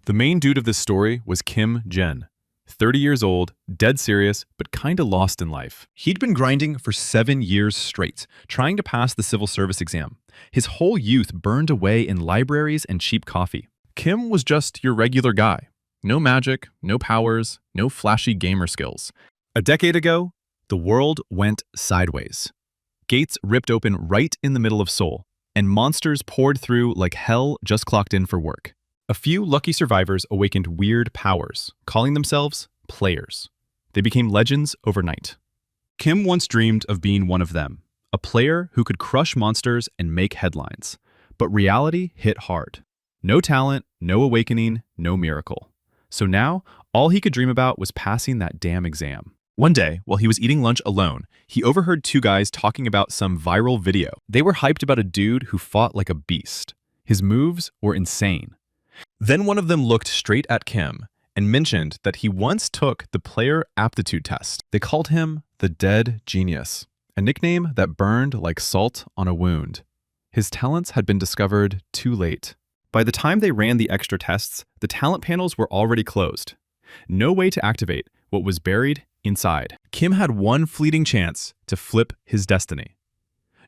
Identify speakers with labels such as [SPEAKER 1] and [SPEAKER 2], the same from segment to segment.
[SPEAKER 1] The main dude of this story was Kim Jen. 30 years old, dead serious, but kinda lost in life. He'd been grinding for 7 years straight, trying to pass the civil service exam. His whole youth burned away in libraries and cheap coffee. Kim was just your regular guy. No magic, no powers, no flashy gamer skills. A decade ago, the world went sideways. Gates ripped open right in the middle of Seoul, and monsters poured through like hell just clocked in for work. A few lucky survivors awakened weird powers, calling themselves players. They became legends overnight. Kim once dreamed of being one of them, a player who could crush monsters and make headlines. But reality hit hard. No talent, no awakening, no miracle. So now, all he could dream about was passing that damn exam. One day, while he was eating lunch alone, he overheard 2 guys talking about some viral video. They were hyped about a dude who fought like a beast. His moves were insane. Then one of them looked straight at Kim and mentioned that he once took the player aptitude test. They called him the Dead Genius, a nickname that burned like salt on a wound. His talents had been discovered too late. By the time they ran the extra tests, the talent panels were already closed. No way to activate what was buried inside. Kim had one fleeting chance to flip his destiny.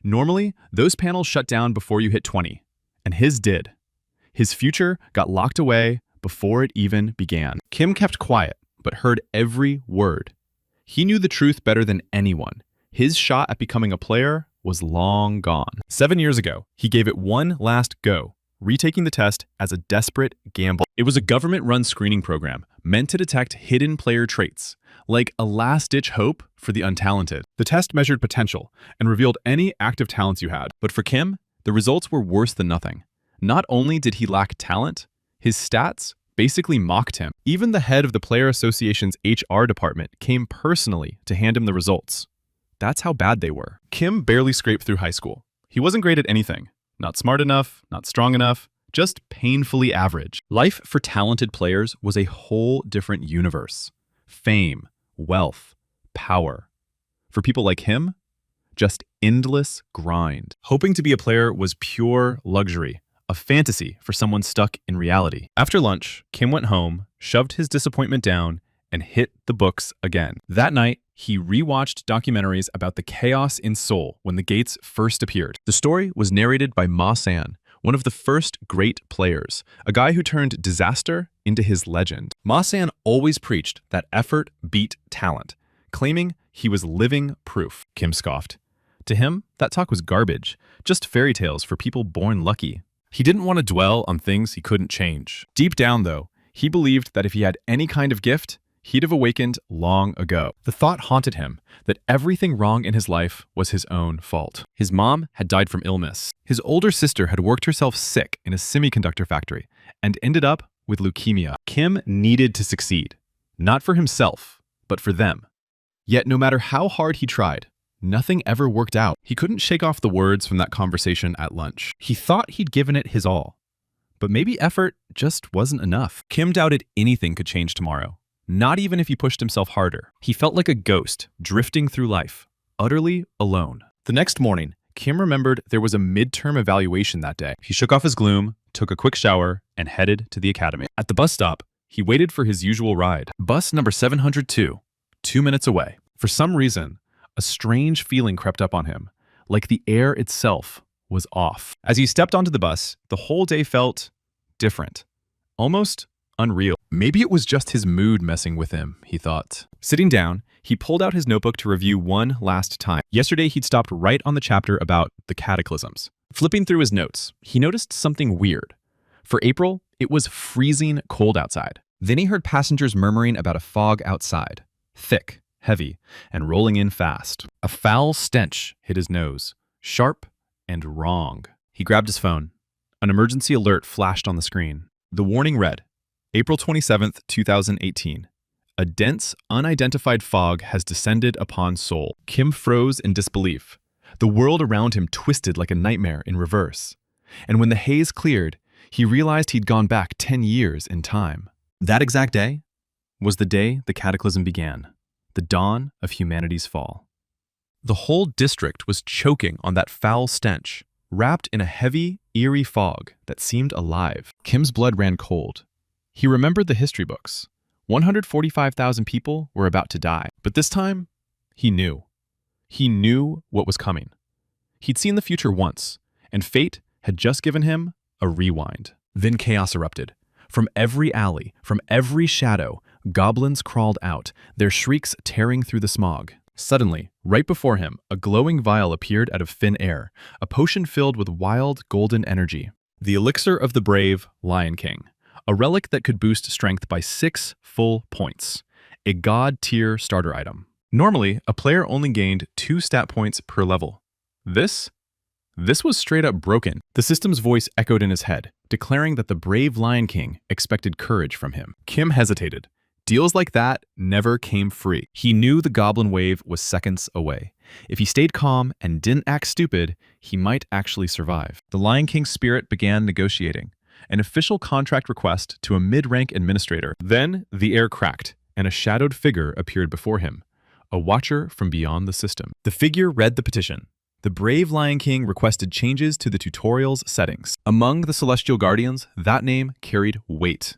[SPEAKER 1] Normally, those panels shut down before you hit 20, and his did. His future got locked away before it even began. Kim kept quiet, but heard every word. He knew the truth better than anyone. His shot at becoming a player was long gone. 7 years ago, he gave it one last go, retaking the test as a desperate gamble. It was a government-run screening program meant to detect hidden player traits, like a last-ditch hope for the untalented. The test measured potential and revealed any active talents you had. But for Kim, the results were worse than nothing. Not only did he lack talent, his stats basically mocked him. Even the head of the Player Association's HR department came personally to hand him the results. That's how bad they were. Kim barely scraped through high school. He wasn't great at anything. Not smart enough, not strong enough, just painfully average. Life for talented players was a whole different universe. Fame, wealth, power. For people like him, just endless grind. Hoping to be a player was pure luxury. A fantasy for someone stuck in reality. After lunch, Kim went home, shoved his disappointment down, and hit the books again. That night, he rewatched documentaries about the chaos in Seoul when the gates first appeared. The story was narrated by Ma San, one of the first great players, a guy who turned disaster into his legend. Ma San always preached that effort beat talent, claiming he was living proof. Kim scoffed. To him, that talk was garbage, just fairy tales for people born lucky. He didn't want to dwell on things he couldn't change. Deep down, though, he believed that if he had any kind of gift, he'd have awakened long ago. The thought haunted him that everything wrong in his life was his own fault. His mom had died from illness. His older sister had worked herself sick in a semiconductor factory and ended up with leukemia. Kim needed to succeed, not for himself, but for them. Yet no matter how hard he tried, nothing ever worked out. He couldn't shake off the words from that conversation at lunch. He thought he'd given it his all, but maybe effort just wasn't enough. Kim doubted anything could change tomorrow, not even if he pushed himself harder. He felt like a ghost drifting through life, utterly alone. The next morning, Kim remembered there was a midterm evaluation that day. He shook off his gloom, took a quick shower, and headed to the academy. At the bus stop, he waited for his usual ride. Bus number 702, 2 minutes away. For some reason, a strange feeling crept up on him, like the air itself was off. As he stepped onto the bus, the whole day felt different, almost unreal. Maybe it was just his mood messing with him, he thought. Sitting down, he pulled out his notebook to review one last time. Yesterday, he'd stopped right on the chapter about the cataclysms. Flipping through his notes, he noticed something weird. For April, it was freezing cold outside. Then he heard passengers murmuring about a fog outside, thick, heavy, and rolling in fast. A foul stench hit his nose, sharp and wrong. He grabbed his phone. An emergency alert flashed on the screen. The warning read, April 27th, 2018. A dense, unidentified fog has descended upon Seoul. Kim froze in disbelief. The world around him twisted like a nightmare in reverse. And when the haze cleared, he realized he'd gone back 10 years in time. That exact day was the day the cataclysm began. The dawn of humanity's fall. The whole district was choking on that foul stench, wrapped in a heavy, eerie fog that seemed alive. Kim's blood ran cold. He remembered the history books. 145,000 people were about to die. But this time, he knew. He knew what was coming. He'd seen the future once, and fate had just given him a rewind. Then chaos erupted. From every alley, from every shadow, goblins crawled out, their shrieks tearing through the smog. Suddenly, right before him, a glowing vial appeared out of thin air, a potion filled with wild, golden energy. The elixir of the brave Lion King, a relic that could boost strength by 6 full points. A god-tier starter item. Normally, a player only gained 2 stat points per level. This was straight up broken. The system's voice echoed in his head, declaring that the brave Lion King expected courage from him. Kim hesitated. Deals like that never came free. He knew the goblin wave was seconds away. If he stayed calm and didn't act stupid, he might actually survive. The Lion King's spirit began negotiating, an official contract request to a mid-rank administrator. Then the air cracked, and a shadowed figure appeared before him, a watcher from beyond the system. The figure read the petition. The brave Lion King requested changes to the tutorial's settings. Among the Celestial Guardians, that name carried weight.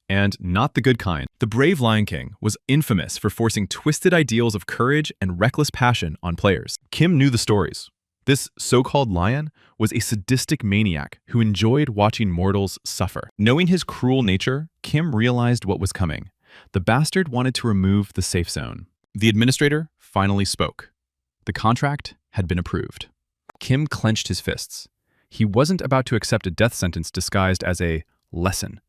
[SPEAKER 1] And not the good kind. The brave Lion King was infamous for forcing twisted ideals of courage and reckless passion on players. Kim knew the stories. This so-called lion was a sadistic maniac who enjoyed watching mortals suffer. Knowing his cruel nature, Kim realized what was coming. The bastard wanted to remove the safe zone. The administrator finally spoke. The contract had been approved. Kim clenched his fists. He wasn't about to accept a death sentence disguised as a lesson.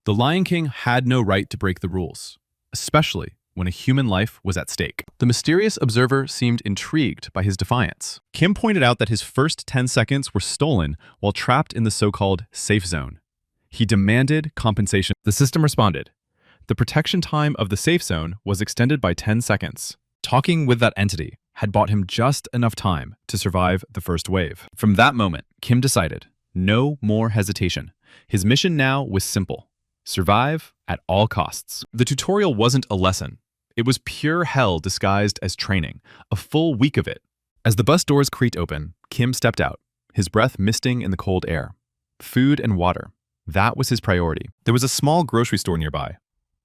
[SPEAKER 1] The Lion King had no right to break the rules, especially when a human life was at stake. The mysterious observer seemed intrigued by his defiance. Kim pointed out that his first 10 seconds were stolen while trapped in the so-called safe zone. He demanded compensation. The system responded. The protection time of the safe zone was extended by 10 seconds. Talking with that entity had bought him just enough time to survive the first wave. From that moment, Kim decided, no more hesitation. His mission now was simple. Survive at all costs. The tutorial wasn't a lesson. It was pure hell disguised as training, a full week of it. As the bus doors creaked open, Kim stepped out, his breath misting in the cold air. Food and water. That was his priority. There was a small grocery store nearby.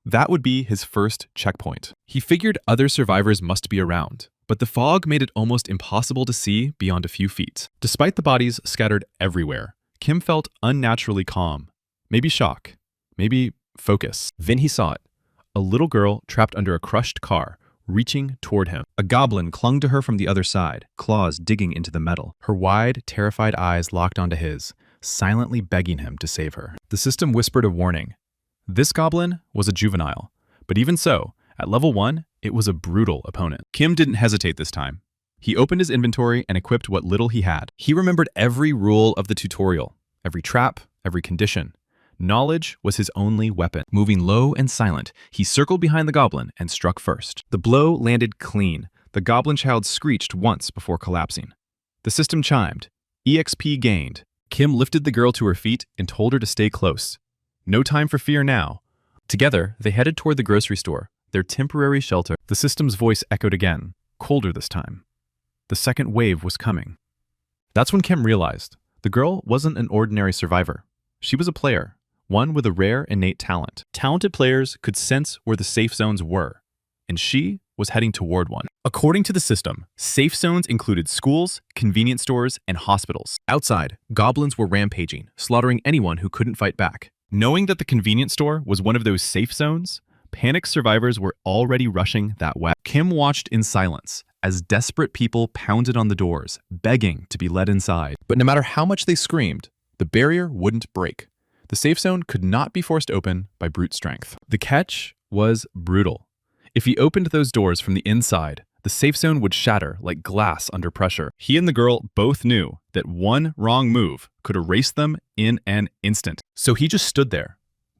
[SPEAKER 1] That would be his first checkpoint. He figured other survivors must be around, but the fog made it almost impossible to see beyond a few feet. Despite the bodies scattered everywhere, Kim felt unnaturally calm. Maybe shock. Maybe focus. Then he saw it. A little girl trapped under a crushed car, reaching toward him. A goblin clung to her from the other side, claws digging into the metal. Her wide, terrified eyes locked onto his, silently begging him to save her. The system whispered a warning. This goblin was a juvenile, but even so, at level 1, it was a brutal opponent. Kim didn't hesitate this time. He opened his inventory and equipped what little he had. He remembered every rule of the tutorial, every trap, every condition. Knowledge was his only weapon. Moving low and silent, he circled behind the goblin and struck first. The blow landed clean. The goblin child screeched once before collapsing. The system chimed. EXP gained. Kim lifted the girl to her feet and told her to stay close. No time for fear now. Together, they headed toward the grocery store, their temporary shelter. The system's voice echoed again, colder this time. The second wave was coming. That's when Kim realized the girl wasn't an ordinary survivor. She was a player. One with a rare innate talent. Talented players could sense where the safe zones were, and she was heading toward one. According to the system, safe zones included schools, convenience stores, and hospitals. Outside, goblins were rampaging, slaughtering anyone who couldn't fight back. Knowing that the convenience store was one of those safe zones, panicked survivors were already rushing that way. Kim watched in silence as desperate people pounded on the doors, begging to be let inside. But no matter how much they screamed, the barrier wouldn't break. The safe zone could not be forced open by brute strength. The catch was brutal. If he opened those doors from the inside, the safe zone would shatter like glass under pressure. He and the girl both knew that one wrong move could erase them in an instant. So he just stood there,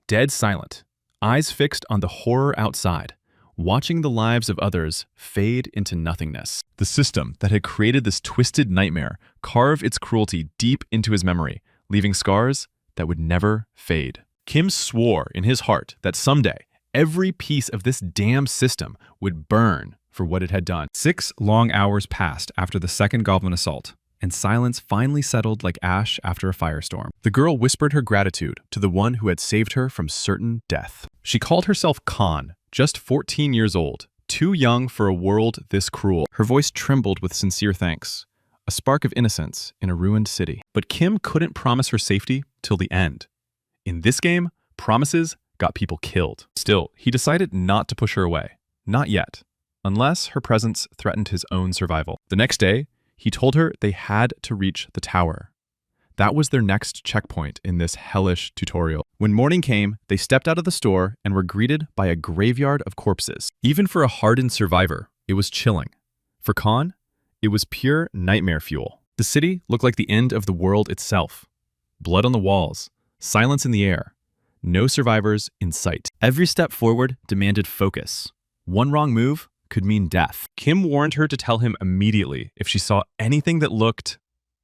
[SPEAKER 1] dead silent, eyes fixed on the horror outside, watching the lives of others fade into nothingness. The system that had created this twisted nightmare carved its cruelty deep into his memory, leaving scars that would never fade. Kim swore in his heart that someday, every piece of this damn system would burn for what it had done. 6 long hours passed after the second goblin assault, and silence finally settled like ash after a firestorm. The girl whispered her gratitude to the one who had saved her from certain death. She called herself Khan, just 14 years old, too young for a world this cruel. Her voice trembled with sincere thanks, a spark of innocence in a ruined city. But Kim couldn't promise her safety till the end. In this game, promises got people killed. Still, he decided not to push her away. Not yet, unless her presence threatened his own survival. The next day, he told her they had to reach the tower. That was their next checkpoint in this hellish tutorial. When morning came, they stepped out of the store and were greeted by a graveyard of corpses. Even for a hardened survivor, it was chilling. For Khan, it was pure nightmare fuel. The city looked like the end of the world itself. Blood on the walls, silence in the air, no survivors in sight. Every step forward demanded focus. One wrong move could mean death. Kim warned her to tell him immediately if she saw anything that looked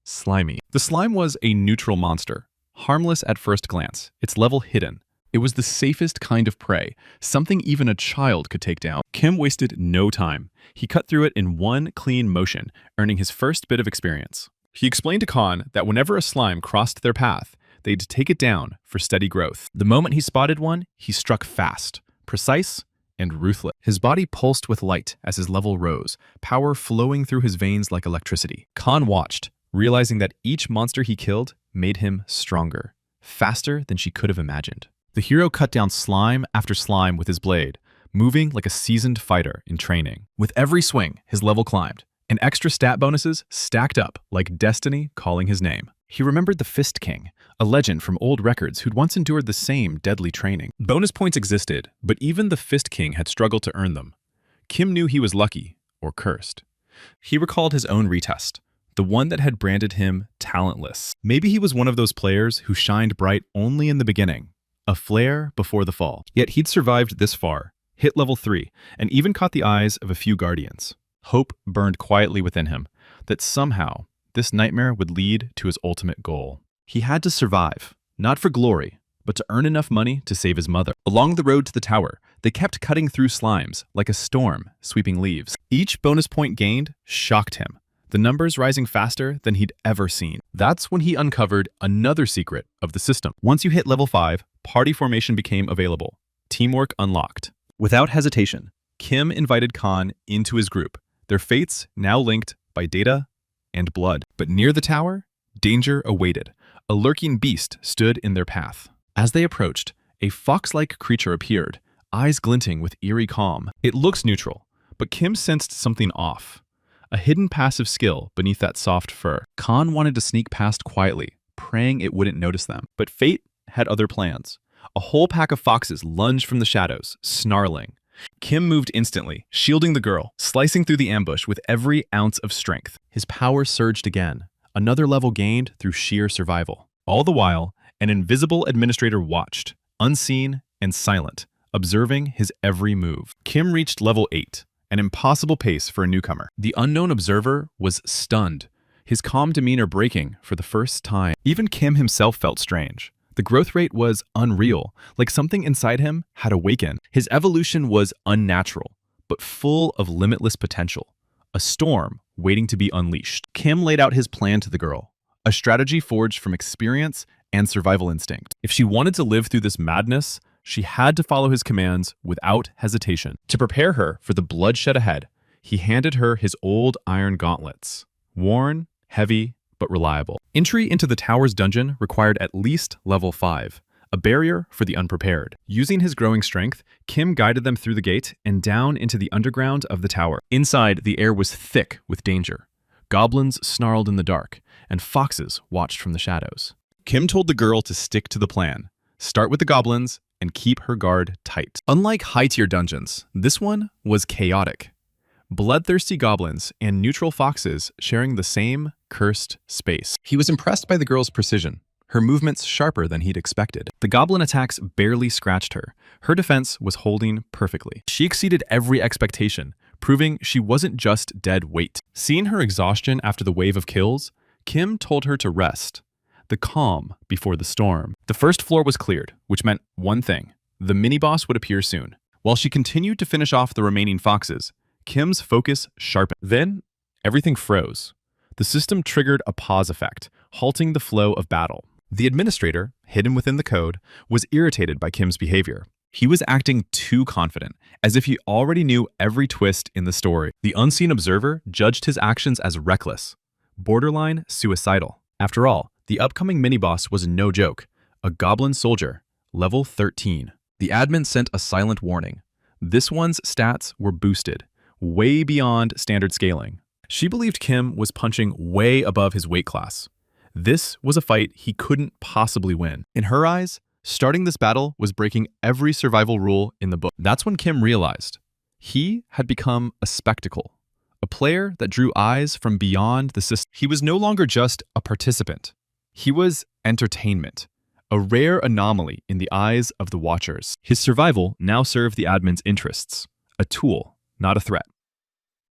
[SPEAKER 1] slimy. The slime was a neutral monster, harmless at first glance, its level hidden. It was the safest kind of prey, something even a child could take down. Kim wasted no time. He cut through it in one clean motion, earning his first bit of experience. He explained to Khan that whenever a slime crossed their path, they'd take it down for steady growth. The moment he spotted one, he struck fast, precise, and ruthless. His body pulsed with light as his level rose, power flowing through his veins like electricity. Khan watched, realizing that each monster he killed made him stronger, faster than she could have imagined. The hero cut down slime after slime with his blade, moving like a seasoned fighter in training. With every swing, his level climbed, and extra stat bonuses stacked up like destiny calling his name. He remembered the Fist King, a legend from old records who'd once endured the same deadly training. Bonus points existed, but even the Fist King had struggled to earn them. Kim knew he was lucky, or cursed. He recalled his own retest, the one that had branded him talentless. Maybe he was one of those players who shined bright only in the beginning, a flare before the fall. Yet he'd survived this far, hit level 3, and even caught the eyes of a few guardians. Hope burned quietly within him that somehow this nightmare would lead to his ultimate goal. He had to survive, not for glory, but to earn enough money to save his mother. Along the road to the tower, they kept cutting through slimes like a storm sweeping leaves. Each bonus point gained shocked him, the numbers rising faster than he'd ever seen. That's when he uncovered another secret of the system. Once you hit level 5, party formation became available. Teamwork unlocked. Without hesitation, Kim invited Khan into his group, their fates now linked by data and blood. But near the tower, danger awaited. A lurking beast stood in their path. As they approached, a fox-like creature appeared, eyes glinting with eerie calm. It looks neutral, but Kim sensed something off. A hidden passive skill beneath that soft fur. Khan wanted to sneak past quietly, praying it wouldn't notice them. But fate had other plans. A whole pack of foxes lunged from the shadows, snarling. Kim moved instantly, shielding the girl, slicing through the ambush with every ounce of strength. His power surged again, another level gained through sheer survival. All the while, an invisible administrator watched, unseen and silent, observing his every move. Kim reached level 8, an impossible pace for a newcomer. The unknown observer was stunned, his calm demeanor breaking for the first time. Even Kim himself felt strange. The growth rate was unreal, like something inside him had awakened. His evolution was unnatural, but full of limitless potential. A storm waiting to be unleashed. Kim laid out his plan to the girl, a strategy forged from experience and survival instinct. If she wanted to live through this madness, she had to follow his commands without hesitation. To prepare her for the bloodshed ahead, he handed her his old iron gauntlets, worn, heavy, but reliable. Entry into the tower's dungeon required at least level 5, a barrier for the unprepared. Using his growing strength, Kim guided them through the gate and down into the underground of the tower. Inside, the air was thick with danger. Goblins snarled in the dark, and foxes watched from the shadows. Kim told the girl to stick to the plan, start with the goblins, and keep her guard tight. Unlike high-tier dungeons, this one was chaotic. Bloodthirsty goblins and neutral foxes sharing the same cursed space. He was impressed by the girl's precision, her movements sharper than he'd expected. The goblin attacks barely scratched her. Her defense was holding perfectly. She exceeded every expectation, proving she wasn't just dead weight. Seeing her exhaustion after the wave of kills, Kim told her to rest. The calm before the storm. The first floor was cleared, which meant one thing. The mini-boss would appear soon. While she continued to finish off the remaining foxes, Kim's focus sharpened. Then, everything froze. The system triggered a pause effect, halting the flow of battle. The administrator, hidden within the code, was irritated by Kim's behavior. He was acting too confident, as if he already knew every twist in the story. The unseen observer judged his actions as reckless, borderline suicidal. After all, the upcoming mini-boss was no joke, a goblin soldier, level 13. The admin sent a silent warning. This one's stats were boosted, way beyond standard scaling. She believed Kim was punching way above his weight class. This was a fight he couldn't possibly win. In her eyes, starting this battle was breaking every survival rule in the book. That's when Kim realized he had become a spectacle, a player that drew eyes from beyond the system. He was no longer just a participant. He was entertainment, a rare anomaly in the eyes of the watchers. His survival now served the admin's interests, a tool, not a threat.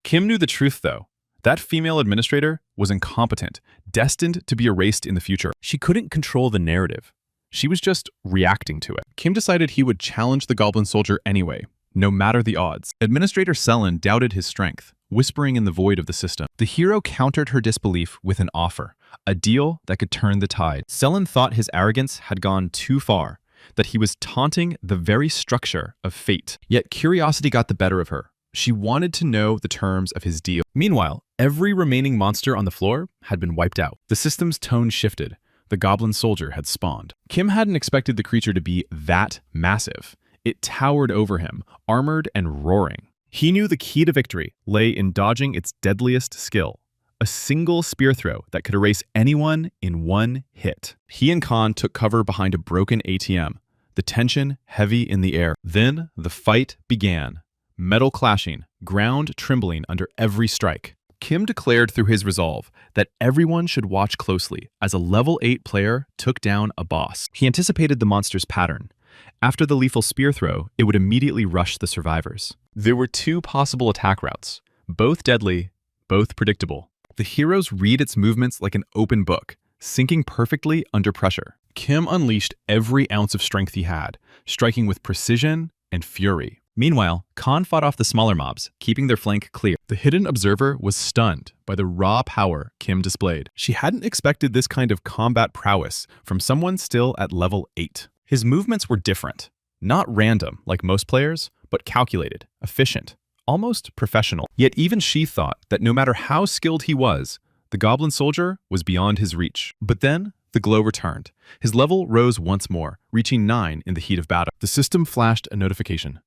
[SPEAKER 1] Kim knew the truth, though. That female administrator was incompetent, destined to be erased in the future. She couldn't control the narrative. She was just reacting to it. Kim decided he would challenge the goblin soldier anyway, no matter the odds. Administrator Selen doubted his strength, whispering in the void of the system. The hero countered her disbelief with an offer, a deal that could turn the tide. Selen thought his arrogance had gone too far, that he was taunting the very structure of fate. Yet curiosity got the better of her. She wanted to know the terms of his deal. Meanwhile, every remaining monster on the floor had been wiped out. The system's tone shifted. The goblin soldier had spawned. Kim hadn't expected the creature to be that massive. It towered over him, armored and roaring. He knew the key to victory lay in dodging its deadliest skill, a single spear throw that could erase anyone in one hit. He and Khan took cover behind a broken ATM, the tension heavy in the air. Then the fight began. Metal clashing, ground trembling under every strike. Kim declared through his resolve that everyone should watch closely as a level 8 player took down a boss. He anticipated the monster's pattern. After the lethal spear throw, it would immediately rush the survivors. There were two possible attack routes, both deadly, both predictable. The heroes read its movements like an open book, syncing perfectly under pressure. Kim unleashed every ounce of strength he had, striking with precision and fury. Meanwhile, Khan fought off the smaller mobs, keeping their flank clear. The hidden observer was stunned by the raw power Kim displayed. She hadn't expected this kind of combat prowess from someone still at level 8. His movements were different. Not random, like most players, but calculated, efficient, almost professional. Yet even she thought that no matter how skilled he was, the goblin soldier was beyond his reach. But then, the glow returned. His level rose once more, reaching 9 in the heat of battle. The system flashed a notification.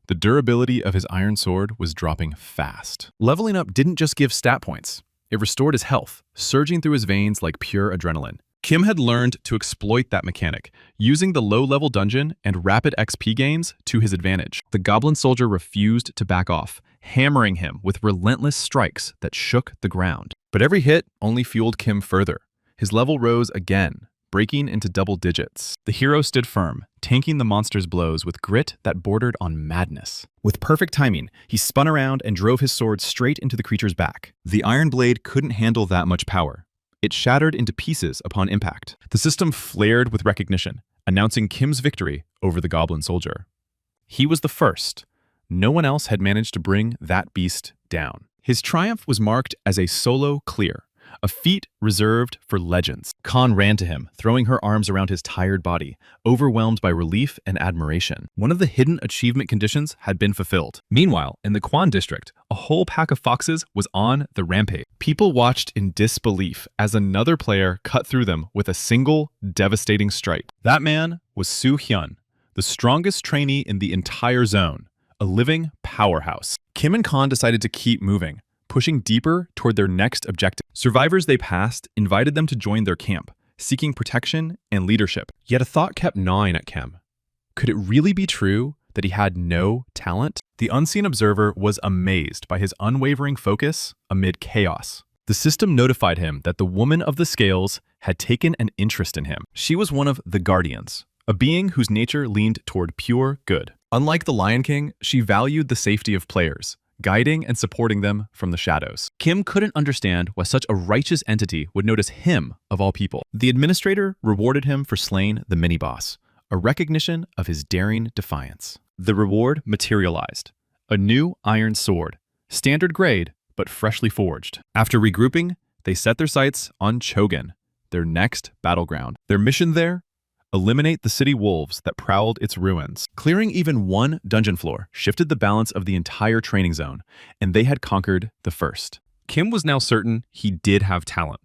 [SPEAKER 1] The durability of his iron sword was dropping fast. Leveling up didn't just give stat points. It restored his health, surging through his veins like pure adrenaline. Kim had learned to exploit that mechanic, using the low-level dungeon and rapid XP gains to his advantage. The goblin soldier refused to back off, hammering him with relentless strikes that shook the ground. But every hit only fueled Kim further. His level rose again, breaking into double digits. The hero stood firm, tanking the monster's blows with grit that bordered on madness. With perfect timing, he spun around and drove his sword straight into the creature's back. The iron blade couldn't handle that much power. It shattered into pieces upon impact. The system flared with recognition, announcing Kim's victory over the goblin soldier. He was the first. No one else had managed to bring that beast down. His triumph was marked as a solo clear, a feat reserved for legends. Khan ran to him, throwing her arms around his tired body, overwhelmed by relief and admiration. One of the hidden achievement conditions had been fulfilled. Meanwhile, in the Quan district, a whole pack of foxes was on the rampage. People watched in disbelief as another player cut through them with a single, devastating strike. That man was Su Hyun, the strongest trainee in the entire zone, a living powerhouse. Kim and Khan decided to keep moving, pushing deeper toward their next objective. Survivors they passed invited them to join their camp, seeking protection and leadership. Yet a thought kept gnawing at Kim. Could it really be true that he had no talent? The unseen observer was amazed by his unwavering focus amid chaos. The system notified him that the woman of the scales had taken an interest in him. She was one of the Guardians, a being whose nature leaned toward pure good. Unlike the Lion King, she valued the safety of players, guiding and supporting them from the shadows. Kim couldn't understand why such a righteous entity would notice him of all people. The administrator rewarded him for slaying the mini-boss, a recognition of his daring defiance. The reward materialized. A new iron sword, standard grade, but freshly forged. After regrouping, they set their sights on Chogun, their next battleground. Their mission there? Eliminate the city wolves that prowled its ruins. Clearing even one dungeon floor shifted the balance of the entire training zone, and they had conquered the first. Kim was now certain he did have talent,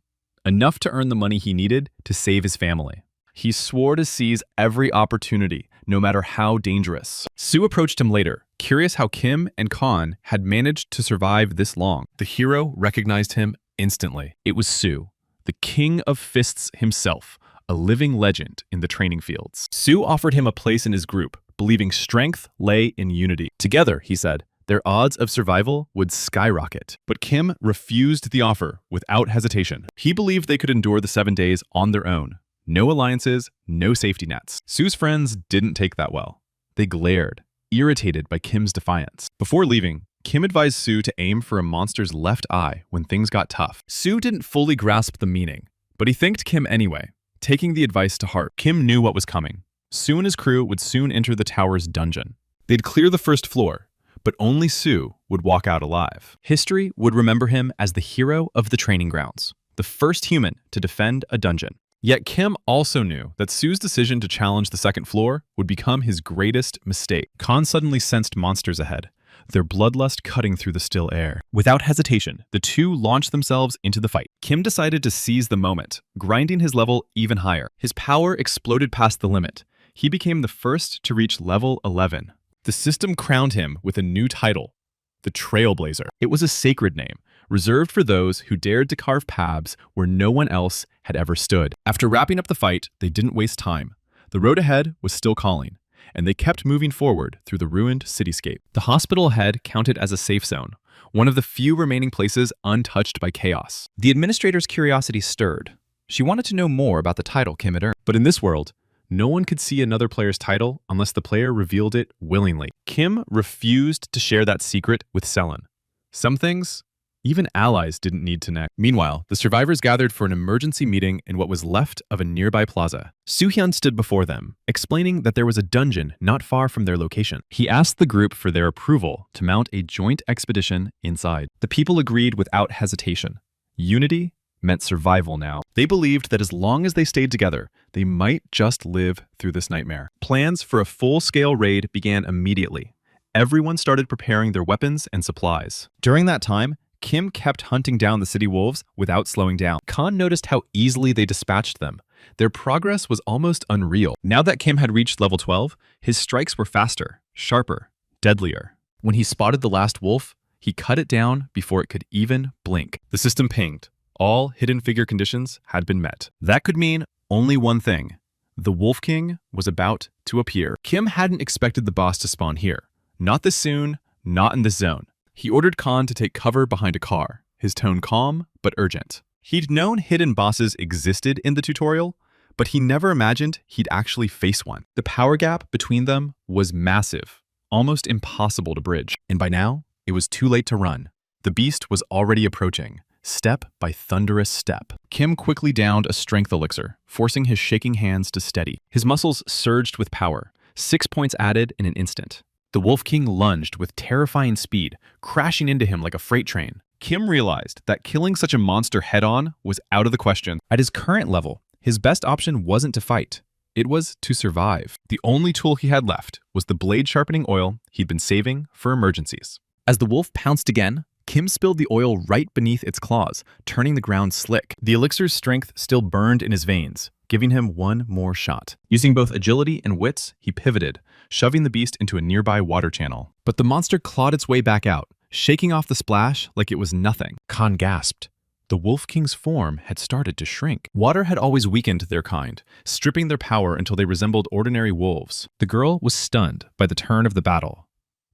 [SPEAKER 1] enough to earn the money he needed to save his family. He swore to seize every opportunity, no matter how dangerous. Sue approached him later, curious how Kim and Khan had managed to survive this long. The hero recognized him instantly. It was Sue, the king of fists himself, a living legend in the training fields. Sue offered him a place in his group, believing strength lay in unity. Together, he said, their odds of survival would skyrocket. But Kim refused the offer without hesitation. He believed they could endure the 7 days on their own. No alliances, no safety nets. Sue's friends didn't take that well. They glared, irritated by Kim's defiance. Before leaving, Kim advised Sue to aim for a monster's left eye when things got tough. Sue didn't fully grasp the meaning, but he thanked Kim anyway, taking the advice to heart. Kim knew what was coming. Sue and his crew would soon enter the tower's dungeon. They'd clear the first floor, but only Sue would walk out alive. History would remember him as the hero of the training grounds, the first human to defend a dungeon. Yet Kim also knew that Sue's decision to challenge the second floor would become his greatest mistake. Khan suddenly sensed monsters ahead, their bloodlust cutting through the still air. Without hesitation, the two launched themselves into the fight. Kim decided to seize the moment, grinding his level even higher. His power exploded past the limit. He became the first to reach level 11. The system crowned him with a new title, the Trailblazer. It was a sacred name, reserved for those who dared to carve paths where no one else had ever stood. After wrapping up the fight, they didn't waste time. The road ahead was still calling, and they kept moving forward through the ruined cityscape. The hospital ahead counted as a safe zone, one of the few remaining places untouched by chaos. The administrator's curiosity stirred. She wanted to know more about the title Kim had earned. But in this world, no one could see another player's title unless the player revealed it willingly. Kim refused to share that secret with Selen. Some things, even allies didn't need to know. Meanwhile, the survivors gathered for an emergency meeting in what was left of a nearby plaza. Soo-hyun stood before them, explaining that there was a dungeon not far from their location. He asked the group for their approval to mount a joint expedition inside. The people agreed without hesitation. Unity meant survival now. They believed that as long as they stayed together, they might just live through this nightmare. Plans for a full-scale raid began immediately. Everyone started preparing their weapons and supplies. During that time, Kim kept hunting down the city wolves without slowing down. Khan noticed how easily they dispatched them. Their progress was almost unreal. Now that Kim had reached level 12, his strikes were faster, sharper, deadlier. When he spotted the last wolf, he cut it down before it could even blink. The system pinged. All hidden figure conditions had been met. That could mean only one thing. The Wolf King was about to appear. Kim hadn't expected the boss to spawn here. Not this soon, not in this zone. He ordered Khan to take cover behind a car, his tone calm but urgent. He'd known hidden bosses existed in the tutorial, but he never imagined he'd actually face one. The power gap between them was massive, almost impossible to bridge. And by now, it was too late to run. The beast was already approaching, step by thunderous step. Kim quickly downed a strength elixir, forcing his shaking hands to steady. His muscles surged with power, 6 points added in an instant. The Wolf King lunged with terrifying speed, crashing into him like a freight train. Kim realized that killing such a monster head-on was out of the question. At his current level, his best option wasn't to fight. It was to survive. The only tool he had left was the blade sharpening oil he'd been saving for emergencies. As the wolf pounced again, Kim spilled the oil right beneath its claws, turning the ground slick. The elixir's strength still burned in his veins, giving him one more shot. Using both agility and wits, he pivoted, shoving the beast into a nearby water channel. But the monster clawed its way back out, shaking off the splash like it was nothing. Khan gasped. The Wolf King's form had started to shrink. Water had always weakened their kind, stripping their power until they resembled ordinary wolves. The girl was stunned by the turn of the battle.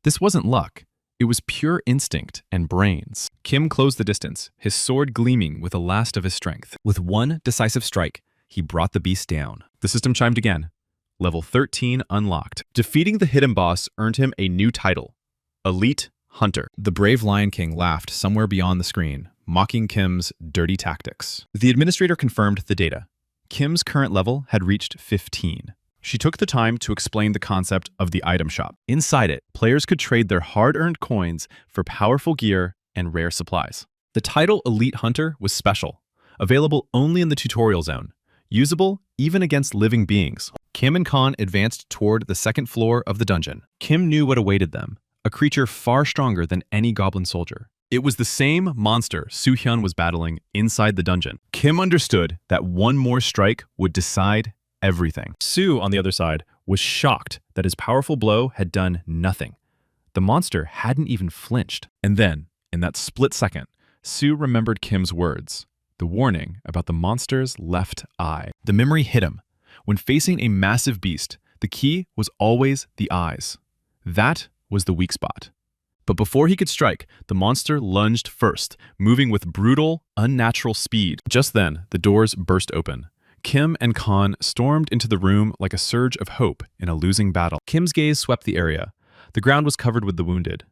[SPEAKER 1] This wasn't luck. It was pure instinct and brains. Kim closed the distance, his sword gleaming with the last of his strength. With one decisive strike, he brought the beast down. The system chimed again. Level 13 unlocked. Defeating the hidden boss earned him a new title, Elite Hunter. The brave Lion King laughed somewhere beyond the screen, mocking Kim's dirty tactics. The administrator confirmed the data. Kim's current level had reached 15. She took the time to explain the concept of the item shop. Inside it, players could trade their hard-earned coins for powerful gear and rare supplies. The title Elite Hunter was special, available only in the tutorial zone, usable even against living beings. Kim and Khan advanced toward the second floor of the dungeon. Kim knew what awaited them, a creature far stronger than any goblin soldier. It was the same monster Soo-hyun was battling inside the dungeon. Kim understood that one more strike would decide everything. Soo, on the other side, was shocked that his powerful blow had done nothing. The monster hadn't even flinched. And then, in that split second, Soo remembered Kim's words, the warning about the monster's left eye. The memory hit him. When facing a massive beast, the key was always the eyes. That was the weak spot. But before he could strike, the monster lunged first, moving with brutal, unnatural speed. Just then, the doors burst open. Kim and Khan stormed into the room like a surge of hope in a losing battle. Kim's gaze swept the area. The ground was covered with the wounded.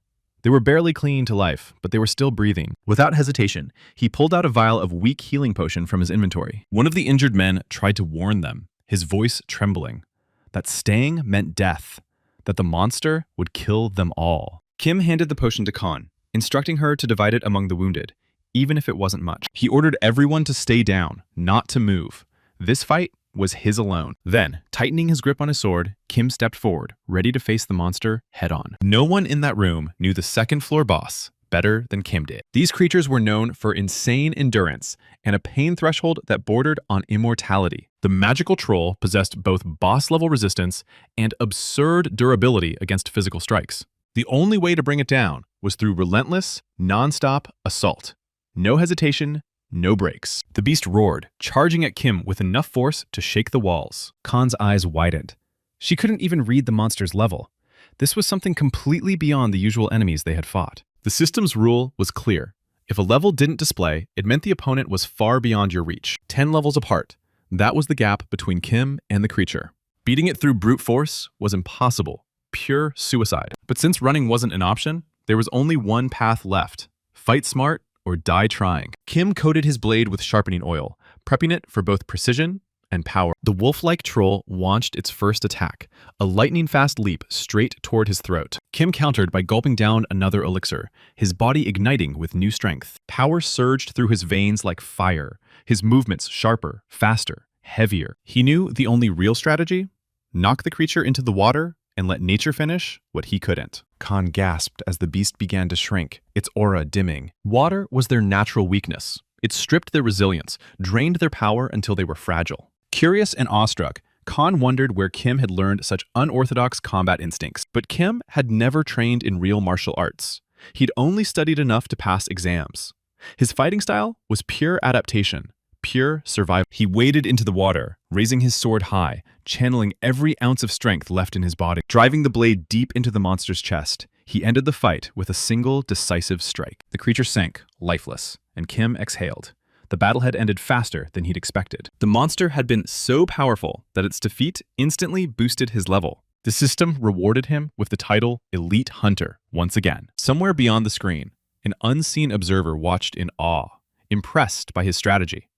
[SPEAKER 1] They were barely clinging to life, but they were still breathing. Without hesitation, he pulled out a vial of weak healing potion from his inventory. One of the injured men tried to warn them, his voice trembling, that staying meant death, that the monster would kill them all. Kim handed the potion to Khan, instructing her to divide it among the wounded, even if it wasn't much. He ordered everyone to stay down, not to move. This fight was his alone. Then, tightening his grip on his sword, Kim stepped forward, ready to face the monster head-on. No one in that room knew the second-floor boss better than Kim did. These creatures were known for insane endurance and a pain threshold that bordered on immortality. The magical troll possessed both boss-level resistance and absurd durability against physical strikes. The only way to bring it down was through relentless, non-stop assault. No hesitation, no breaks. The beast roared, charging at Kim with enough force to shake the walls. Khan's eyes widened. She couldn't even read the monster's level. This was something completely beyond the usual enemies they had fought. The system's rule was clear. If a level didn't display, it meant the opponent was far beyond your reach. 10 levels apart. That was the gap between Kim and the creature. Beating it through brute force was impossible. Pure suicide. But since running wasn't an option, there was only one path left. Fight smart or die trying. Kim coated his blade with sharpening oil, prepping it for both precision and power. The wolf-like troll launched its first attack, a lightning-fast leap straight toward his throat. Kim countered by gulping down another elixir, his body igniting with new strength. Power surged through his veins like fire, his movements sharper, faster, heavier. He knew the only real strategy? Knock the creature into the water and let nature finish what he couldn't. Khan gasped as the beast began to shrink, its aura dimming. Water was their natural weakness. It stripped their resilience, drained their power until they were fragile. Curious and awestruck, Khan wondered where Kim had learned such unorthodox combat instincts. But Kim had never trained in real martial arts. He'd only studied enough to pass exams. His fighting style was pure adaptation, pure survival. He waded into the water, raising his sword high, channeling every ounce of strength left in his body. Driving the blade deep into the monster's chest, he ended the fight with a single decisive strike. The creature sank, lifeless, and Kim exhaled. The battle had ended faster than he'd expected. The monster had been so powerful that its defeat instantly boosted his level. The system rewarded him with the title Elite Hunter once again. Somewhere beyond the screen, an unseen observer watched in awe, impressed by his strategy,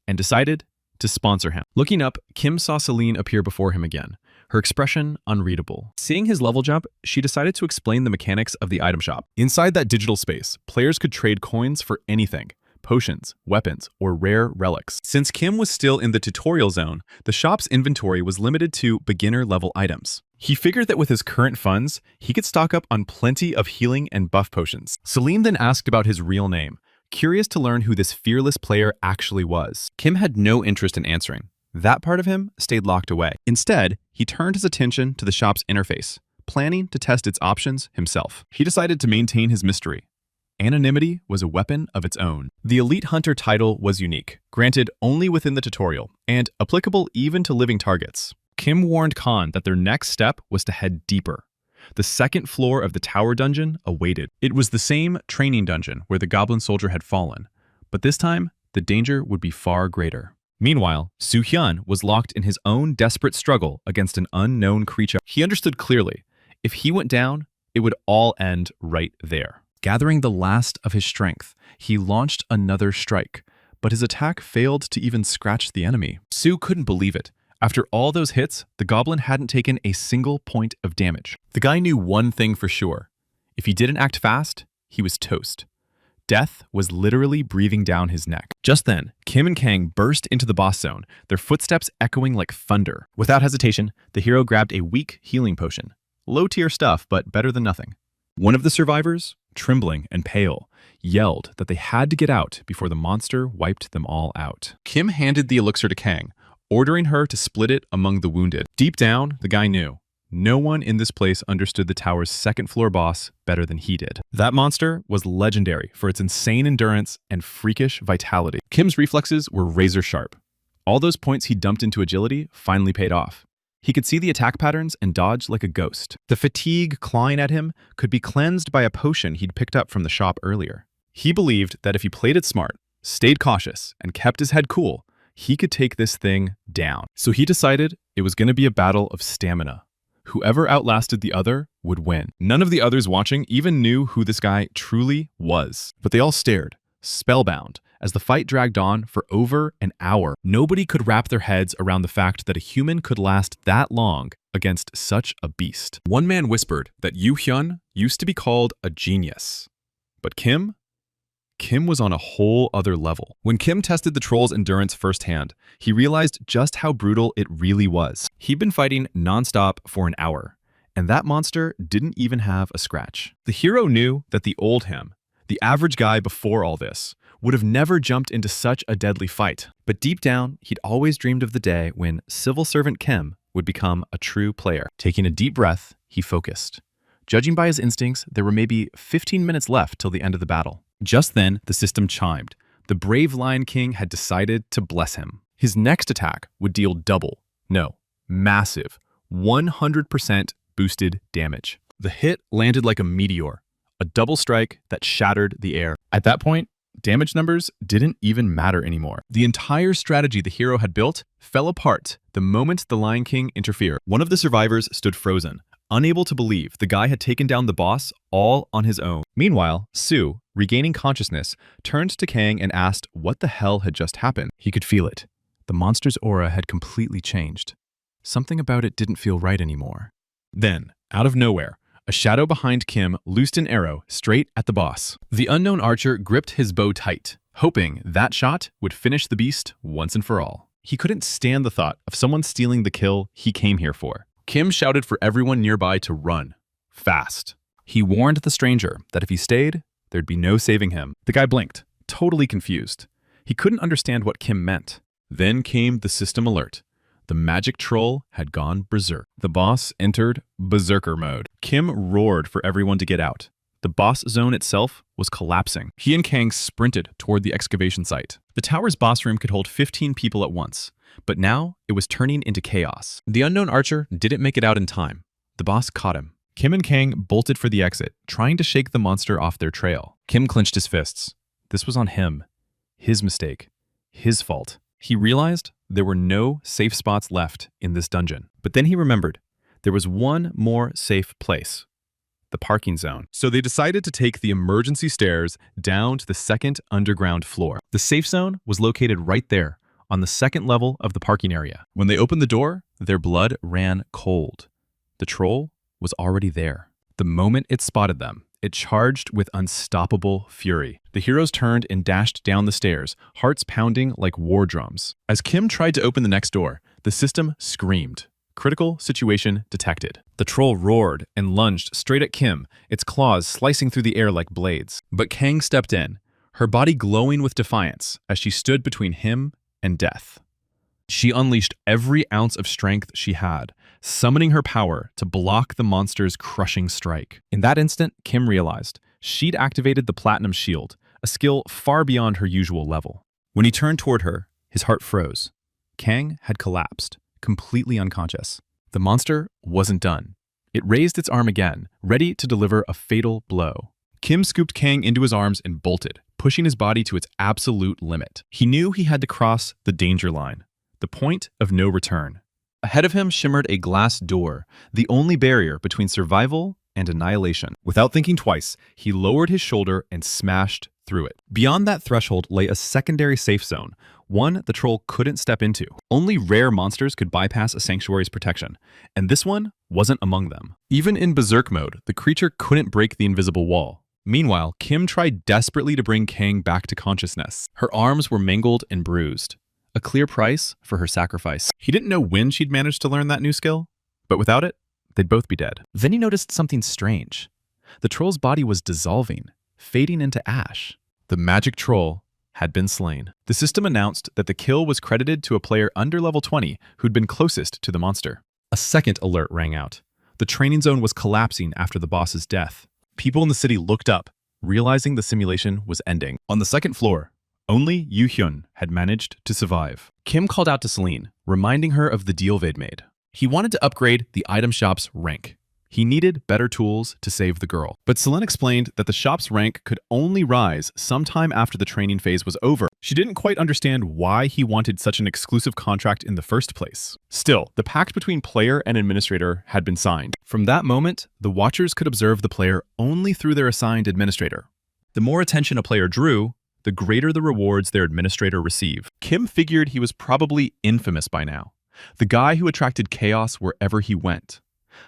[SPEAKER 1] and decided to sponsor him. Looking up, Kim saw Celine appear before him again, her expression unreadable. Seeing his level jump, she decided to explain the mechanics of the item shop. Inside that digital space, players could trade coins for anything: potions, weapons, or rare relics. Since Kim was still in the tutorial zone, the shop's inventory was limited to beginner-level items. He figured that with his current funds, he could stock up on plenty of healing and buff potions. Celine then asked about his real name, curious to learn who this fearless player actually was. Kim had no interest in answering. That part of him stayed locked away. Instead, he turned his attention to the shop's interface, planning to test its options himself. He decided to maintain his mystery. Anonymity was a weapon of its own. The Elite Hunter title was unique, granted only within the tutorial, and applicable even to living targets. Kim warned Khan that their next step was to head deeper. The second floor of the tower dungeon awaited. It was the same training dungeon where the goblin soldier had fallen, but this time, the danger would be far greater. Meanwhile, Soo-hyun was locked in his own desperate struggle against an unknown creature. He understood clearly, if he went down, it would all end right there. Gathering the last of his strength, he launched another strike, but his attack failed to even scratch the enemy. Soo couldn't believe it. After all those hits, the goblin hadn't taken a single point of damage. The guy knew one thing for sure. If he didn't act fast, he was toast. Death was literally breathing down his neck. Just then, Kim and Kang burst into the boss zone, their footsteps echoing like thunder. Without hesitation, the hero grabbed a weak healing potion. Low-tier stuff, but better than nothing. One of the survivors, trembling and pale, yelled that they had to get out before the monster wiped them all out. Kim handed the elixir to Kang, ordering her to split it among the wounded. Deep down, the guy knew. No one in this place understood the tower's second-floor boss better than he did. That monster was legendary for its insane endurance and freakish vitality. Kim's reflexes were razor-sharp. All those points he dumped into agility finally paid off. He could see the attack patterns and dodge like a ghost. The fatigue clawing at him could be cleansed by a potion he'd picked up from the shop earlier. He believed that if he played it smart, stayed cautious, and kept his head cool, he could take this thing down. So he decided it was going to be a battle of stamina. Whoever outlasted the other would win. None of the others watching even knew who this guy truly was, but they all stared, spellbound, as the fight dragged on for over an hour. Nobody could wrap their heads around the fact that a human could last that long against such a beast. One man whispered that Yu Hyun used to be called a genius. But Kim was on a whole other level. When Kim tested the troll's endurance firsthand, he realized just how brutal it really was. He'd been fighting nonstop for an hour, and that monster didn't even have a scratch. The hero knew that the old him, the average guy before all this, would have never jumped into such a deadly fight. But deep down, he'd always dreamed of the day when civil servant Kim would become a true player. Taking a deep breath, he focused. Judging by his instincts, there were maybe 15 minutes left till the end of the battle. Just then, the system chimed. The brave Lion King had decided to bless him. His next attack would deal massive, 100% boosted damage. The hit landed like a meteor, a double strike that shattered the air. At that point, damage numbers didn't even matter anymore. The entire strategy the hero had built fell apart the moment the Lion King interfered. One of the survivors stood frozen, unable to believe the guy had taken down the boss all on his own. Meanwhile, Sue, regaining consciousness, turned to Kang and asked what the hell had just happened. He could feel it. The monster's aura had completely changed. Something about it didn't feel right anymore. Then, out of nowhere, a shadow behind Kim loosed an arrow straight at the boss. The unknown archer gripped his bow tight, hoping that shot would finish the beast once and for all. He couldn't stand the thought of someone stealing the kill he came here for. Kim shouted for everyone nearby to run. Fast. He warned the stranger that if he stayed, there'd be no saving him. The guy blinked, totally confused. He couldn't understand what Kim meant. Then came the system alert. The magic troll had gone berserk. The boss entered berserker mode. Kim roared for everyone to get out. The boss zone itself was collapsing. He and Kang sprinted toward the excavation site. The tower's boss room could hold 15 people at once, but now it was turning into chaos. The unknown archer didn't make it out in time. The boss caught him. Kim and Kang bolted for the exit, trying to shake the monster off their trail. Kim clenched his fists. This was on him. His mistake. His fault. He realized there were no safe spots left in this dungeon. But then he remembered there was one more safe place. The parking zone. So they decided to take the emergency stairs down to the second underground floor. The safe zone was located right there, on the second level of the parking area. When they opened the door, their blood ran cold. The troll was already there. The moment it spotted them, it charged with unstoppable fury. The heroes turned and dashed down the stairs, hearts pounding like war drums. As Kim tried to open the next door, the system screamed. Critical situation detected. The troll roared and lunged straight at Kim, its claws slicing through the air like blades. But Kang stepped in, her body glowing with defiance as she stood between him and death. She unleashed every ounce of strength she had, summoning her power to block the monster's crushing strike. In that instant, Kim realized she'd activated the Platinum Shield, a skill far beyond her usual level. When he turned toward her, his heart froze. Kang had collapsed, completely unconscious. The monster wasn't done. It raised its arm again, ready to deliver a fatal blow. Kim scooped Kang into his arms and bolted, pushing his body to its absolute limit. He knew he had to cross the danger line, the point of no return. Ahead of him shimmered a glass door, the only barrier between survival and annihilation. Without thinking twice, he lowered his shoulder and smashed through it. Beyond that threshold lay a secondary safe zone, one the troll couldn't step into. Only rare monsters could bypass a sanctuary's protection, and this one wasn't among them. Even in berserk mode, the creature couldn't break the invisible wall. Meanwhile, Kim tried desperately to bring Kang back to consciousness. Her arms were mangled and bruised, a clear price for her sacrifice. He didn't know when she'd managed to learn that new skill, but without it, they'd both be dead. Then he noticed something strange. The troll's body was dissolving, fading into ash. The magic troll had been slain. The system announced that the kill was credited to a player under level 20 who'd been closest to the monster. A second alert rang out. The training zone was collapsing after the boss's death. People in the city looked up, realizing the simulation was ending. On the second floor, only Yu Hyun had managed to survive. Kim called out to Celine, reminding her of the deal they'd made. He wanted to upgrade the item shop's rank. He needed better tools to save the girl. But Celine explained that the shop's rank could only rise sometime after the training phase was over. She didn't quite understand why he wanted such an exclusive contract in the first place. Still, the pact between player and administrator had been signed. From that moment, the Watchers could observe the player only through their assigned administrator. The more attention a player drew, the greater the rewards their administrator received. Kim figured he was probably infamous by now. The guy who attracted chaos wherever he went.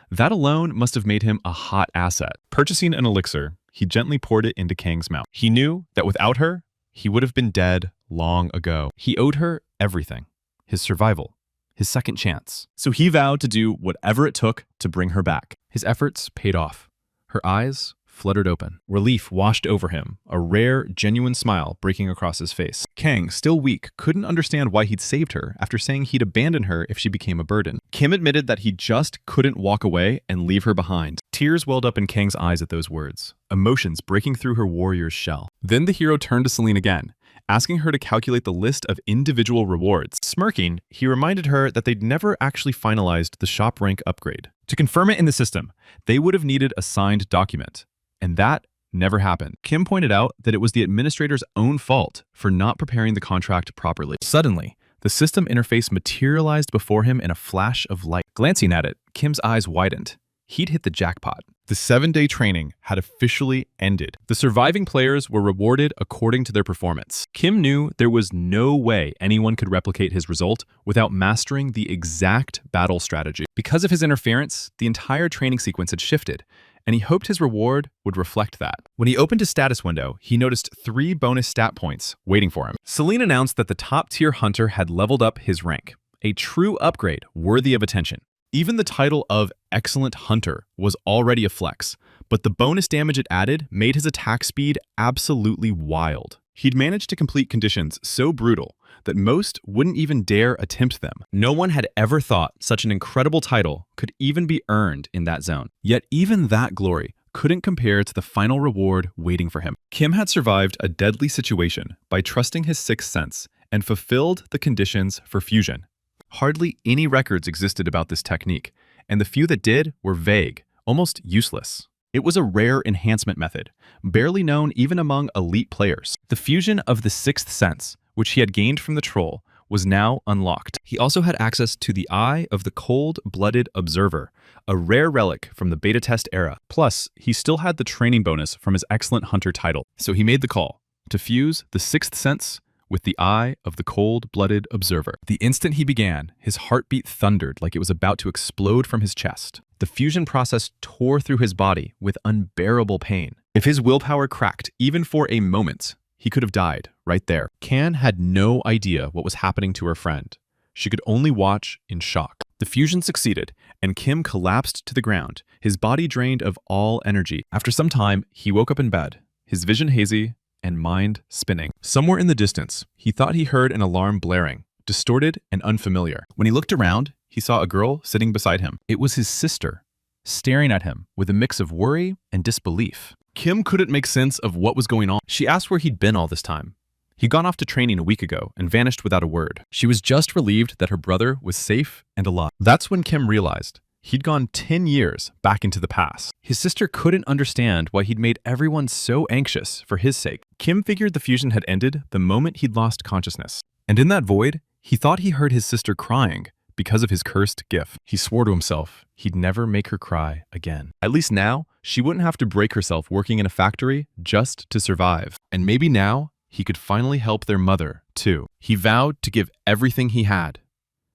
[SPEAKER 1] That alone must have made him a hot asset. Purchasing an elixir, he gently poured it into Kang's mouth. He knew that without her, he would have been dead long ago. He owed her everything. His survival. His second chance. So he vowed to do whatever it took to bring her back. His efforts paid off. Her eyes fluttered open. Relief washed over him, a rare, genuine smile breaking across his face. Kang, still weak, couldn't understand why he'd saved her after saying he'd abandon her if she became a burden. Kim admitted that he just couldn't walk away and leave her behind. Tears welled up in Kang's eyes at those words, emotions breaking through her warrior's shell. Then the hero turned to Celine again, asking her to calculate the list of individual rewards. Smirking, he reminded her that they'd never actually finalized the shop rank upgrade. To confirm it in the system, they would have needed a signed document. And that never happened. Kim pointed out that it was the administrator's own fault for not preparing the contract properly. Suddenly, the system interface materialized before him in a flash of light. Glancing at it, Kim's eyes widened. He'd hit the jackpot. The 7-day training had officially ended. The surviving players were rewarded according to their performance. Kim knew there was no way anyone could replicate his result without mastering the exact battle strategy. Because of his interference, the entire training sequence had shifted, and he hoped his reward would reflect that. When he opened his status window, he noticed 3 bonus stat points waiting for him. Celine announced that the top-tier hunter had leveled up his rank, a true upgrade worthy of attention. Even the title of Excellent Hunter was already a flex, but the bonus damage it added made his attack speed absolutely wild. He'd managed to complete conditions so brutal that most wouldn't even dare attempt them. No one had ever thought such an incredible title could even be earned in that zone. Yet even that glory couldn't compare to the final reward waiting for him. Kim had survived a deadly situation by trusting his sixth sense and fulfilled the conditions for fusion. Hardly any records existed about this technique, and the few that did were vague, almost useless. It was a rare enhancement method, barely known even among elite players. The fusion of the sixth sense, which he had gained from the troll, was now unlocked. He also had access to the Eye of the Cold-Blooded Observer, a rare relic from the beta test era. Plus, he still had the training bonus from his Excellent Hunter title. So he made the call to fuse the sixth sense with the Eye of the Cold-Blooded Observer. The instant he began, his heartbeat thundered like it was about to explode from his chest. The fusion process tore through his body with unbearable pain. If his willpower cracked even for a moment, he could have died right there. Kan had no idea what was happening to her friend. She could only watch in shock. The fusion succeeded, and Kim collapsed to the ground, his body drained of all energy. After some time, he woke up in bed, his vision hazy and mind spinning. Somewhere in the distance, he thought he heard an alarm blaring, distorted and unfamiliar. When he looked around, he saw a girl sitting beside him. It was his sister, staring at him with a mix of worry and disbelief. Kim couldn't make sense of what was going on. She asked where he'd been all this time. He'd gone off to training a week ago and vanished without a word. She was just relieved that her brother was safe and alive. That's when Kim realized he'd gone 10 years back into the past. His sister couldn't understand why he'd made everyone so anxious for his sake. Kim figured the fusion had ended the moment he'd lost consciousness. And in that void, he thought he heard his sister crying because of his cursed gift. He swore to himself he'd never make her cry again. At least now, she wouldn't have to break herself working in a factory just to survive. And maybe now, he could finally help their mother, too. He vowed to give everything he had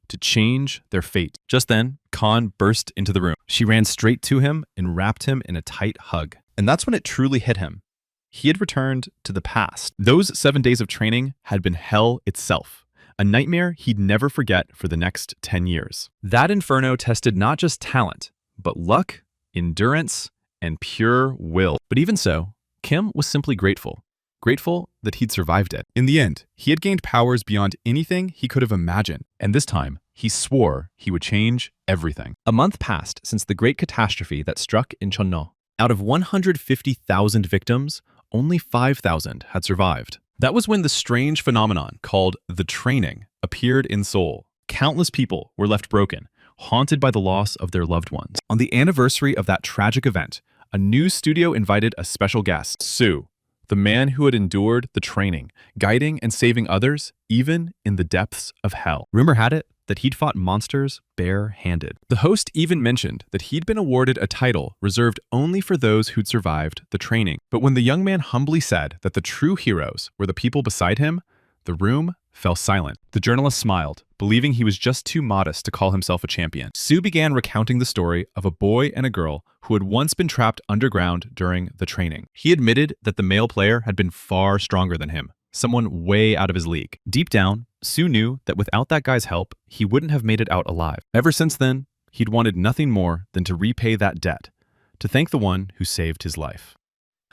[SPEAKER 1] to change their fate. Just then, Khan burst into the room. She ran straight to him and wrapped him in a tight hug. And that's when it truly hit him. he had returned to the past. Those 7 days of training had been hell itself, a nightmare he'd never forget for the next 10 years. That inferno tested not just talent, but luck, endurance, and pure will. But even so, Kim was simply grateful. Grateful that he'd survived it. In the end, he had gained powers beyond anything he could have imagined, and this time, he swore he would change everything. A month passed since the great catastrophe that struck in Chonno. Out of 150,000 victims, only 5,000 had survived. That was when the strange phenomenon called the training appeared in Seoul. Countless people were left broken, haunted by the loss of their loved ones. On the anniversary of that tragic event, a news studio invited a special guest, Soo, the man who had endured the training, guiding and saving others, even in the depths of hell. Rumor had it that he'd fought monsters bare-handed. The host even mentioned that he'd been awarded a title reserved only for those who'd survived the training. But when the young man humbly said that the true heroes were the people beside him, the room fell silent. The journalist smiled, believing he was just too modest to call himself a champion. Soo began recounting the story of a boy and a girl who had once been trapped underground during the training. He admitted that the male player had been far stronger than him, someone way out of his league. Deep down, Soo knew that without that guy's help, he wouldn't have made it out alive. Ever since then, he'd wanted nothing more than to repay that debt, to thank the one who saved his life.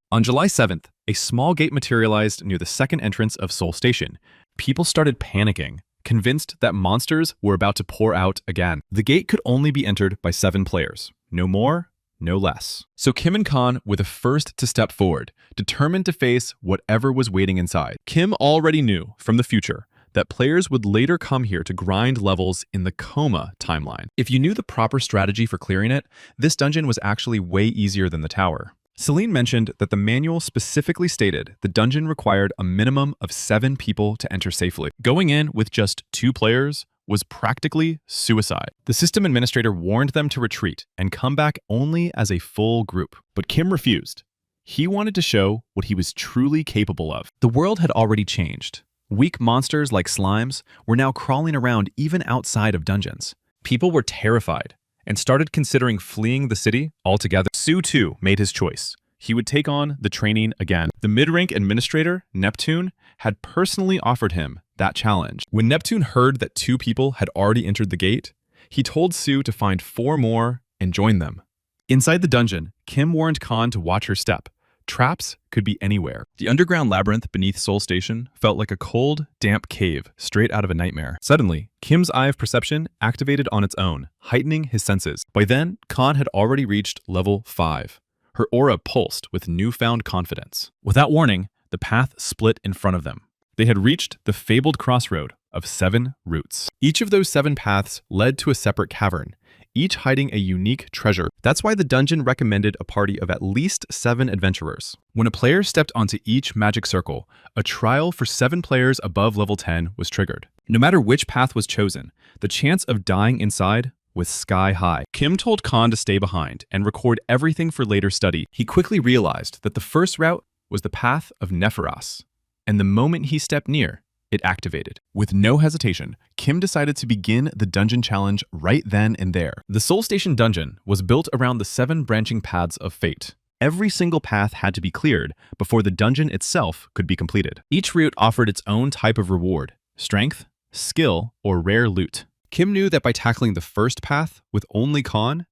[SPEAKER 1] On July 7th, a small gate materialized near the second entrance of Seoul Station. People started panicking, convinced that monsters were about to pour out again. The gate could only be entered by 7 players. No more, no less. So Kim and Khan were the first to step forward, determined to face whatever was waiting inside. Kim already knew from the future that players would later come here to grind levels in the Coma timeline. If you knew the proper strategy for clearing it, this dungeon was actually way easier than the tower. Celine mentioned that the manual specifically stated the dungeon required a minimum of 7 people to enter safely. Going in with just 2 players was practically suicide. The system administrator warned them to retreat and come back only as a full group. But Kim refused. He wanted to show what he was truly capable of. The world had already changed. Weak monsters like slimes were now crawling around even outside of dungeons. People were terrified and started considering fleeing the city altogether. Soo too made his choice. He would take on the training again. The mid-rank administrator, Neptune, had personally offered him that challenge. When Neptune heard that 2 people had already entered the gate, he told Soo to find 4 more and join them. Inside the dungeon, Kim warned Khan to watch her step. Traps could be anywhere. The underground labyrinth beneath Seoul Station felt like a cold, damp cave straight out of a nightmare. Suddenly, Kim's eye of perception activated on its own, heightening his senses. By then, Khan had already reached level 5. Her aura pulsed with newfound confidence. Without warning, the path split in front of them. They had reached the fabled crossroad of 7 routes. Each of those 7 paths led to a separate cavern, each hiding a unique treasure. That's why the dungeon recommended a party of at least 7 adventurers. When a player stepped onto each magic circle, a trial for 7 players above level 10 was triggered. No matter which path was chosen, the chance of dying inside was sky high. Kim told Khan to stay behind and record everything for later study. He quickly realized that the first route was the path of Nephiras, and the moment he stepped near, it activated. With no hesitation, Kim decided to begin the dungeon challenge right then and there. The Seoul Station dungeon was built around the 7 branching paths of fate. Every single path had to be cleared before the dungeon itself could be completed. Each route offered its own type of reward: strength, skill, or rare loot. Kim knew that by tackling the first path with only Khan,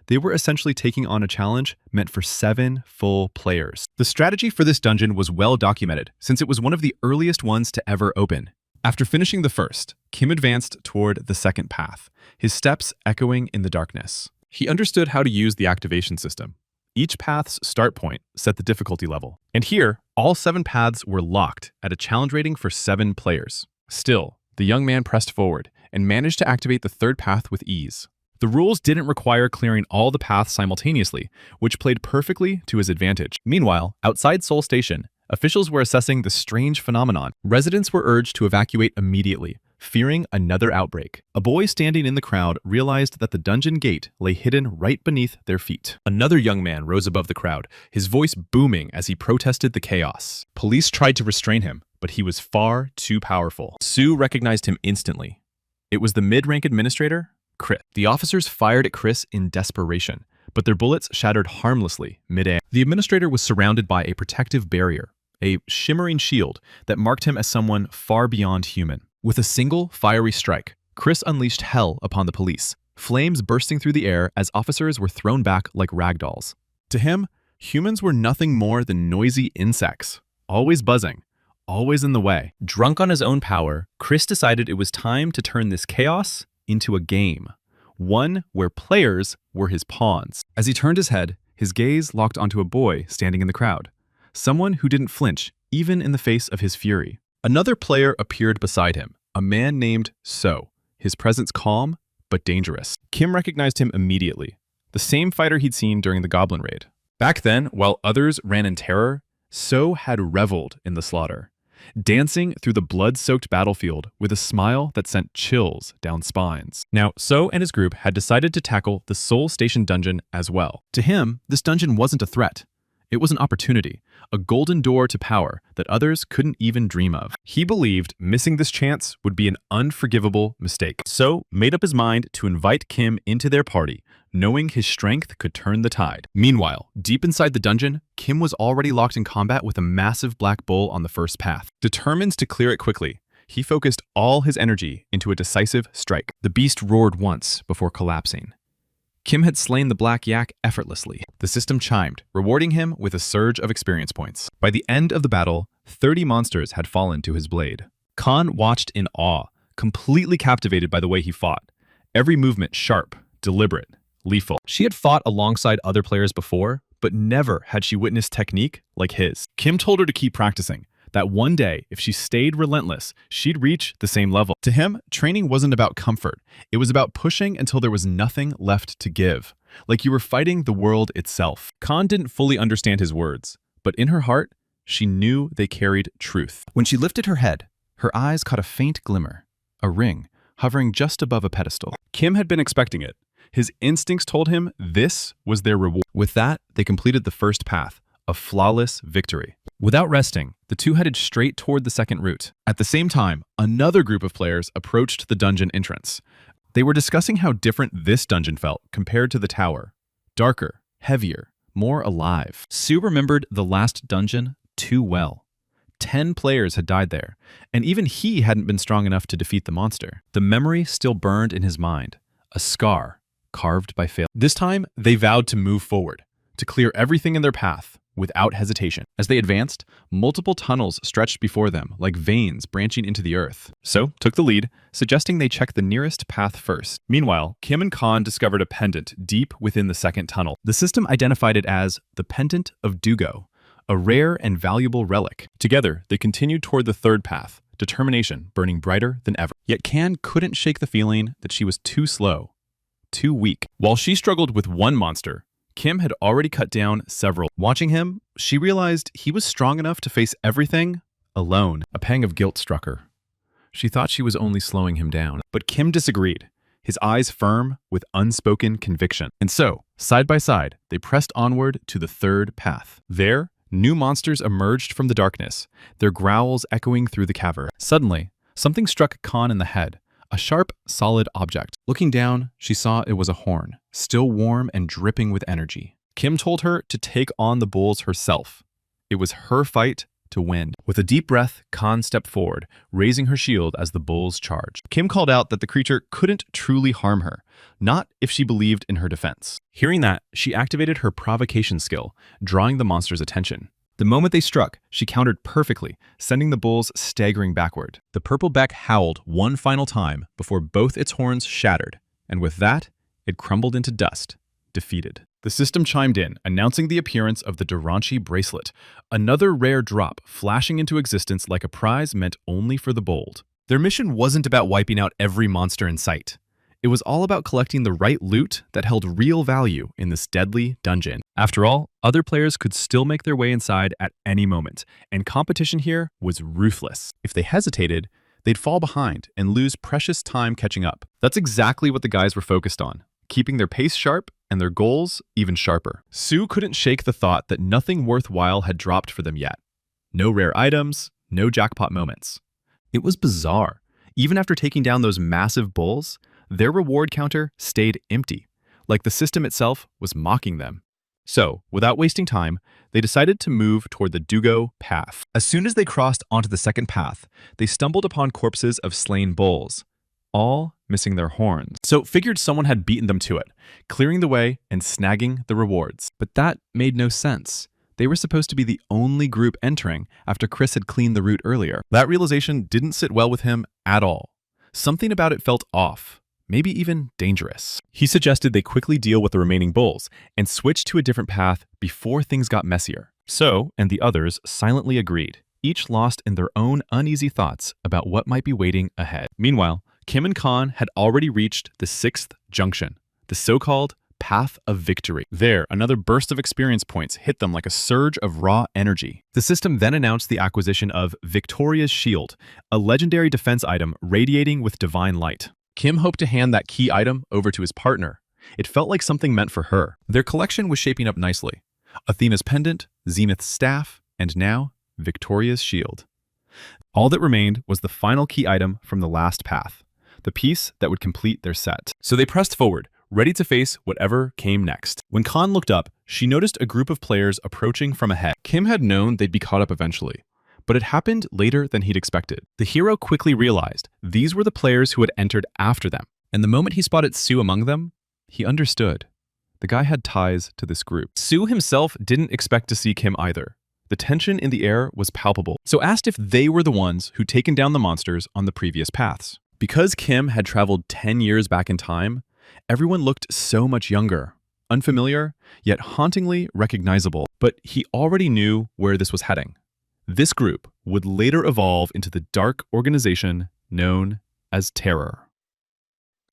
[SPEAKER 1] they were essentially taking on a challenge meant for 7 full players. The strategy for this dungeon was well documented, since it was one of the earliest ones to ever open. After finishing the first, Kim advanced toward the second path, his steps echoing in the darkness. He understood how to use the activation system. Each path's start point set the difficulty level. And here, all 7 paths were locked at a challenge rating for 7 players. Still, the young man pressed forward and managed to activate the 3rd path with ease. The rules didn't require clearing all the paths simultaneously, which played perfectly to his advantage. Meanwhile, outside Seoul Station, officials were assessing the strange phenomenon. Residents were urged to evacuate immediately, fearing another outbreak. A boy standing in the crowd realized that the dungeon gate lay hidden right beneath their feet. Another young man rose above the crowd, his voice booming as he protested the chaos. Police tried to restrain him, but he was far too powerful. Soo recognized him instantly. It was the mid-rank administrator, Chris. The officers fired at Chris in desperation, but their bullets shattered harmlessly mid-air. The administrator was surrounded by a protective barrier, a shimmering shield that marked him as someone far beyond human. With a single fiery strike, Chris unleashed hell upon the police, flames bursting through the air as officers were thrown back like ragdolls. To him, humans were nothing more than noisy insects, always buzzing, always in the way. Drunk on his own power, Chris decided it was time to turn this chaos into a game, one where players were his pawns. As he turned his head, his gaze locked onto a boy standing in the crowd, someone who didn't flinch even in the face of his fury. Another player appeared beside him, a man named So, his presence calm but dangerous. Kim recognized him immediately, the same fighter he'd seen during the Goblin Raid. Back then, while others ran in terror, So had reveled in the slaughter, dancing through the blood-soaked battlefield with a smile that sent chills down spines. Now, So and his group had decided to tackle the Soul Station dungeon as well. To him, this dungeon wasn't a threat. It was an opportunity, a golden door to power that others couldn't even dream of. He believed missing this chance would be an unforgivable mistake. So made up his mind to invite Kim into their party, knowing his strength could turn the tide. Meanwhile, deep inside the dungeon, Kim was already locked in combat with a massive black bull on the first path. Determined to clear it quickly, he focused all his energy into a decisive strike. The beast roared once before collapsing. Kim had slain the black yak effortlessly. The system chimed, rewarding him with a surge of experience points. By the end of the battle, 30 monsters had fallen to his blade. Khan watched in awe, completely captivated by the way he fought. Every movement sharp, deliberate, lethal. She had fought alongside other players before, but never had she witnessed technique like his. Kim told her to keep practicing, that one day, if she stayed relentless, she'd reach the same level. To him, training wasn't about comfort. It was about pushing until there was nothing left to give, like you were fighting the world itself. Khan didn't fully understand his words, but in her heart, she knew they carried truth. When she lifted her head, her eyes caught a faint glimmer, a ring, hovering just above a pedestal. Kim had been expecting it. His instincts told him this was their reward. With that, they completed the first path, a flawless victory. Without resting, the two headed straight toward the second route. At the same time, another group of players approached the dungeon entrance. They were discussing how different this dungeon felt compared to the tower. Darker, heavier, more alive. Sue remembered the last dungeon too well. 10 players had died there, and even he hadn't been strong enough to defeat the monster. The memory still burned in his mind, a scar carved by failure. This time, they vowed to move forward, to clear everything in their path, without hesitation. As they advanced, multiple tunnels stretched before them, like veins branching into the earth. So took the lead, suggesting they check the nearest path first. Meanwhile, Kim and Khan discovered a pendant deep within the second tunnel. The system identified it as the Pendant of Dugo, a rare and valuable relic. Together, they continued toward the third path, determination burning brighter than ever. Yet Kan couldn't shake the feeling that she was too slow, too weak. While she struggled with one monster, Kim had already cut down several. Watching him, she realized he was strong enough to face everything alone. A pang of guilt struck her. She thought she was only slowing him down. But Kim disagreed, his eyes firm with unspoken conviction. And so, side by side, they pressed onward to the third path. There, new monsters emerged from the darkness, their growls echoing through the cavern. Suddenly, something struck Khan in the head. A sharp, solid object. Looking down, she saw it was a horn, still warm and dripping with energy. Kim told her to take on the bulls herself. It was her fight to win. With a deep breath, Khan stepped forward, raising her shield as the bulls charged. Kim called out that the creature couldn't truly harm her, not if she believed in her defense. Hearing that, she activated her provocation skill, drawing the monster's attention. The moment they struck, she countered perfectly, sending the bulls staggering backward. The purple beck howled one final time before both its horns shattered, and with that, it crumbled into dust, defeated. The system chimed in, announcing the appearance of the Duranchi bracelet, another rare drop flashing into existence like a prize meant only for the bold. Their mission wasn't about wiping out every monster in sight. It was all about collecting the right loot that held real value in this deadly dungeon. After all, other players could still make their way inside at any moment, and competition here was ruthless. If they hesitated, they'd fall behind and lose precious time catching up. That's exactly what the guys were focused on, keeping their pace sharp and their goals even sharper. Sue couldn't shake the thought that nothing worthwhile had dropped for them yet. No rare items, no jackpot moments. It was bizarre. Even after taking down those massive bulls, their reward counter stayed empty, like the system itself was mocking them. So, without wasting time, they decided to move toward the Dugo path. As soon as they crossed onto the second path, they stumbled upon corpses of slain bulls, all missing their horns. So figured someone had beaten them to it, clearing the way and snagging the rewards. But that made no sense. They were supposed to be the only group entering after Chris had cleaned the route earlier. That realization didn't sit well with him at all. Something about it felt off, maybe even dangerous. He suggested they quickly deal with the remaining bulls and switch to a different path before things got messier. So, and the others silently agreed, each lost in their own uneasy thoughts about what might be waiting ahead. Meanwhile, Kim and Khan had already reached the 6th junction, the so-called Path of Victory. There, another burst of experience points hit them like a surge of raw energy. The system then announced the acquisition of Victoria's Shield, a legendary defense item radiating with divine light. Kim hoped to hand that key item over to his partner. It felt like something meant for her. Their collection was shaping up nicely. Athena's pendant, Zenith's staff, and now Victoria's Shield. All that remained was the final key item from the last path, the piece that would complete their set. So they pressed forward, ready to face whatever came next. When Khan looked up, she noticed a group of players approaching from ahead. Kim had known they'd be caught up eventually, but it happened later than he'd expected. The hero quickly realized these were the players who had entered after them, and the moment he spotted Sue among them, he understood. The guy had ties to this group. Sue himself didn't expect to see Kim either. The tension in the air was palpable, so asked if they were the ones who'd taken down the monsters on the previous paths. Because Kim had traveled 10 years back in time, everyone looked so much younger, unfamiliar, yet hauntingly recognizable. But he already knew where this was heading. This group would later evolve into the dark organization known as Terror.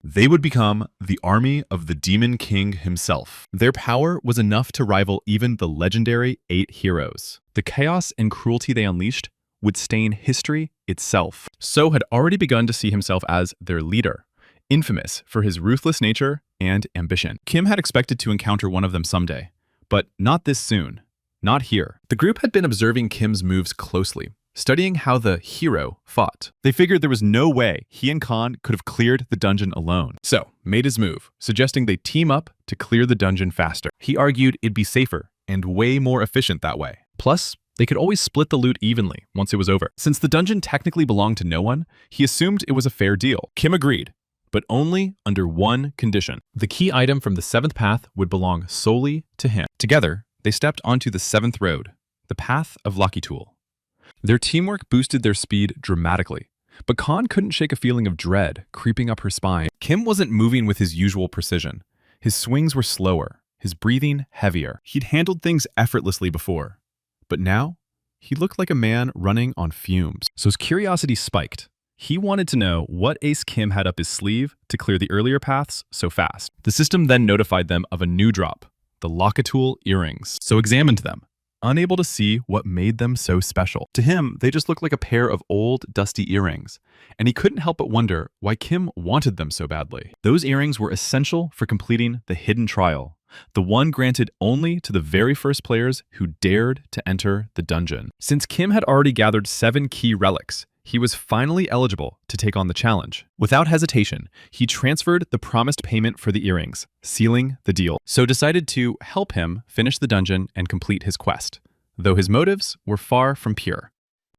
[SPEAKER 1] They would become the army of the Demon King himself. Their power was enough to rival even the legendary 8 heroes. The chaos and cruelty they unleashed would stain history itself. So had already begun to see himself as their leader, infamous for his ruthless nature and ambition. Kim had expected to encounter one of them someday, but not this soon, not here. The group had been observing Kim's moves closely, studying how the hero fought. They figured there was no way he and Khan could have cleared the dungeon alone. So, made his move, suggesting they team up to clear the dungeon faster. He argued it'd be safer and way more efficient that way. Plus, they could always split the loot evenly once it was over. Since the dungeon technically belonged to no one, he assumed it was a fair deal. Kim agreed, but only under one condition. The key item from the 7th path would belong solely to him. Together, they stepped onto the 7th road, the path of Lucky Tool. Their teamwork boosted their speed dramatically, but Khan couldn't shake a feeling of dread creeping up her spine. Kim wasn't moving with his usual precision. His swings were slower, his breathing heavier. He'd handled things effortlessly before, but now he looked like a man running on fumes. So his curiosity spiked. He wanted to know what Ace Kim had up his sleeve to clear the earlier paths so fast. The system then notified them of a new drop, the Lockatool earrings, so examined them, unable to see what made them so special. To him, they just looked like a pair of old, dusty earrings, and he couldn't help but wonder why Kim wanted them so badly. Those earrings were essential for completing the hidden trial, the one granted only to the very first players who dared to enter the dungeon. Since Kim had already gathered 7 key relics, he was finally eligible to take on the challenge. Without hesitation, he transferred the promised payment for the earrings, sealing the deal. So decided to help him finish the dungeon and complete his quest, though his motives were far from pure.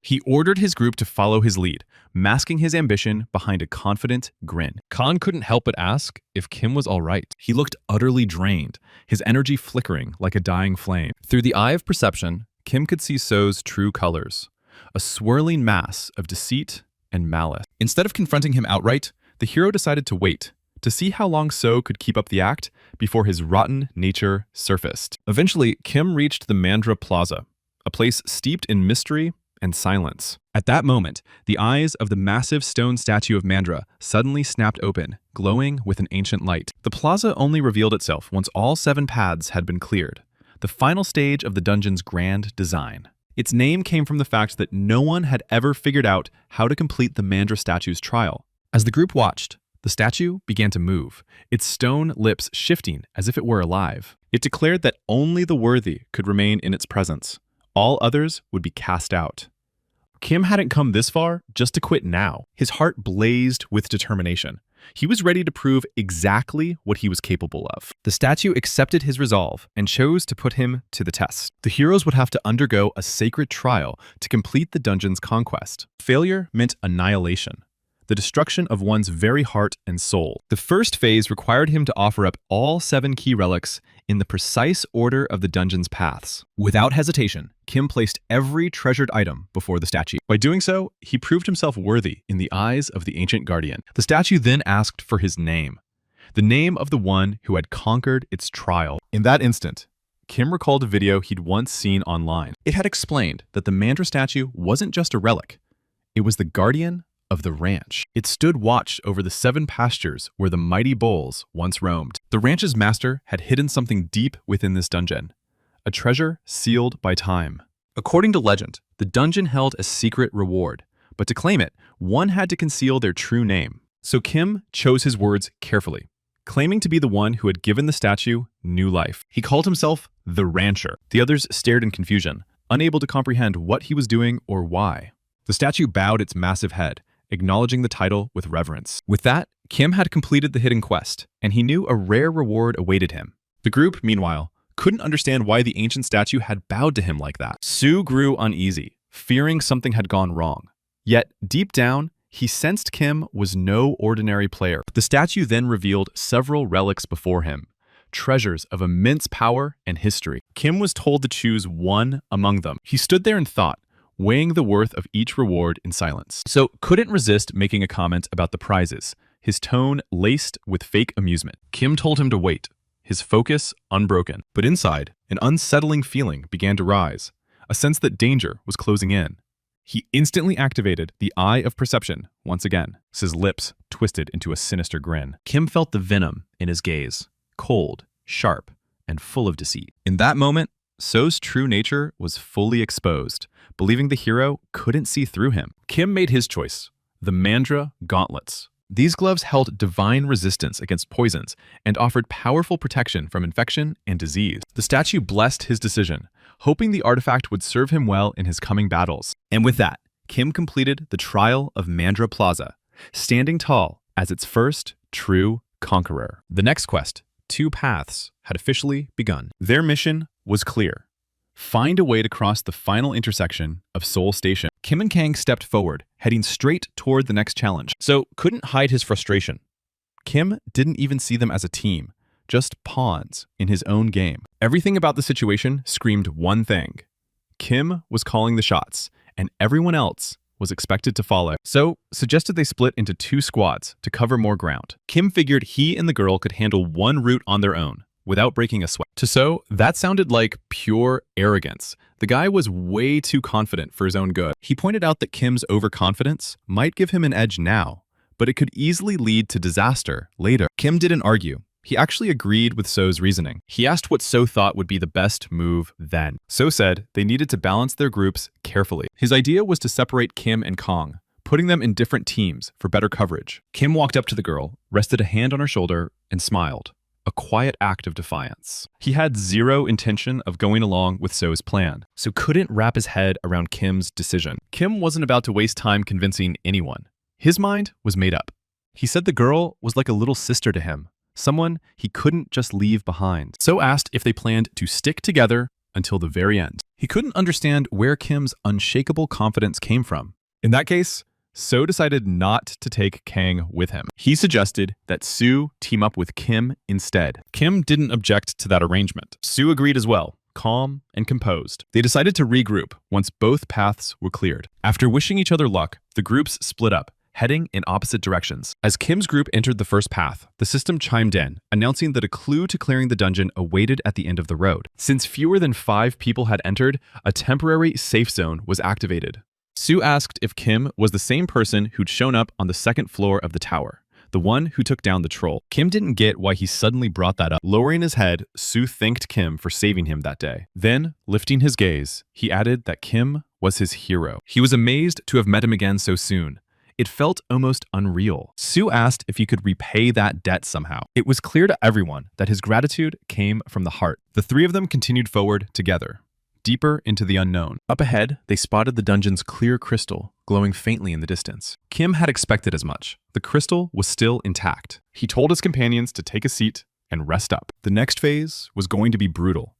[SPEAKER 1] He ordered his group to follow his lead, masking his ambition behind a confident grin. Khan couldn't help but ask if Kim was all right. He looked utterly drained, his energy flickering like a dying flame. Through the eye of perception, Kim could see So's true colors, a swirling mass of deceit and malice. Instead of confronting him outright, the hero decided to wait, to see how long So could keep up the act before his rotten nature surfaced. Eventually, Kim reached the Mandra Plaza, a place steeped in mystery and silence. At that moment, the eyes of the massive stone statue of Mandra suddenly snapped open, glowing with an ancient light. The plaza only revealed itself once all 7 paths had been cleared, the final stage of the dungeon's grand design. Its name came from the fact that no one had ever figured out how to complete the Mandra statue's trial. As the group watched, the statue began to move, its stone lips shifting as if it were alive. It declared that only the worthy could remain in its presence. All others would be cast out. Kim hadn't come this far just to quit now. His heart blazed with determination. He was ready to prove exactly what he was capable of. The statue accepted his resolve and chose to put him to the test. The heroes would have to undergo a sacred trial to complete the dungeon's conquest. Failure meant annihilation, the destruction of one's very heart and soul. The first phase required him to offer up all 7 key relics in the precise order of the dungeon's paths. Without hesitation, Kim placed every treasured item before the statue. By doing so, he proved himself worthy in the eyes of the ancient guardian. The statue then asked for his name, the name of the one who had conquered its trial. In that instant, Kim recalled a video he'd once seen online. It had explained that the Mandra statue wasn't just a relic. It was the guardian of the ranch. It stood watch over the 7 pastures where the mighty bulls once roamed. The ranch's master had hidden something deep within this dungeon, a treasure sealed by time. According to legend, the dungeon held a secret reward, but to claim it, one had to conceal their true name. So Kim chose his words carefully, claiming to be the one who had given the statue new life. He called himself the Rancher. The others stared in confusion, unable to comprehend what he was doing or why. The statue bowed its massive head, acknowledging the title with reverence. With that, Kim had completed the hidden quest, and he knew a rare reward awaited him. The group, meanwhile, couldn't understand why the ancient statue had bowed to him like that. Su grew uneasy, fearing something had gone wrong. Yet, deep down, he sensed Kim was no ordinary player. The statue then revealed several relics before him, treasures of immense power and history. Kim was told to choose one among them. He stood there and thought, weighing the worth of each reward in silence. So couldn't resist making a comment about the prizes, his tone laced with fake amusement. Kim told him to wait, his focus unbroken. But inside, an unsettling feeling began to rise, a sense that danger was closing in. He instantly activated the Eye of Perception once again, his lips twisted into a sinister grin. Kim felt the venom in his gaze, cold, sharp, and full of deceit. In that moment, So's true nature was fully exposed, believing the hero couldn't see through him. Kim made his choice, the Mandra gauntlets. These gloves held divine resistance against poisons and offered powerful protection from infection and disease. The statue blessed his decision, hoping the artifact would serve him well in his coming battles. And with that, Kim completed the trial of Mandra Plaza, standing tall as its first true conqueror. The next quest, 2 Paths, had officially begun. Their mission was clear. Find a way to cross the final intersection of Seoul Station. Kim and Kang stepped forward, heading straight toward the next challenge. So couldn't hide his frustration. Kim didn't even see them as a team, just pawns in his own game. Everything about the situation screamed one thing. Kim was calling the shots, and everyone else was expected to follow. So suggested they split into 2 squads to cover more ground. Kim figured he and the girl could handle one route on their own, without breaking a sweat. To So, that sounded like pure arrogance. The guy was way too confident for his own good. He pointed out that Kim's overconfidence might give him an edge now, but it could easily lead to disaster later. Kim didn't argue. He actually agreed with So's reasoning. He asked what So thought would be the best move then. So said they needed to balance their groups carefully. His idea was to separate Kim and Kong, putting them in different teams for better coverage. Kim walked up to the girl, rested a hand on her shoulder, and smiled. A quiet act of defiance. He had zero intention of going along with So's plan, so couldn't wrap his head around Kim's decision. Kim wasn't about to waste time convincing anyone. His mind was made up. He said the girl was like a little sister to him, someone he couldn't just leave behind. So asked if they planned to stick together until the very end. He couldn't understand where Kim's unshakable confidence came from. In that case, So decided not to take Kang with him. He suggested that Su team up with Kim instead. Kim didn't object to that arrangement. Su agreed as well, calm and composed. They decided to regroup once both paths were cleared. After wishing each other luck, the groups split up, heading in opposite directions. As Kim's group entered the first path, the system chimed in, announcing that a clue to clearing the dungeon awaited at the end of the road. Since fewer than 5 people had entered, a temporary safe zone was activated. Su asked if Kim was the same person who'd shown up on the 2nd floor of the tower, the one who took down the troll. Kim didn't get why he suddenly brought that up. Lowering his head, Su thanked Kim for saving him that day. Then, lifting his gaze, he added that Kim was his hero. He was amazed to have met him again so soon. It felt almost unreal. Su asked if he could repay that debt somehow. It was clear to everyone that his gratitude came from the heart. The 3 of them continued forward together, deeper into the unknown. Up ahead, they spotted the dungeon's clear crystal, glowing faintly in the distance. Kim had expected as much. The crystal was still intact. He told his companions to take a seat and rest up. The next phase was going to be brutal,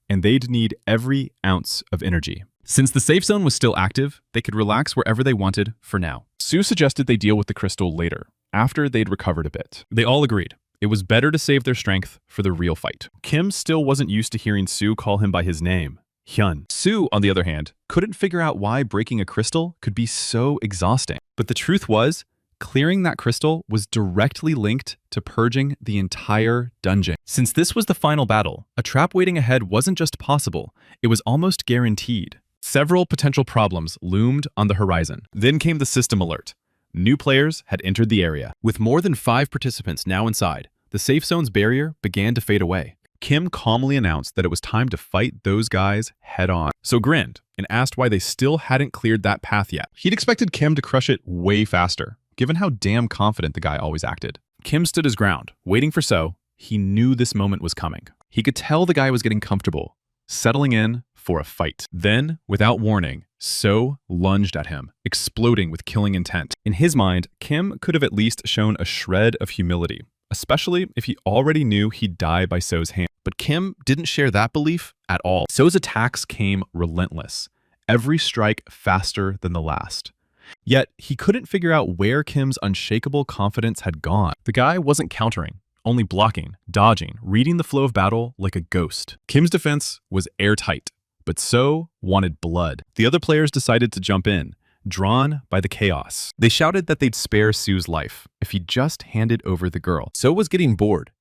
[SPEAKER 1] and they'd need every ounce of energy. Since the safe zone was still active, they could relax wherever they wanted for now. Sue suggested they deal with the crystal later, after they'd recovered a bit. They all agreed. It was better to save their strength for the real fight. Kim still wasn't used to hearing Sue call him by his name, Hyun. Sue, on the other hand, couldn't figure out why breaking a crystal could be so exhausting. But the truth was, clearing that crystal was directly linked to purging the entire dungeon. Since this was the final battle, a trap waiting ahead wasn't just possible, it was almost guaranteed. Several potential problems loomed on the horizon. Then came the system alert. New players had entered the area. With more than 5 participants now inside, the safe zone's barrier began to fade away. Kim calmly announced that it was time to fight those guys head on. So grinned and asked why they still hadn't cleared that path yet. He'd expected Kim to crush it way faster, given how damn confident the guy always acted. Kim stood his ground, waiting for So. He knew this moment was coming. He could tell the guy was getting comfortable, settling in for a fight. Then, without warning, So lunged at him, exploding with killing intent. In his mind, Kim could have at least shown a shred of humility, especially if he already knew he'd die by So's hand. But Kim didn't share that belief at all. So's attacks came relentless, every strike faster than the last. Yet, he couldn't figure out where Kim's unshakable confidence had gone. The guy wasn't countering, only blocking, dodging, reading the flow of battle like a ghost. Kim's defense was airtight, but So wanted blood. The other players decided to jump in, drawn by the chaos. They shouted that they'd spare Sue's life if he just handed over the girl. So was getting bored.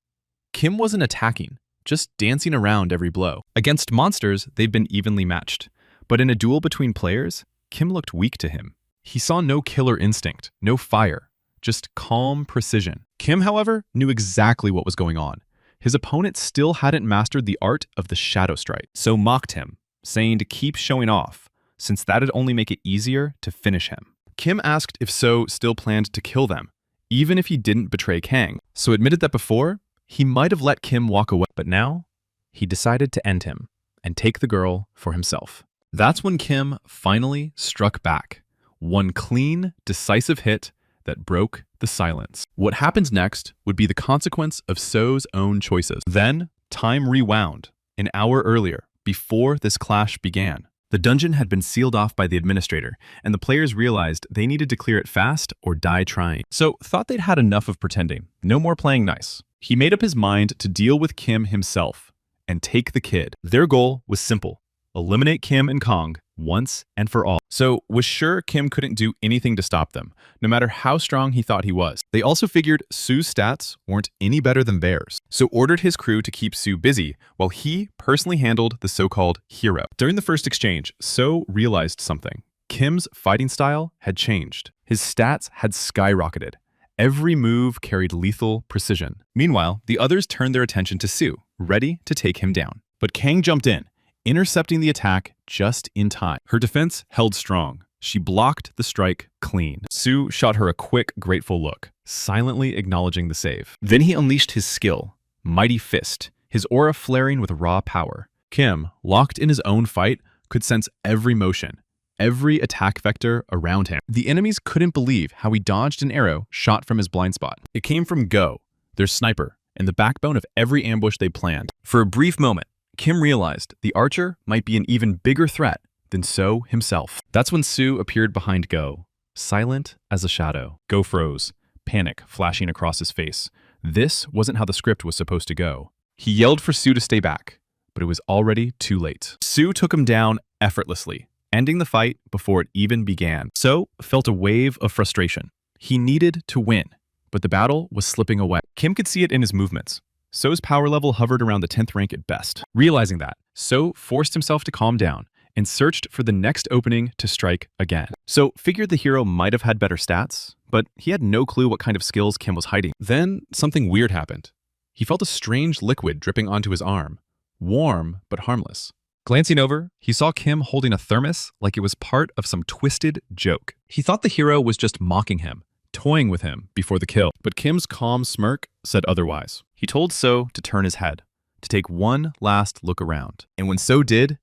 [SPEAKER 1] Kim wasn't attacking, just dancing around every blow. Against monsters, they'd been evenly matched. But in a duel between players, Kim looked weak to him. He saw no killer instinct, no fire, just calm precision. Kim, however, knew exactly what was going on. His opponent still hadn't mastered the art of the shadow strike. So mocked him, saying to keep showing off, since that'd only make it easier to finish him. Kim asked if So still planned to kill them, even if he didn't betray Kang. So admitted that before, he might have let Kim walk away, but now he decided to end him and take the girl for himself. That's when Kim finally struck back. One clean, decisive hit that broke the silence. What happened next would be the consequence of So's own choices. Then, time rewound, an hour earlier, before this clash began. The dungeon had been sealed off by the administrator, and the players realized they needed to clear it fast or die trying. So, thought they'd had enough of pretending. No more playing nice. He made up his mind to deal with Kim himself and take the kid. Their goal was simple: eliminate Kim and Kong once and for all. So was sure Kim couldn't do anything to stop them, no matter how strong he thought he was. They also figured Sue's stats weren't any better than theirs, so ordered his crew to keep Sue busy while he personally handled the so-called hero. During the first exchange, So realized something. Kim's fighting style had changed. His stats had skyrocketed. Every move carried lethal precision. Meanwhile, the others turned their attention to Sue, ready to take him down. But Kang jumped in, intercepting the attack just in time. Her defense held strong. She blocked the strike clean. Sue shot her a quick, grateful look, silently acknowledging the save. Then he unleashed his skill, Mighty Fist, his aura flaring with raw power. Kim, locked in his own fight, could sense every motion, every attack vector around him. The enemies couldn't believe how he dodged an arrow shot from his blind spot. It came from Go, their sniper, and the backbone of every ambush they planned. For a brief moment, Kim realized the archer might be an even bigger threat than So himself. That's when Sue appeared behind Go, silent as a shadow. Go froze, panic flashing across his face. This wasn't how the script was supposed to go. He yelled for Sue to stay back, but it was already too late. Sue took him down effortlessly, ending the fight before it even began. So felt a wave of frustration. He needed to win, but the battle was slipping away. Kim could see it in his movements. So's power level hovered around the 10th rank at best. Realizing that, So forced himself to calm down and searched for the next opening to strike again. So figured the hero might have had better stats, but he had no clue what kind of skills Kim was hiding. Then something weird happened. He felt a strange liquid dripping onto his arm, warm but harmless. Glancing over, he saw Kim holding a thermos like it was part of some twisted joke. He thought the hero was just mocking him, toying with him before the kill. But Kim's calm smirk said otherwise. He told So to turn his head, to take one last look around. And when So did,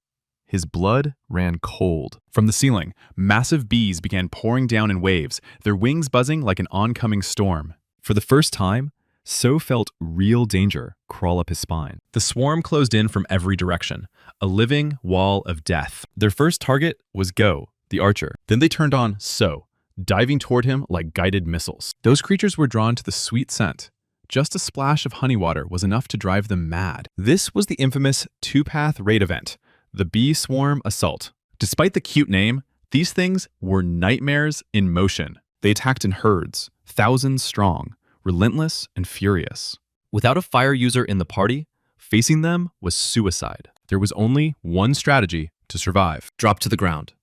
[SPEAKER 1] his blood ran cold. From the ceiling, massive bees began pouring down in waves, their wings buzzing like an oncoming storm. For the first time, So felt real danger crawl up his spine. The swarm closed in from every direction, a living wall of death. Their first target was Go, the archer. Then they turned on So, diving toward him like guided missiles. Those creatures were drawn to the sweet scent. Just a splash of honey water was enough to drive them mad. This was the infamous two-path raid event, the Bee Swarm Assault. Despite the cute name, these things were nightmares in motion. They attacked in herds, thousands strong, relentless and furious. Without a fire user in the party, facing them was suicide. There was only one strategy to survive. Drop to the ground.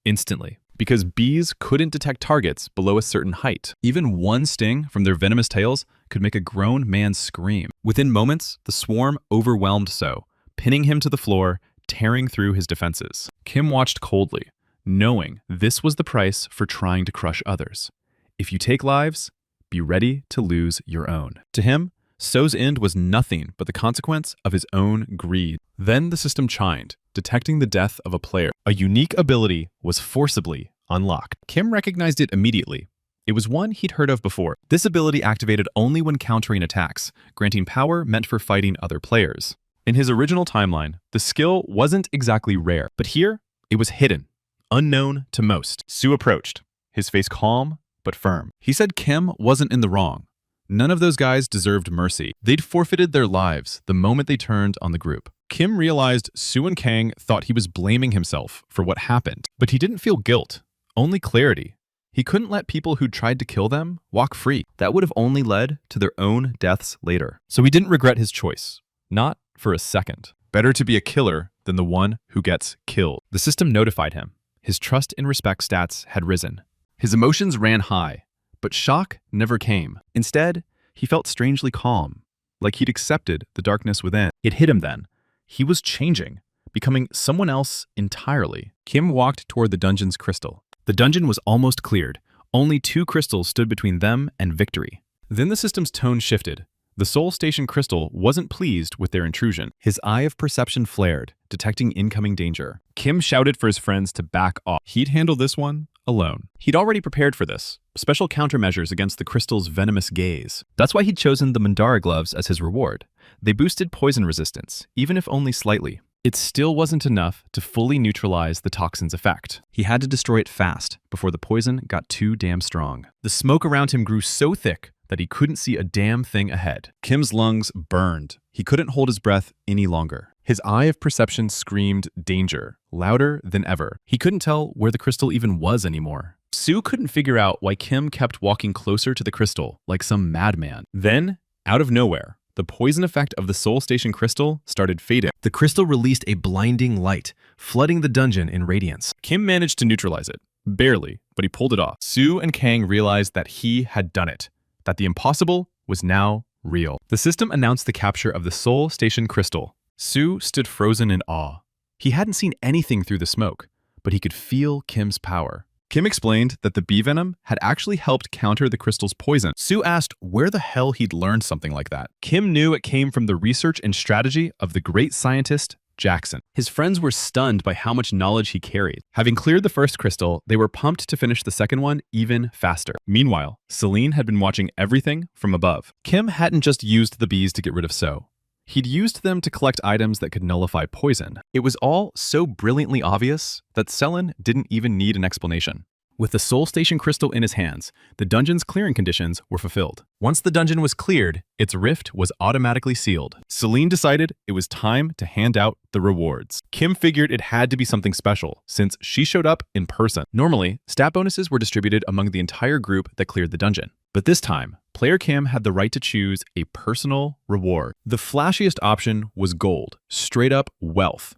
[SPEAKER 1] Instantly. Because bees couldn't detect targets below a certain height. Even one sting from their venomous tails could make a grown man scream. Within moments, the swarm overwhelmed So, pinning him to the floor, tearing through his defenses. Kim watched coldly, knowing this was the price for trying to crush others. If you take lives, be ready to lose your own. To him, So's end was nothing but the consequence of his own greed. Then the system chimed, detecting the death of a player. A unique ability was forcibly unlocked. Kim recognized it immediately. It was one he'd heard of before. This ability activated only when countering attacks, granting power meant for fighting other players. In his original timeline, the skill wasn't exactly rare, but here, it was hidden, unknown to most. Su approached, his face calm but firm. He said Kim wasn't in the wrong. None of those guys deserved mercy. They'd forfeited their lives the moment they turned on the group. Kim realized Su and Kang thought he was blaming himself for what happened, but he didn't feel guilt, only clarity. He couldn't let people who tried to kill them walk free. That would have only led to their own deaths later. So he didn't regret his choice. Not for a second. Better to be a killer than the one who gets killed. The system notified him. His trust and respect stats had risen. His emotions ran high, but shock never came. Instead, he felt strangely calm, like he'd accepted the darkness within. It hit him then. He was changing, becoming someone else entirely. Kim walked toward the dungeon's crystal. The dungeon was almost cleared. Only 2 crystals stood between them and victory. Then the system's tone shifted. The Soul Station crystal wasn't pleased with their intrusion. His eye of perception flared, detecting incoming danger. Kim shouted for his friends to back off. He'd handle this one alone. He'd already prepared for this. Special countermeasures against the crystal's venomous gaze. That's why he'd chosen the Mandra gloves as his reward. They boosted poison resistance, even if only slightly. It still wasn't enough to fully neutralize the toxin's effect. He had to destroy it fast before the poison got too damn strong. The smoke around him grew so thick that he couldn't see a damn thing ahead. Kim's lungs burned. He couldn't hold his breath any longer. His eye of perception screamed danger, louder than ever. He couldn't tell where the crystal even was anymore. Su couldn't figure out why Kim kept walking closer to the crystal like some madman. Then, out of nowhere, the poison effect of the Soul Station crystal started fading. The crystal released a blinding light, flooding the dungeon in radiance. Kim managed to neutralize it. Barely, but he pulled it off. Su and Kang realized that he had done it, that the impossible was now real. The system announced the capture of the Soul Station crystal. Su stood frozen in awe. He hadn't seen anything through the smoke, but he could feel Kim's power. Kim explained that the bee venom had actually helped counter the crystal's poison. Su asked where the hell he'd learned something like that. Kim knew it came from the research and strategy of the great scientist, Jackson. His friends were stunned by how much knowledge he carried. Having cleared the first crystal, they were pumped to finish the second one even faster. Meanwhile, Celine had been watching everything from above. Kim hadn't just used the bees to get rid of So. He'd used them to collect items that could nullify poison. It was all so brilliantly obvious that Selin didn't even need an explanation. With the Soul Station crystal in his hands, the dungeon's clearing conditions were fulfilled. Once the dungeon was cleared, its rift was automatically sealed. Celine decided it was time to hand out the rewards. Kim figured it had to be something special, since she showed up in person. Normally, stat bonuses were distributed among the entire group that cleared the dungeon. But this time, player Kim had the right to choose a personal reward. The flashiest option was gold, straight up wealth.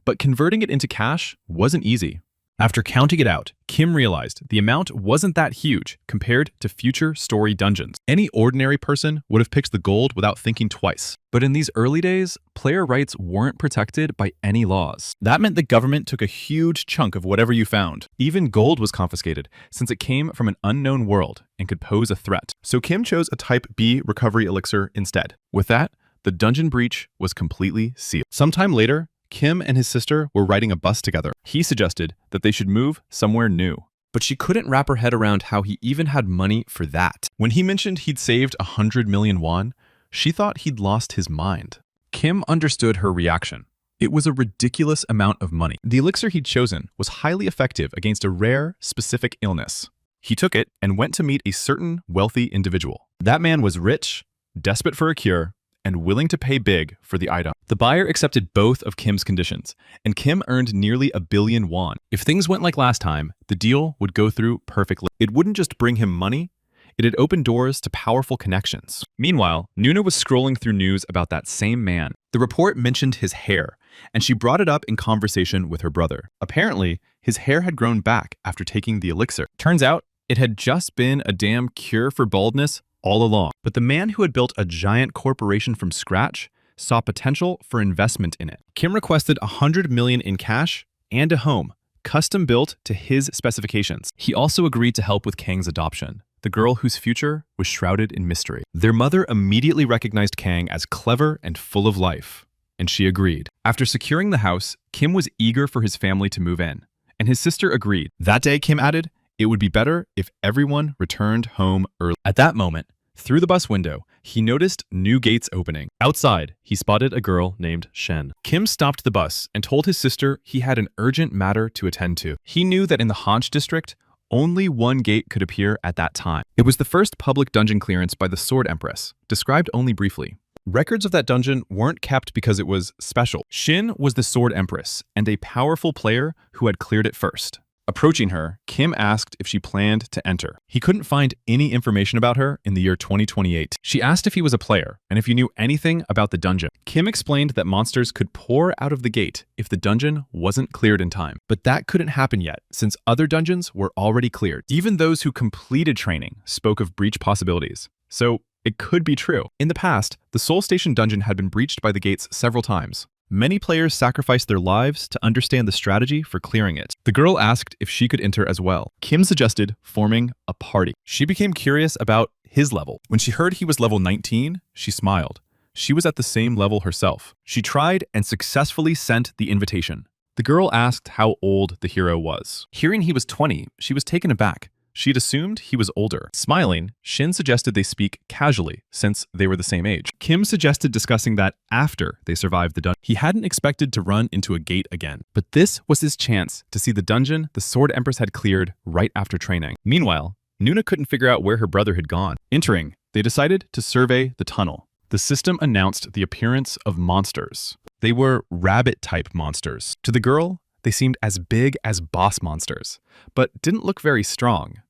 [SPEAKER 1] But converting it into cash wasn't easy. After counting it out, Kim realized the amount wasn't that huge compared to future story dungeons. Any ordinary person would have picked the gold without thinking twice. But in these early days, player rights weren't protected by any laws. That meant the government took a huge chunk of whatever you found. Even gold was confiscated, since it came from an unknown world and could pose a threat. So Kim chose a Type B recovery elixir instead. With that, the dungeon breach was completely sealed. Sometime later, Kim and his sister were riding a bus together. He suggested that they should move somewhere new, but she couldn't wrap her head around how he even had money for that. When he mentioned he'd saved 100 million won, she thought he'd lost his mind. Kim understood her reaction. It was a ridiculous amount of money. The elixir he'd chosen was highly effective against a rare, specific illness. He took it and went to meet a certain wealthy individual. That man was rich, desperate for a cure, and willing to pay big for the item. The buyer accepted both of Kim's conditions, and Kim earned nearly 1 billion won. If things went like last time, the deal would go through perfectly. It wouldn't just bring him money, it'd open doors to powerful connections. Meanwhile, Nuna was scrolling through news about that same man. The report mentioned his hair, and she brought it up in conversation with her brother. Apparently, his hair had grown back after taking the elixir. Turns out, it had just been a damn cure for baldness all along. But the man who had built a giant corporation from scratch saw potential for investment in it. Kim requested 100 million in cash and a home, custom built to his specifications. He also agreed to help with Kang's adoption, the girl whose future was shrouded in mystery. Their mother immediately recognized Kang as clever and full of life, and she agreed. After securing the house, Kim was eager for his family to move in, and his sister agreed. That day, Kim added, it would be better if everyone returned home early. At that moment, through the bus window, he noticed new gates opening. Outside, he spotted a girl named Shinn. Kim stopped the bus and told his sister he had an urgent matter to attend to. He knew that in the Hanch district, only one gate could appear at that time. It was the first public dungeon clearance by the Sword Empress, described only briefly. Records of that dungeon weren't kept because it was special. Shinn was the Sword Empress and a powerful player who had cleared it first. Approaching her, Kim asked if she planned to enter. He couldn't find any information about her in the year 2028. She asked if he was a player and if he knew anything about the dungeon. Kim explained that monsters could pour out of the gate if the dungeon wasn't cleared in time. But that couldn't happen yet, since other dungeons were already cleared. Even those who completed training spoke of breach possibilities. So it could be true. In the past, the Soul Station dungeon had been breached by the gates several times. Many players sacrificed their lives to understand the strategy for clearing it. The girl asked if she could enter as well. Kim suggested forming a party. She became curious about his level. When she heard he was level 19, she smiled. She was at the same level herself. She tried and successfully sent the invitation. The girl asked how old the hero was. Hearing he was 20, she was taken aback. She'd assumed he was older. Smiling, Shinn suggested they speak casually, since they were the same age. Kim suggested discussing that after they survived the dungeon. He hadn't expected to run into a gate again, but this was his chance to see the dungeon the Sword Empress had cleared right after training. Meanwhile, Nuna couldn't figure out where her brother had gone. Entering, they decided to survey the tunnel. The system announced the appearance of monsters. They were rabbit-type monsters. To the girl, they seemed as big as boss monsters, but didn't look very strong.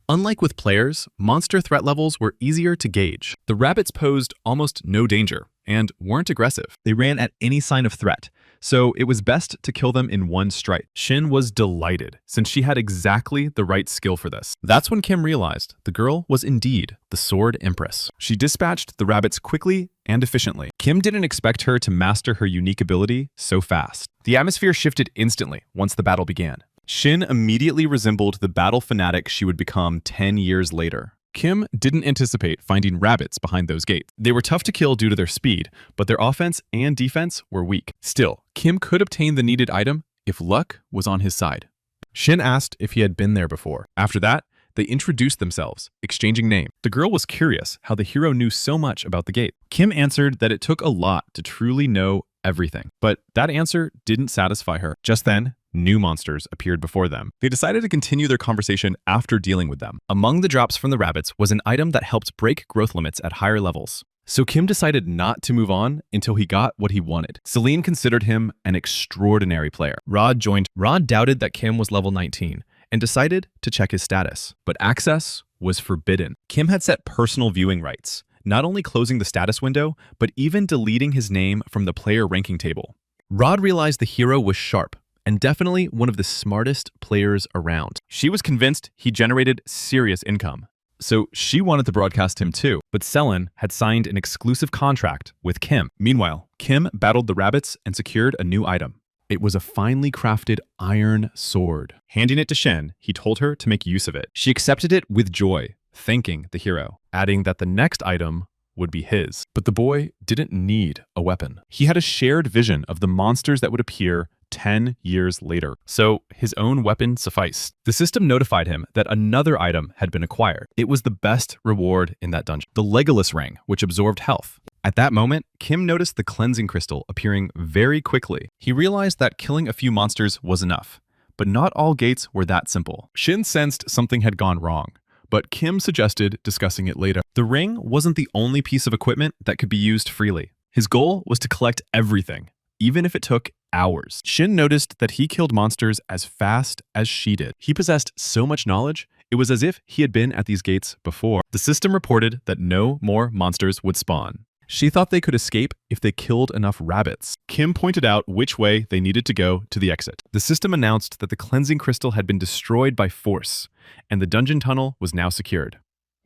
[SPEAKER 1] Unlike with players, monster threat levels were easier to gauge. The rabbits posed almost no danger and weren't aggressive. They ran at any sign of threat, so it was best to kill them in one strike. Shinn was delighted, since she had exactly the right skill for this. That's when Kim realized the girl was indeed the Sword Empress. She dispatched the rabbits quickly and efficiently. Kim didn't expect her to master her unique ability so fast. The atmosphere shifted instantly once the battle began. Shinn immediately resembled the battle fanatic she would become 10 years later. Kim didn't anticipate finding rabbits behind those gates. They were tough to kill due to their speed, but their offense and defense were weak. Still, Kim could obtain the needed item if luck was on his side. Shinn asked if he had been there before. After that, they introduced themselves, exchanging names. The girl was curious how the hero knew so much about the gate. Kim answered that it took a lot to truly know everything, but that answer didn't satisfy her. Just then, new monsters appeared before them. They decided to continue their conversation after dealing with them. Among the drops from the rabbits was an item that helped break growth limits at higher levels. So Kim decided not to move on until he got what he wanted. Celine considered him an extraordinary player. Rod joined. Rod doubted that Kim was level 19 and decided to check his status, but access was forbidden. Kim had set personal viewing rights, not only closing the status window, but even deleting his name from the player ranking table. Rod realized the hero was sharp, and definitely one of the smartest players around. She was convinced he generated serious income, so she wanted to broadcast him too. But Celine had signed an exclusive contract with Kim. Meanwhile, Kim battled the rabbits and secured a new item. It was a finely crafted iron sword. Handing it to Shinn, he told her to make use of it. She accepted it with joy, thanking the hero, adding that the next item would be his. But the boy didn't need a weapon. He had a shared vision of the monsters that would appear 10 years later, so his own weapon sufficed. The system notified him that another item had been acquired. It was the best reward in that dungeon, the Legolas ring, which absorbed health. At that moment, Kim noticed the cleansing crystal appearing very quickly. He realized that killing a few monsters was enough, but not all gates were that simple. Shinn sensed something had gone wrong, but Kim suggested discussing it later. The ring wasn't the only piece of equipment that could be used freely. His goal was to collect everything, even if it took hours. Shinn noticed that he killed monsters as fast as she did. He possessed so much knowledge, it was as if he had been at these gates before. The system reported that no more monsters would spawn. She thought they could escape if they killed enough rabbits. Kim pointed out which way they needed to go to the exit. The system announced that the cleansing crystal had been destroyed by force, and the dungeon tunnel was now secured.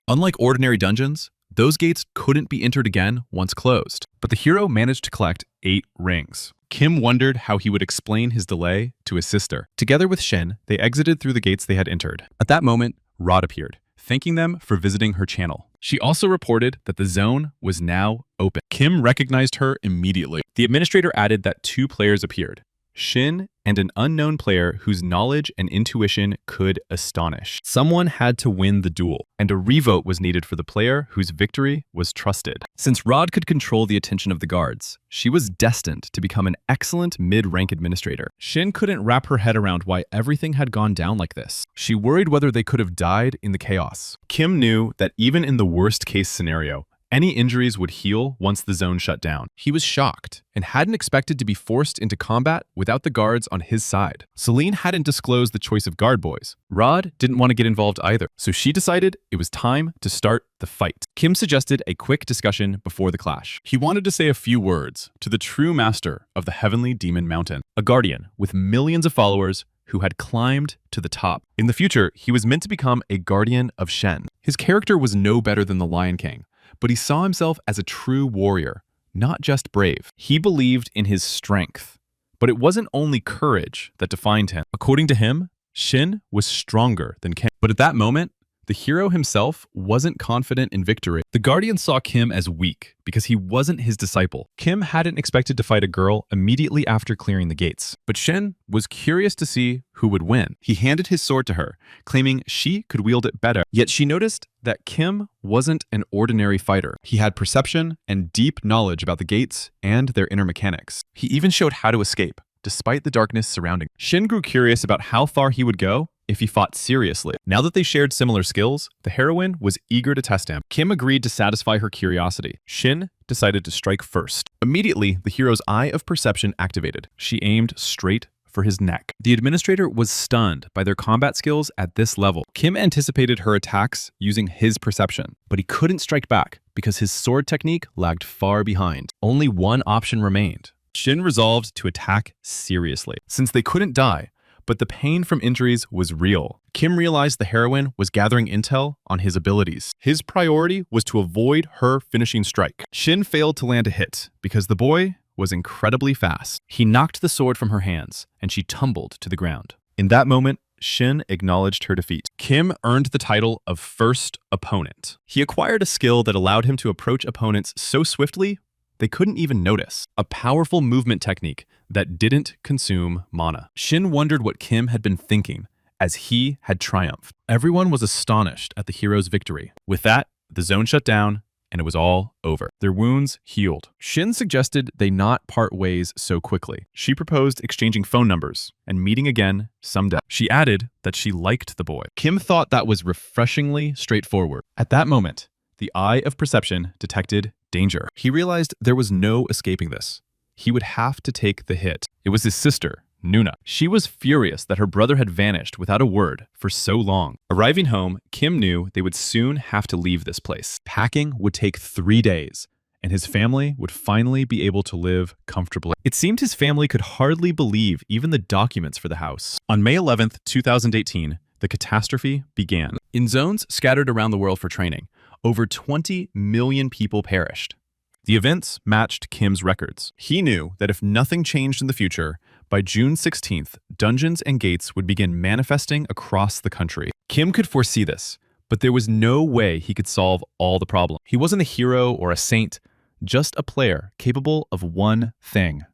[SPEAKER 1] Unlike ordinary dungeons, those gates couldn't be entered again once closed. But the hero managed to collect 8 rings. Kim wondered how he would explain his delay to his sister. Together with Shinn, they exited through the gates they had entered. At that moment, Rod appeared, thanking them for visiting her channel. She also reported that the zone was now open. Kim recognized her immediately. The administrator added that 2 players appeared, Shinn and an unknown player whose knowledge and intuition could astonish. Someone had to win the duel, and a revote was needed for the player whose victory was trusted. Since Rod could control the attention of the guards, she was destined to become an excellent mid-rank administrator. Shinn couldn't wrap her head around why everything had gone down like this. She worried whether they could have died in the chaos. Kim knew that even in the worst-case scenario, any injuries would heal once the zone shut down. He was shocked and hadn't expected to be forced into combat without the guards on his side. Celine hadn't disclosed the choice of guard boys. Rod didn't want to get involved either, so she decided it was time to start the fight. Kim suggested a quick discussion before the clash. He wanted to say a few words to the true master of the Heavenly Demon Mountain, a guardian with millions of followers who had climbed to the top. In the future, he was meant to become a guardian of Shinn. His character was no better than the Lion King, but he saw himself as a true warrior, not just brave. He believed in his strength, but it wasn't only courage that defined him. According to him, Shinn was stronger than Kim. But at that moment, the hero himself wasn't confident in victory. The Guardian saw Kim as weak because he wasn't his disciple. Kim hadn't expected to fight a girl immediately after clearing the gates, but Shinn was curious to see who would win. He handed his sword to her, claiming she could wield it better. Yet she noticed that Kim wasn't an ordinary fighter. He had perception and deep knowledge about the gates and their inner mechanics. He even showed how to escape, despite the darkness surrounding. Shinn grew curious about how far he would go if he fought seriously. Now that they shared similar skills, the heroine was eager to test him. Kim agreed to satisfy her curiosity. Shinn decided to strike first. Immediately, the hero's eye of perception activated. She aimed straight for his neck. The administrator was stunned by their combat skills at this level. Kim anticipated her attacks using his perception, but he couldn't strike back because his sword technique lagged far behind. Only one option remained. Shinn resolved to attack seriously. Since they couldn't die, but the pain from injuries was real, Kim realized the heroine was gathering intel on his abilities. His priority was to avoid her finishing strike. Shinn failed to land a hit because the boy was incredibly fast. He knocked the sword from her hands, and she tumbled to the ground. In that moment, Shinn acknowledged her defeat. Kim earned the title of First Opponent. He acquired a skill that allowed him to approach opponents so swiftly they couldn't even notice. A powerful movement technique that didn't consume mana. Shinn wondered what Kim had been thinking as he had triumphed. Everyone was astonished at the hero's victory. With that, the zone shut down, and it was all over. Their wounds healed. Shinn suggested they not part ways so quickly. She proposed exchanging phone numbers and meeting again someday. She added that she liked the boy. Kim thought that was refreshingly straightforward. At that moment, the eye of perception detected danger. He realized there was no escaping this. He would have to take the hit. It was his sister, Nuna. She was furious that her brother had vanished without a word for so long. Arriving home, Kim knew they would soon have to leave this place. Packing would take 3 days, and his family would finally be able to live comfortably. It seemed his family could hardly believe even the documents for the house. On May 11th, 2018, the catastrophe began. In zones scattered around the world for training, over 20 million people perished. The events matched Kim's records. He knew that if nothing changed in the future, by June 16th, dungeons and gates would begin manifesting across the country. Kim could foresee this, But there was no way he could solve all the problems. He wasn't a hero or a saint, just a player capable of one thing: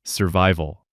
[SPEAKER 1] survival.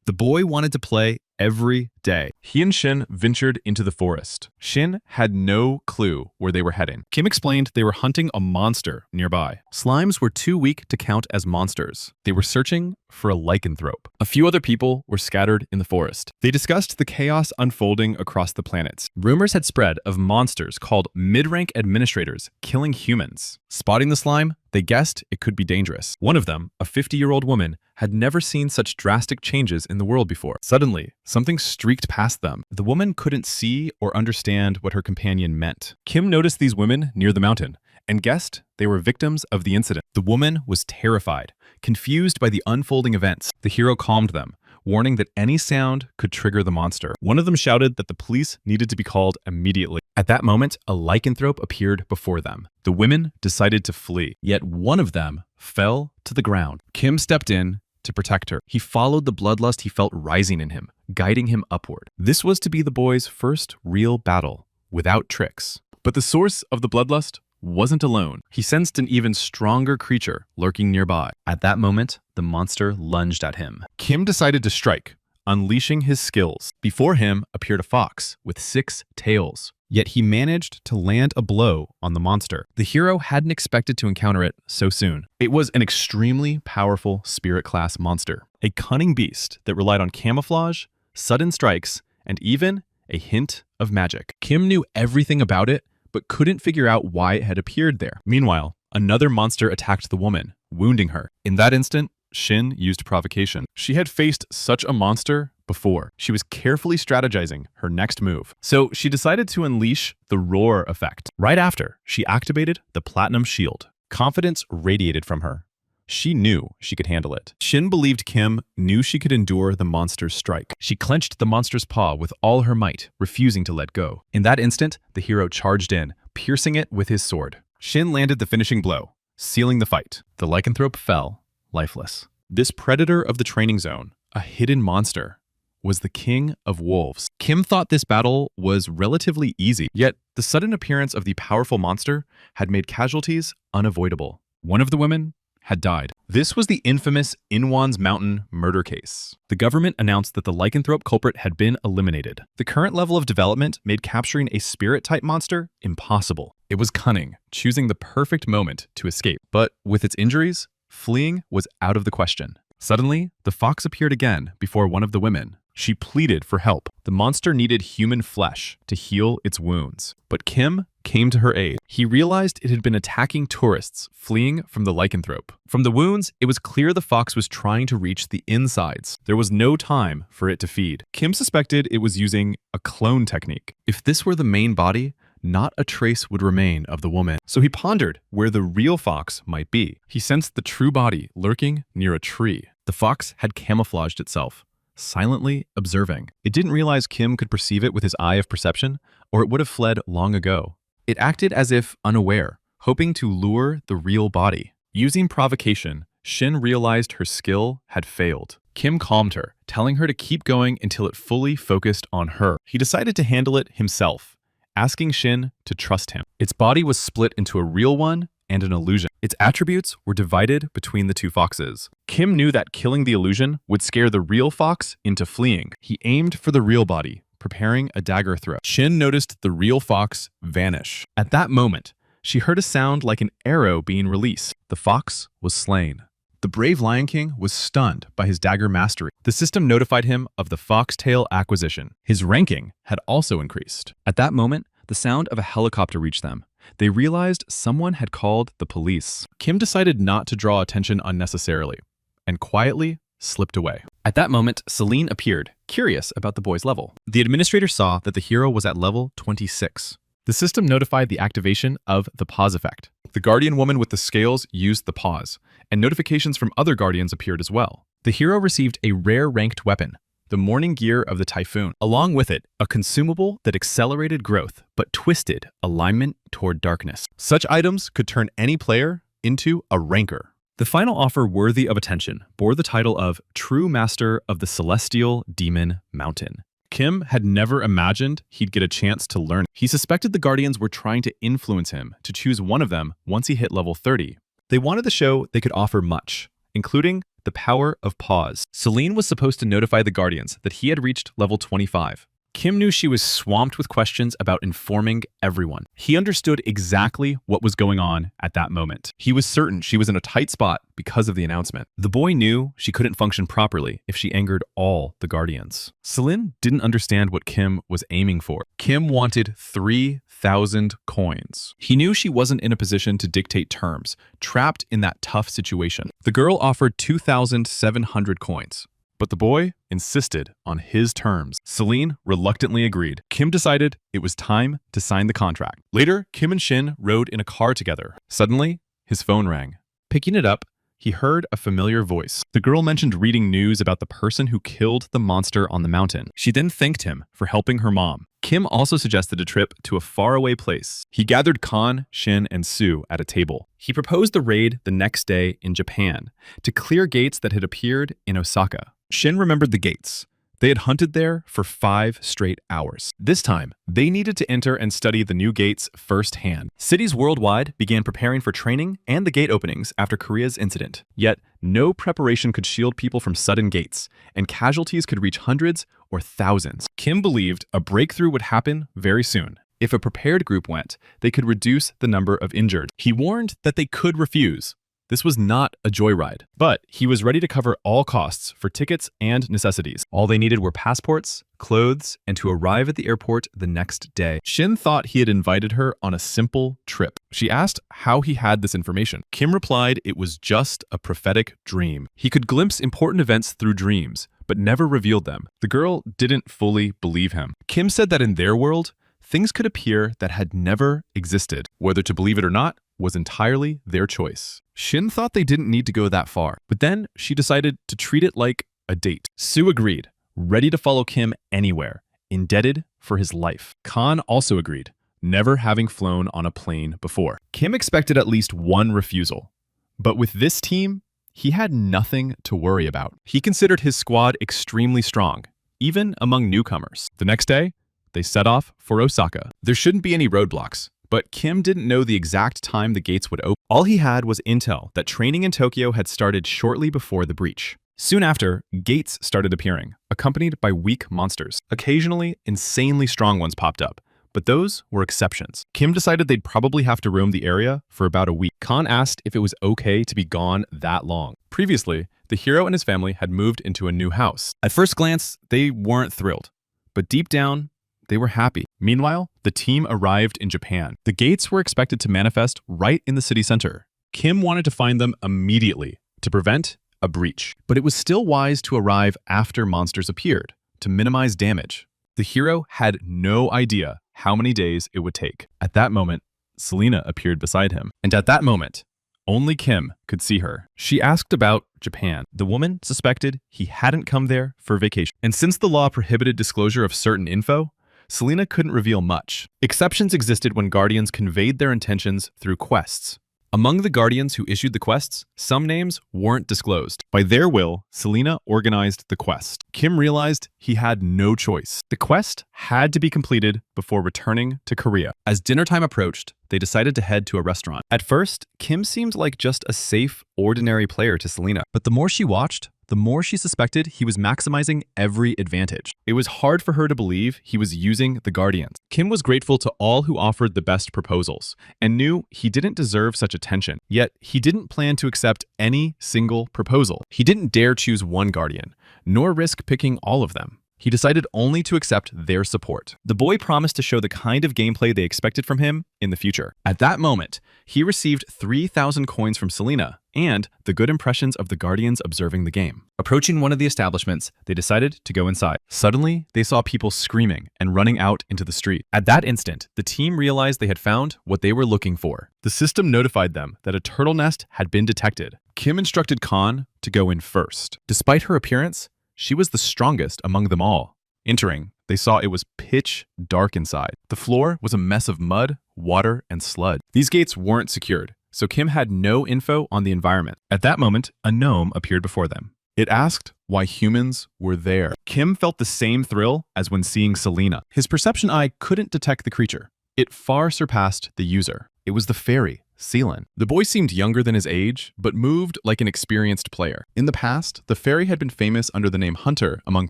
[SPEAKER 1] The boy wanted to play every day. He and Shinn ventured into the forest. Shinn had no clue where they were heading. Kim explained they were hunting a monster nearby. Slimes were too weak to count as monsters. They were searching for a lycanthrope. A few other people were scattered in the forest. They discussed the chaos unfolding across the planets. Rumors had spread of monsters called mid-rank administrators killing humans. Spotting the slime, they guessed it could be dangerous. One of them, a 50-year-old woman, had never seen such drastic changes in the world before. Suddenly, something streaked past them. The woman couldn't see or understand what her companion meant. Kim noticed these women near the mountain and guessed they were victims of the incident. The woman was terrified, confused by the unfolding events. The hero calmed them, warning that any sound could trigger the monster. One of them shouted that the police needed to be called immediately. At that moment, a lycanthrope appeared before them. The women decided to flee, yet one of them fell to the ground. Kim stepped in to protect her. He followed the bloodlust he felt rising in him, guiding him upward. This was to be the boy's first real battle, without tricks. But the source of the bloodlust wasn't alone. He sensed an even stronger creature lurking nearby. At that moment, the monster lunged at him. Kim decided to strike, unleashing his skills. Before him appeared a fox with 6 tails. Yet he managed to land a blow on the monster. The hero hadn't expected to encounter it so soon. It was an extremely powerful spirit-class monster, a cunning beast that relied on camouflage, sudden strikes, and even a hint of magic. Kim knew everything about it, but couldn't figure out why it had appeared there. Meanwhile, another monster attacked the woman, wounding her. In that instant, Shinn used provocation. She had faced such a monster before. She was carefully strategizing her next move. So she decided to unleash the roar effect. Right after, she activated the platinum shield. Confidence radiated from her. She knew she could handle it. Shinn believed Kim knew she could endure the monster's strike. She clenched the monster's paw with all her might, refusing to let go. In that instant, the hero charged in, piercing it with his sword. Shinn landed the finishing blow, sealing the fight. The lycanthrope fell, lifeless. This predator of the training zone, a hidden monster, was the king of wolves. Kim thought this battle was relatively easy, yet the sudden appearance of the powerful monster had made casualties unavoidable. One of the women had died. This was the infamous Inwan's Mountain murder case. The government announced that the lycanthrope culprit had been eliminated. The current level of development made capturing a spirit-type monster impossible. It was cunning, choosing the perfect moment to escape. But with its injuries, fleeing was out of the question. Suddenly, the fox appeared again before one of the women. She pleaded for help. The monster needed human flesh to heal its wounds. But Kim came to her aid. He realized it had been attacking tourists fleeing from the lycanthrope. From the wounds, it was clear the fox was trying to reach the insides. There was no time for it to feed. Kim suspected it was using a clone technique. If this were the main body, not a trace would remain of the woman. So he pondered where the real fox might be. He sensed the true body lurking near a tree. The fox had camouflaged itself, silently observing. It didn't realize Kim could perceive it with his eye of perception, or it would have fled long ago. It acted as if unaware, hoping to lure the real body. Using provocation, Shinn realized her skill had failed. Kim calmed her, telling her to keep going until it fully focused on her. He decided to handle it himself, asking Shinn to trust him. Its body was split into a real one and an illusion. Its attributes were divided between the two foxes. Kim knew that killing the illusion would scare the real fox into fleeing. He aimed for the real body, preparing a dagger throw. Shinn noticed the real fox vanish. At that moment, she heard a sound like an arrow being released. The fox was slain. The brave Lion King was stunned by his dagger mastery. The system notified him of the foxtail acquisition. His ranking had also increased. At that moment, the sound of a helicopter reached them. They realized someone had called the police. Kim decided not to draw attention unnecessarily and quietly slipped away. At that moment, Celine appeared, curious about the boy's level. The administrator saw that the hero was at level 26. The system notified the activation of the pause effect. The guardian woman with the scales used the pause, and notifications from other guardians appeared as well. The hero received a rare ranked weapon, the morning gear of the typhoon. Along with it, a consumable that accelerated growth, but twisted alignment toward darkness. Such items could turn any player into a ranker. The final offer worthy of attention bore the title of True Master of the Celestial Demon Mountain. Kim had never imagined he'd get a chance to learn. He suspected the Guardians were trying to influence him to choose one of them once he hit level 30. They wanted to show they could offer much, including the power of pause. Celine was supposed to notify the Guardians that he had reached level 25. Kim knew she was swamped with questions about informing everyone. He understood exactly what was going on at that moment. He was certain she was in a tight spot because of the announcement. The boy knew she couldn't function properly if she angered all the Guardians. Celine didn't understand what Kim was aiming for. Kim wanted 3,000 coins. He knew she wasn't in a position to dictate terms, trapped in that tough situation. The girl offered 2,700 coins. But the boy insisted on his terms. Celine reluctantly agreed. Kim decided it was time to sign the contract. Later, Kim and Shinn rode in a car together. Suddenly, his phone rang. Picking it up, he heard a familiar voice. The girl mentioned reading news about the person who killed the monster on the mountain. She then thanked him for helping her mom. Kim also suggested a trip to a faraway place. He gathered Kan, Shinn, and Sue at a table. He proposed the raid the next day in Japan to clear gates that had appeared in Osaka. Shinn remembered the gates. They had hunted there for 5 straight hours. This time, they needed to enter and study the new gates firsthand. Cities worldwide began preparing for training and the gate openings after Korea's incident. Yet, no preparation could shield people from sudden gates, and casualties could reach hundreds or thousands. Kim believed a breakthrough would happen very soon. If a prepared group went, they could reduce the number of injured. He warned that they could refuse. This was not a joyride, but he was ready to cover all costs for tickets and necessities. All they needed were passports, clothes, and to arrive at the airport the next day. Shinn thought he had invited her on a simple trip. She asked how he had this information. Kim replied it was just a prophetic dream. He could glimpse important events through dreams, but never revealed them. The girl didn't fully believe him. Kim said that in their world, things could appear that had never existed. Whether to believe it or not was entirely their choice. Shinn thought they didn't need to go that far, but then she decided to treat it like a date. Sue agreed, ready to follow Kim anywhere, indebted for his life. Kan also agreed, never having flown on a plane before. Kim expected at least one refusal, but with this team, he had nothing to worry about. He considered his squad extremely strong, even among newcomers. The next day, they set off for Osaka. There shouldn't be any roadblocks, but Kim didn't know the exact time the gates would open. All he had was intel that training in Tokyo had started shortly before the breach. Soon after, gates started appearing, accompanied by weak monsters. Occasionally, insanely strong ones popped up, but those were exceptions. Kim decided they'd probably have to roam the area for about a week. Kan asked if it was okay to be gone that long. Previously, the hero and his family had moved into a new house. At first glance, they weren't thrilled, but deep down, they were happy. Meanwhile, the team arrived in Japan. The gates were expected to manifest right in the city center. Kim wanted to find them immediately to prevent a breach. But it was still wise to arrive after monsters appeared, to minimize damage. The hero had no idea how many days it would take. At that moment, Selena appeared beside him. And at that moment, only Kim could see her. She asked about Japan. The woman suspected he hadn't come there for vacation. And since the law prohibited disclosure of certain info, Selena couldn't reveal much. Exceptions existed when Guardians conveyed their intentions through quests. Among the Guardians who issued the quests, some names weren't disclosed. By their will, Selena organized the quest. Kim realized he had no choice. The quest had to be completed before returning to Korea. As dinner time approached, they decided to head to a restaurant. At first, Kim seemed like just a safe, ordinary player to Selena. But the more she watched, the more she suspected he was maximizing every advantage. It was hard for her to believe he was using the Guardians. Kim was grateful to all who offered the best proposals and knew he didn't deserve such attention. Yet, he didn't plan to accept any single proposal. He didn't dare choose one Guardian, nor risk picking all of them. He decided only to accept their support. The boy promised to show the kind of gameplay they expected from him in the future. At that moment, he received 3,000 coins from Selena and the good impressions of the Guardians observing the game. Approaching one of the establishments, they decided to go inside. Suddenly, they saw people screaming and running out into the street. At that instant, the team realized they had found what they were looking for. The system notified them that a turtle nest had been detected. Kim instructed Kan to go in first. Despite her appearance, she was the strongest among them all. Entering, they saw it was pitch dark inside. The floor was a mess of mud, water, and sludge. These gates weren't secured, so Kim had no info on the environment. At that moment, a gnome appeared before them. It asked why humans were there. Kim felt the same thrill as when seeing Selena. His perception eye couldn't detect the creature. It far surpassed the user. It was the fairy, Seelan. The boy seemed younger than his age, but moved like an experienced player. In the past, the fairy had been famous under the name Hunter among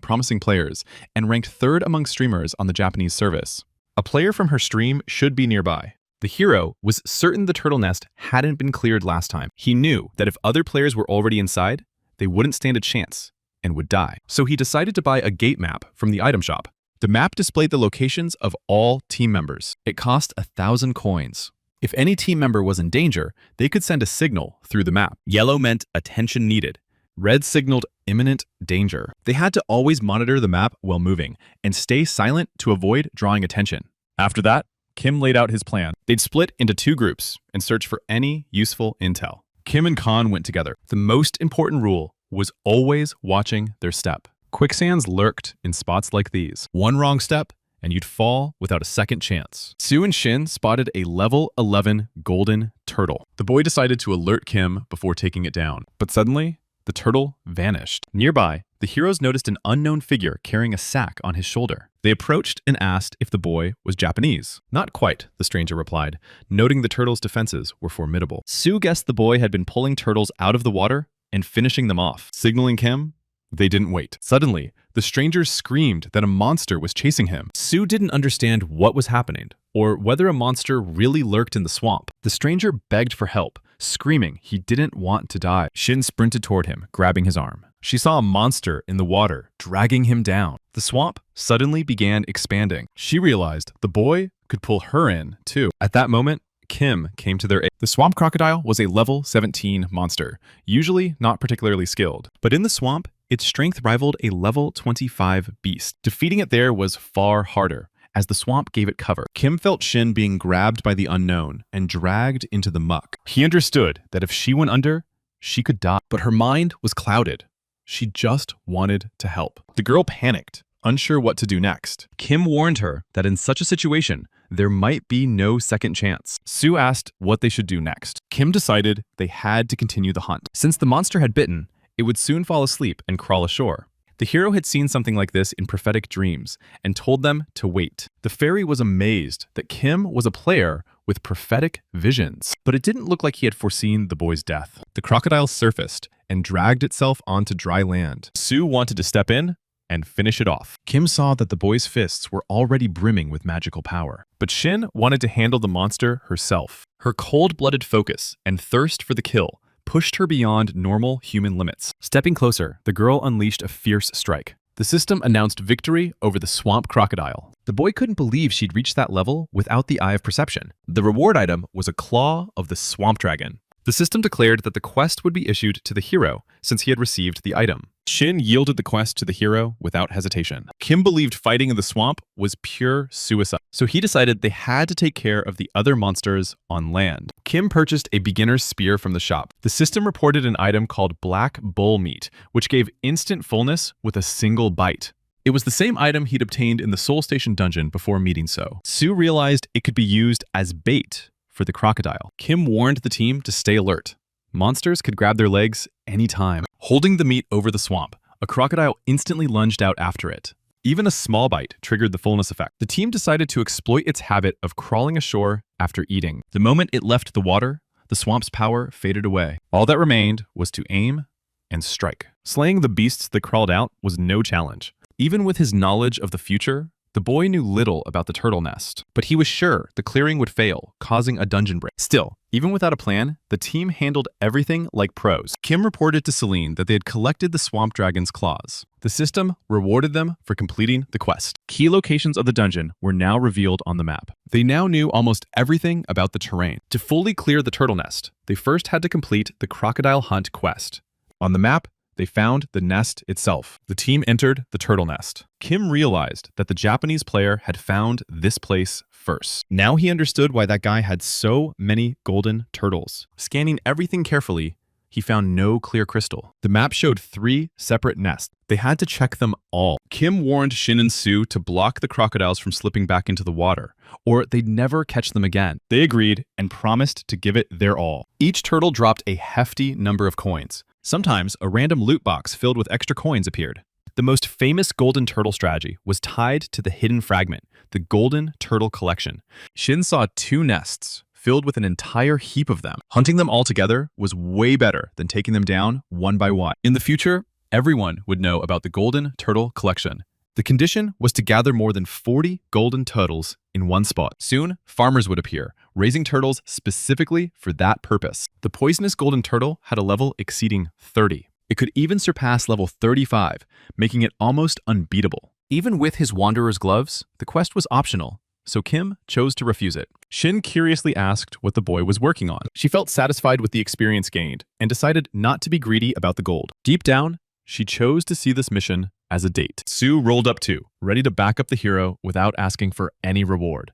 [SPEAKER 1] promising players and ranked third among streamers on the Japanese service. A player from her stream should be nearby. The hero was certain the turtle nest hadn't been cleared last time. He knew that if other players were already inside, they wouldn't stand a chance and would die. So he decided to buy a gate map from the item shop. The map displayed the locations of all team members. It cost 1,000 coins. If any team member was in danger, they could send a signal through the map. Yellow meant attention needed. Red signaled imminent danger. They had to always monitor the map while moving and stay silent to avoid drawing attention. After that, Kim laid out his plan. They'd split into 2 groups and search for any useful intel. Kim and Khan went together. The most important rule was always watching their step. Quicksands lurked in spots like these. One wrong step, and you'd fall without a second chance. Sue and Shinn spotted a level 11 golden turtle. The boy decided to alert Kim before taking it down. But suddenly, the turtle vanished. Nearby, the heroes noticed an unknown figure carrying a sack on his shoulder. They approached and asked if the boy was Japanese. Not quite, the stranger replied, noting the turtle's defenses were formidable. Sue guessed the boy had been pulling turtles out of the water and finishing them off. Signaling Kim, they didn't wait. Suddenly, the stranger screamed that a monster was chasing him. Sue didn't understand what was happening, or whether a monster really lurked in the swamp. The stranger begged for help, screaming he didn't want to die. Shinn sprinted toward him, grabbing his arm. She saw a monster in the water, dragging him down. The swamp suddenly began expanding. She realized the boy could pull her in, too. At that moment, Kim came to their aid. The swamp crocodile was a level 17 monster, usually not particularly skilled. But in the swamp, its strength rivaled a level 25 beast. Defeating it there was far harder, as the swamp gave it cover. Kim felt Shinn being grabbed by the unknown and dragged into the muck. He understood that if she went under, she could die. But her mind was clouded. She just wanted to help. The girl panicked, unsure what to do next. Kim warned her that in such a situation, there might be no second chance. Sue asked what they should do next. Kim decided they had to continue the hunt. Since the monster had bitten, it would soon fall asleep and crawl ashore. The hero had seen something like this in prophetic dreams and told them to wait. The fairy was amazed that Kim was a player with prophetic visions, but it didn't look like he had foreseen the boy's death. The crocodile surfaced and dragged itself onto dry land. Sue wanted to step in and finish it off. Kim saw that the boy's fists were already brimming with magical power, but Shinn wanted to handle the monster herself. Her cold-blooded focus and thirst for the kill pushed her beyond normal human limits. Stepping closer, the girl unleashed a fierce strike. The system announced victory over the swamp crocodile. The boy couldn't believe she'd reached that level without the eye of perception. The reward item was a claw of the swamp dragon. The system declared that the quest would be issued to the hero since he had received the item. Shinn yielded the quest to the hero without hesitation. Kim believed fighting in the swamp was pure suicide, so he decided they had to take care of the other monsters on land. Kim purchased a beginner's spear from the shop. The system reported an item called black bull meat, which gave instant fullness with a single bite. It was the same item he'd obtained in the Soul Station dungeon before meeting So. Sue realized it could be used as bait for the crocodile. Kim warned the team to stay alert. Monsters could grab their legs anytime. Holding the meat over the swamp, a crocodile instantly lunged out after it. Even a small bite triggered the fullness effect. The team decided to exploit its habit of crawling ashore after eating. The moment it left the water, the swamp's power faded away. All that remained was to aim and strike. Slaying the beasts that crawled out was no challenge. Even with his knowledge of the future, the boy knew little about the turtle nest, but he was sure the clearing would fail, causing a dungeon break. Still, even without a plan, the team handled everything like pros. Kim reported to Celine that they had collected the swamp dragon's claws. The system rewarded them for completing the quest. Key locations of the dungeon were now revealed on the map. They now knew almost everything about the terrain. To fully clear the turtle nest, they first had to complete the crocodile hunt quest. On the map, they found the nest itself. The team entered the turtle nest. Kim realized that the Japanese player had found this place first. Now he understood why that guy had so many golden turtles. Scanning everything carefully, he found no clear crystal. The map showed 3 separate nests. They had to check them all. Kim warned Shinn and Sue to block the crocodiles from slipping back into the water, or they'd never catch them again. They agreed and promised to give it their all. Each turtle dropped a hefty number of coins, Sometimes a random loot box filled with extra coins appeared. The most famous golden turtle strategy was tied to the hidden fragment, the Golden Turtle Collection. Shinn saw 2 nests filled with an entire heap of them. Hunting them all together was way better than taking them down one by one. In the future, everyone would know about the Golden Turtle Collection. The condition was to gather more than 40 golden turtles in one spot. Soon, farmers would appear, raising turtles specifically for that purpose. The poisonous golden turtle had a level exceeding 30. It could even surpass level 35, making it almost unbeatable. Even with his wanderer's gloves, the quest was optional, so Kim chose to refuse it. Shinn curiously asked what the boy was working on. She felt satisfied with the experience gained and decided not to be greedy about the gold. Deep down, she chose to see this mission as a date. Sue rolled up too, ready to back up the hero without asking for any reward.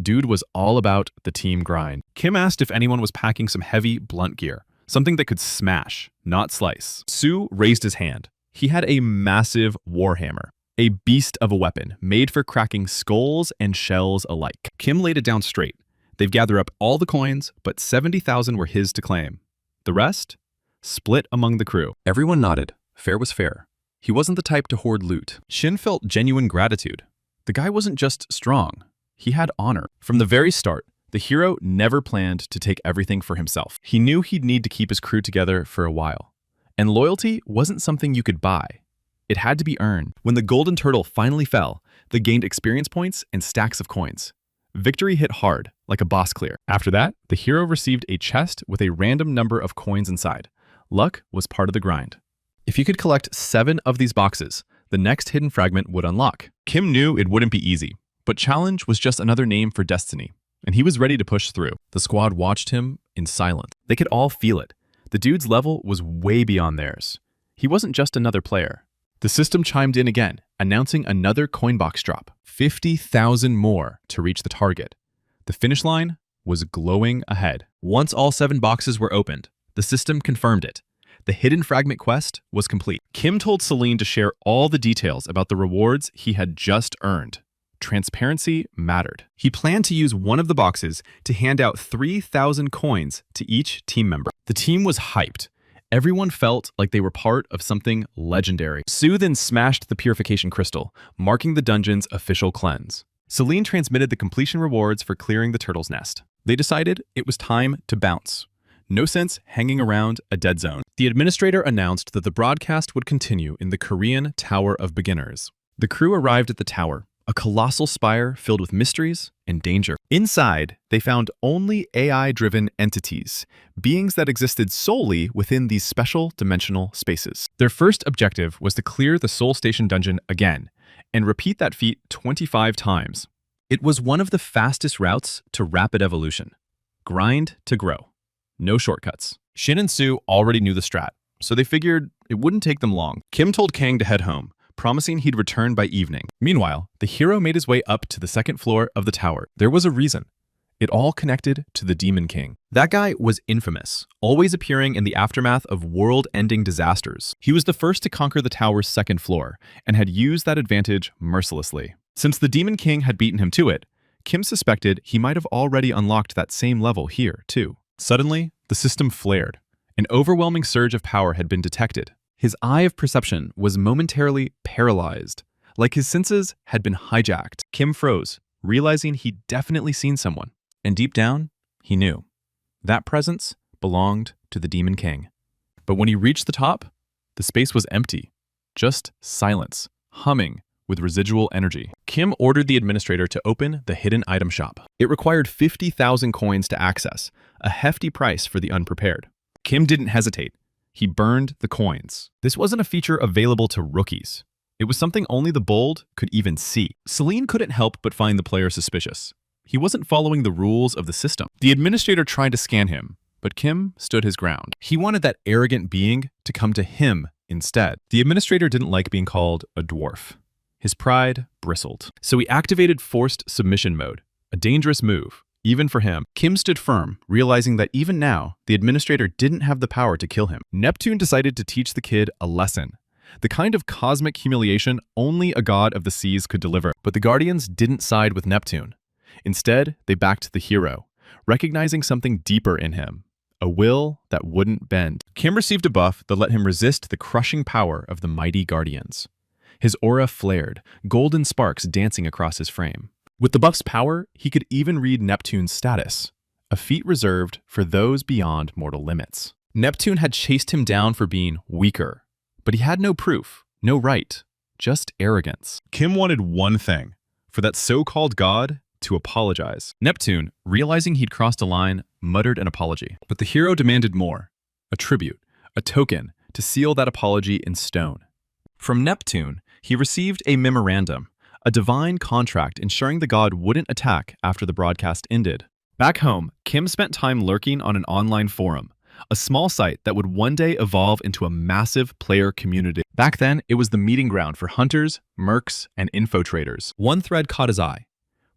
[SPEAKER 1] Dude was all about the team grind. Kim asked if anyone was packing some heavy, blunt gear, something that could smash, not slice. Sue raised his hand. He had a massive warhammer, a beast of a weapon made for cracking skulls and shells alike. Kim laid it down straight. They've gathered up all the coins, but 70,000 were his to claim. The rest? Split among the crew. Everyone nodded. Fair was fair. He wasn't the type to hoard loot. Shinn felt genuine gratitude. The guy wasn't just strong. He had honor. From the very start, the hero never planned to take everything for himself. He knew he'd need to keep his crew together for a while. And loyalty wasn't something you could buy. It had to be earned. When the golden turtle finally fell, they gained experience points and stacks of coins. Victory hit hard, like a boss clear. After that, the hero received a chest with a random number of coins inside. Luck was part of the grind. If he could collect 7 of these boxes, the next hidden fragment would unlock. Kim knew it wouldn't be easy, but challenge was just another name for destiny, and he was ready to push through. The squad watched him in silence. They could all feel it. The dude's level was way beyond theirs. He wasn't just another player. The system chimed in again, announcing another coin box drop. 50,000 more to reach the target. The finish line was glowing ahead. Once all 7 boxes were opened, the system confirmed it. The hidden fragment quest was complete. Kim told Celine to share all the details about the rewards he had just earned. Transparency mattered. He planned to use one of the boxes to hand out 3,000 coins to each team member. The team was hyped. Everyone felt like they were part of something legendary. Sue then smashed the purification crystal, marking the dungeon's official cleanse. Celine transmitted the completion rewards for clearing the turtle's nest. They decided it was time to bounce. No sense hanging around a dead zone. The administrator announced that the broadcast would continue in the Korean Tower of Beginners. The crew arrived at the tower, a colossal spire filled with mysteries and danger. Inside, they found only AI-driven entities, beings that existed solely within these special dimensional spaces. Their first objective was to clear the Soul Station dungeon again, and repeat that feat 25 times. It was one of the fastest routes to rapid evolution. Grind to grow. No shortcuts. Shinn and Sue already knew the strat, so they figured it wouldn't take them long. Kim told Kang to head home, promising he'd return by evening. Meanwhile, the hero made his way up to the 2nd floor of the tower. There was a reason. It all connected to the Demon King. That guy was infamous, always appearing in the aftermath of world-ending disasters. He was the first to conquer the tower's 2nd floor, and had used that advantage mercilessly. Since the Demon King had beaten him to it, Kim suspected he might have already unlocked that same level here, too. Suddenly, the system flared. An overwhelming surge of power had been detected. His eye of perception was momentarily paralyzed, like his senses had been hijacked. Kim froze, realizing he'd definitely seen someone. And deep down, he knew. That presence belonged to the Demon King. But when he reached the top, the space was empty. Just silence, humming with residual energy. Kim ordered the administrator to open the hidden item shop. It required 50,000 coins to access, a hefty price for the unprepared. Kim didn't hesitate. He burned the coins. This wasn't a feature available to rookies. It was something only the bold could even see. Celine couldn't help but find the player suspicious. He wasn't following the rules of the system. The administrator tried to scan him, but Kim stood his ground. He wanted that arrogant being to come to him instead. The administrator didn't like being called a dwarf. His pride bristled. So he activated forced submission mode, a dangerous move, even for him. Kim stood firm, realizing that even now, the administrator didn't have the power to kill him. Neptune decided to teach the kid a lesson, the kind of cosmic humiliation only a god of the seas could deliver. But the Guardians didn't side with Neptune. Instead, they backed the hero, recognizing something deeper in him, a will that wouldn't bend. Kim received a buff that let him resist the crushing power of the mighty guardians. His aura flared, golden sparks dancing across his frame. With the buff's power, he could even read Neptune's status, a feat reserved for those beyond mortal limits. Neptune had chased him down for being weaker, but he had no proof, no right, just arrogance. Kim wanted one thing, for that so-called god to apologize. Neptune, realizing he'd crossed a line, muttered an apology. But the hero demanded more, a tribute, a token to seal that apology in stone. From Neptune, he received a memorandum, a divine contract ensuring the god wouldn't attack after the broadcast ended. Back home, Kim spent time lurking on an online forum, a small site that would one day evolve into a massive player community. Back then, it was the meeting ground for hunters, mercs, and infiltrators. One thread caught his eye.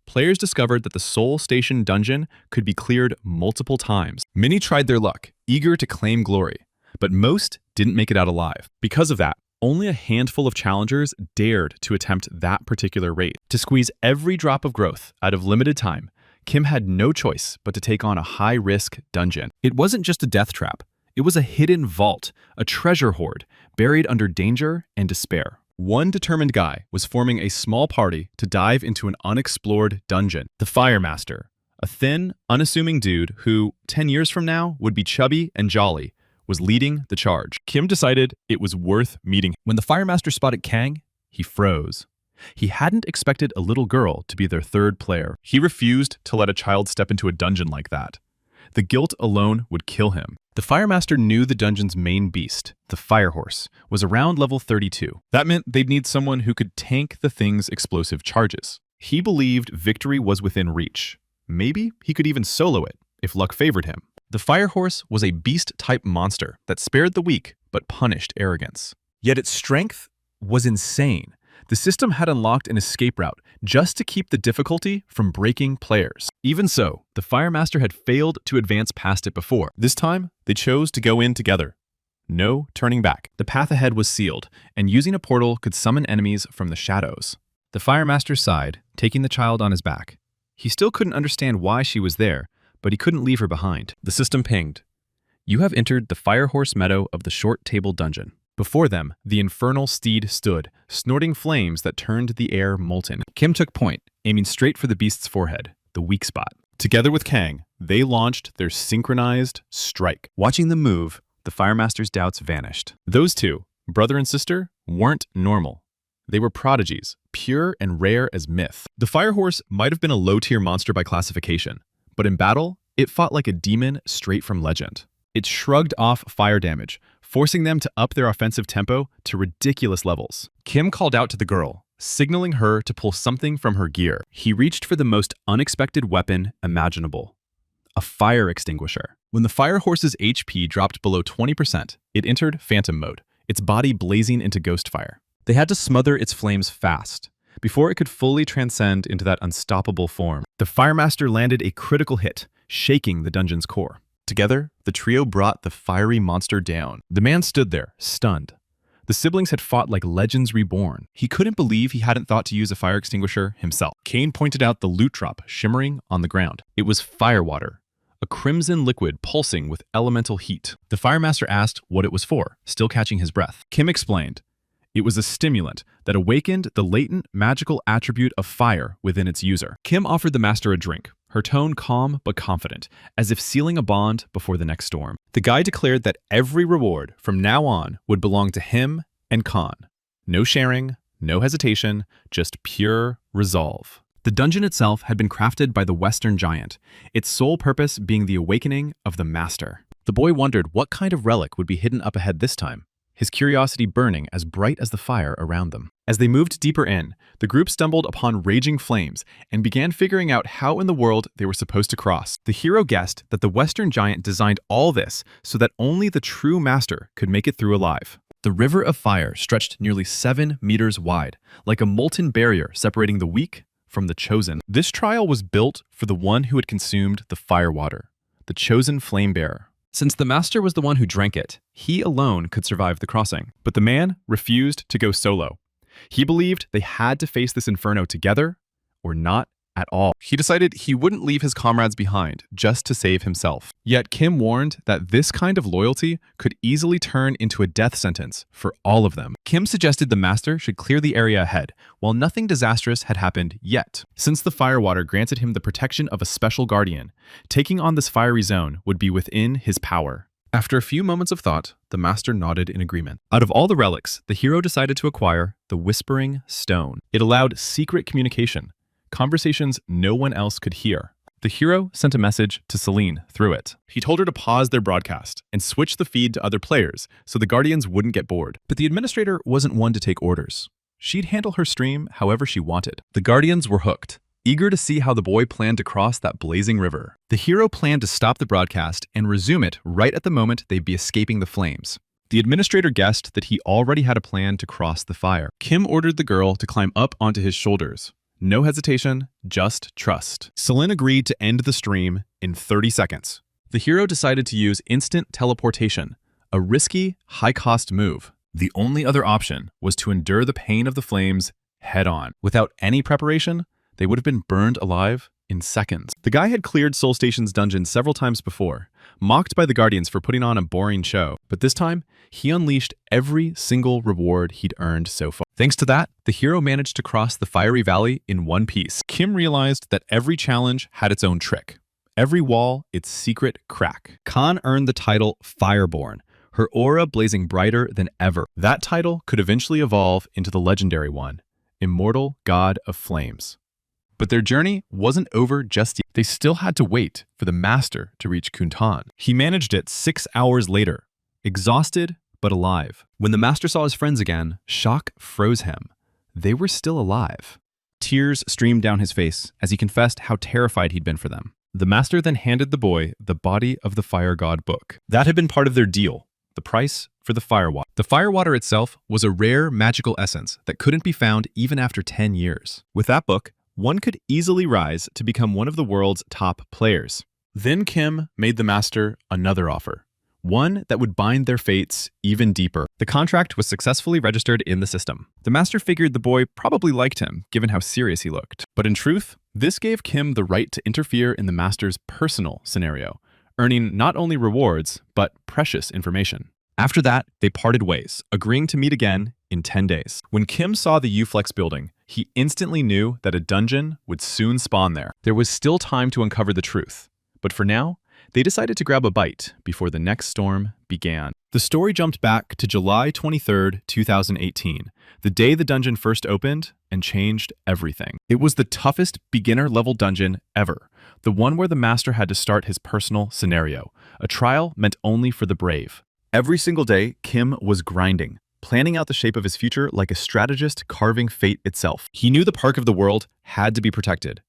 [SPEAKER 1] Players discovered that the Soul Station dungeon could be cleared multiple times. Many tried their luck, eager to claim glory, but most didn't make it out alive. Because of that, only a handful of challengers dared to attempt that particular raid. To squeeze every drop of growth out of limited time, Kim had no choice but to take on a high-risk dungeon. It wasn't just a death trap. It was a hidden vault, a treasure hoard, buried under danger and despair. One determined guy was forming a small party to dive into an unexplored dungeon. The Fire Master, a thin, unassuming dude who, 10 years from now, would be chubby and jolly, was leading the charge. Kim decided it was worth meeting. When the Fire Master spotted Kang, he froze. He hadn't expected a little girl to be their third player. He refused to let a child step into a dungeon like that. The guilt alone would kill him. The Fire Master knew the dungeon's main beast, the Fire Horse, was around level 32. That meant they'd need someone who could tank the thing's explosive charges. He believed victory was within reach. Maybe he could even solo it, if luck favored him. The Fire Horse was a beast-type monster that spared the weak but punished arrogance. Yet its strength was insane. The system had unlocked an escape route just to keep the difficulty from breaking players. Even so, the Fire Master had failed to advance past it before. This time, they chose to go in together. No turning back. The path ahead was sealed, and using a portal could summon enemies from the shadows. The Fire Master sighed, taking the child on his back. He still couldn't understand why she was there, but he couldn't leave her behind. The system pinged. You have entered the Fire Horse Meadow of the Short Table Dungeon. Before them, the infernal steed stood, snorting flames that turned the air molten. Kim took point, aiming straight for the beast's forehead, the weak spot. Together with Kang, they launched their synchronized strike. Watching them move, the Fire Master's doubts vanished. Those two, brother and sister, weren't normal. They were prodigies, pure and rare as myth. The Fire Horse might have been a low-tier monster by classification, but in battle, it fought like a demon straight from legend. It shrugged off fire damage, forcing them to up their offensive tempo to ridiculous levels. Kim called out to the girl, signaling her to pull something from her gear. He reached for the most unexpected weapon imaginable, a fire extinguisher. When the Fire Horse's HP dropped below 20%, it entered phantom mode, its body blazing into ghost fire. They had to smother its flames fast, before it could fully transcend into that unstoppable form. The Fire Master landed a critical hit, shaking the dungeon's core. Together, the trio brought the fiery monster down. The man stood there, stunned. The siblings had fought like legends reborn. He couldn't believe he hadn't thought to use a fire extinguisher himself. Kane pointed out the loot drop shimmering on the ground. It was firewater, a crimson liquid pulsing with elemental heat. The Fire Master asked what it was for, still catching his breath. Kim explained. It was a stimulant that awakened the latent magical attribute of fire within its user. Kim offered the master a drink, her tone calm but confident, as if sealing a bond before the next storm. The guy declared that every reward from now on would belong to him and Khan. No sharing, no hesitation, just pure resolve. The dungeon itself had been crafted by the Western Giant, its sole purpose being the awakening of the master. The boy wondered what kind of relic would be hidden up ahead this time, his curiosity burning as bright as the fire around them. As they moved deeper in, the group stumbled upon raging flames and began figuring out how in the world they were supposed to cross. The hero guessed that the Western Giant designed all this so that only the true master could make it through alive. The river of fire stretched nearly 7 meters wide, like a molten barrier separating the weak from the chosen. This trial was built for the one who had consumed the fire water, the chosen flame bearer. Since the master was the one who drank it, he alone could survive the crossing. But the man refused to go solo. He believed they had to face this inferno together or not at all. He decided he wouldn't leave his comrades behind just to save himself. Yet Kim warned that this kind of loyalty could easily turn into a death sentence for all of them. Kim suggested the master should clear the area ahead, while nothing disastrous had happened yet. Since the firewater granted him the protection of a special guardian, taking on this fiery zone would be within his power. After a few moments of thought, the master nodded in agreement. Out of all the relics, the hero decided to acquire the Whispering Stone. It allowed secret communication, conversations no one else could hear. The hero sent a message to Celine through it. He told her to pause their broadcast and switch the feed to other players so the Guardians wouldn't get bored. But the administrator wasn't one to take orders. She'd handle her stream however she wanted. The Guardians were hooked, eager to see how the boy planned to cross that blazing river. The hero planned to stop the broadcast and resume it right at the moment they'd be escaping the flames. The administrator guessed that he already had a plan to cross the fire. Kim ordered the girl to climb up onto his shoulders. No hesitation, just trust. Celine agreed to end the stream in 30 seconds. The hero decided to use instant teleportation, a risky, high-cost move. The only other option was to endure the pain of the flames head-on. Without any preparation, they would have been burned alive in seconds. The guy had cleared Soul Station's dungeon several times before, mocked by the Guardians for putting on a boring show. But this time, he unleashed every single reward he'd earned so far. Thanks to that, the hero managed to cross the fiery valley in one piece. Kim realized that every challenge had its own trick, every wall its secret crack. Khan earned the title Fireborn, her aura blazing brighter than ever. That title could eventually evolve into the legendary one, Immortal God of Flames. But their journey wasn't over just yet. They still had to wait for the master to reach Kuntan. He managed it 6 hours later, exhausted but alive. When the master saw his friends again, shock froze him. They were still alive. Tears streamed down his face as he confessed how terrified he'd been for them. The master then handed the boy the Body of the Fire God book. That had been part of their deal, the price for the firewater. The firewater itself was a rare magical essence that couldn't be found even after 10 years. With that book, one could easily rise to become one of the world's top players. Then Kim made the master another offer, one that would bind their fates even deeper. The contract was successfully registered in the system. The master figured the boy probably liked him, given how serious he looked. But in truth, this gave Kim the right to interfere in the master's personal scenario, earning not only rewards, but precious information. After that, they parted ways, agreeing to meet again in 10 days. When Kim saw the UPLEX building, he instantly knew that a dungeon would soon spawn there. There was still time to uncover the truth, but for now, they decided to grab a bite before the next storm began. The story jumped back to July 23rd, 2018, the day the dungeon first opened and changed everything. It was the toughest beginner-level dungeon ever, the one where the master had to start his personal scenario, a trial meant only for the brave. Every single day, Kim was grinding, planning out the shape of his future like a strategist carving fate itself. He knew the park of the world had to be protected,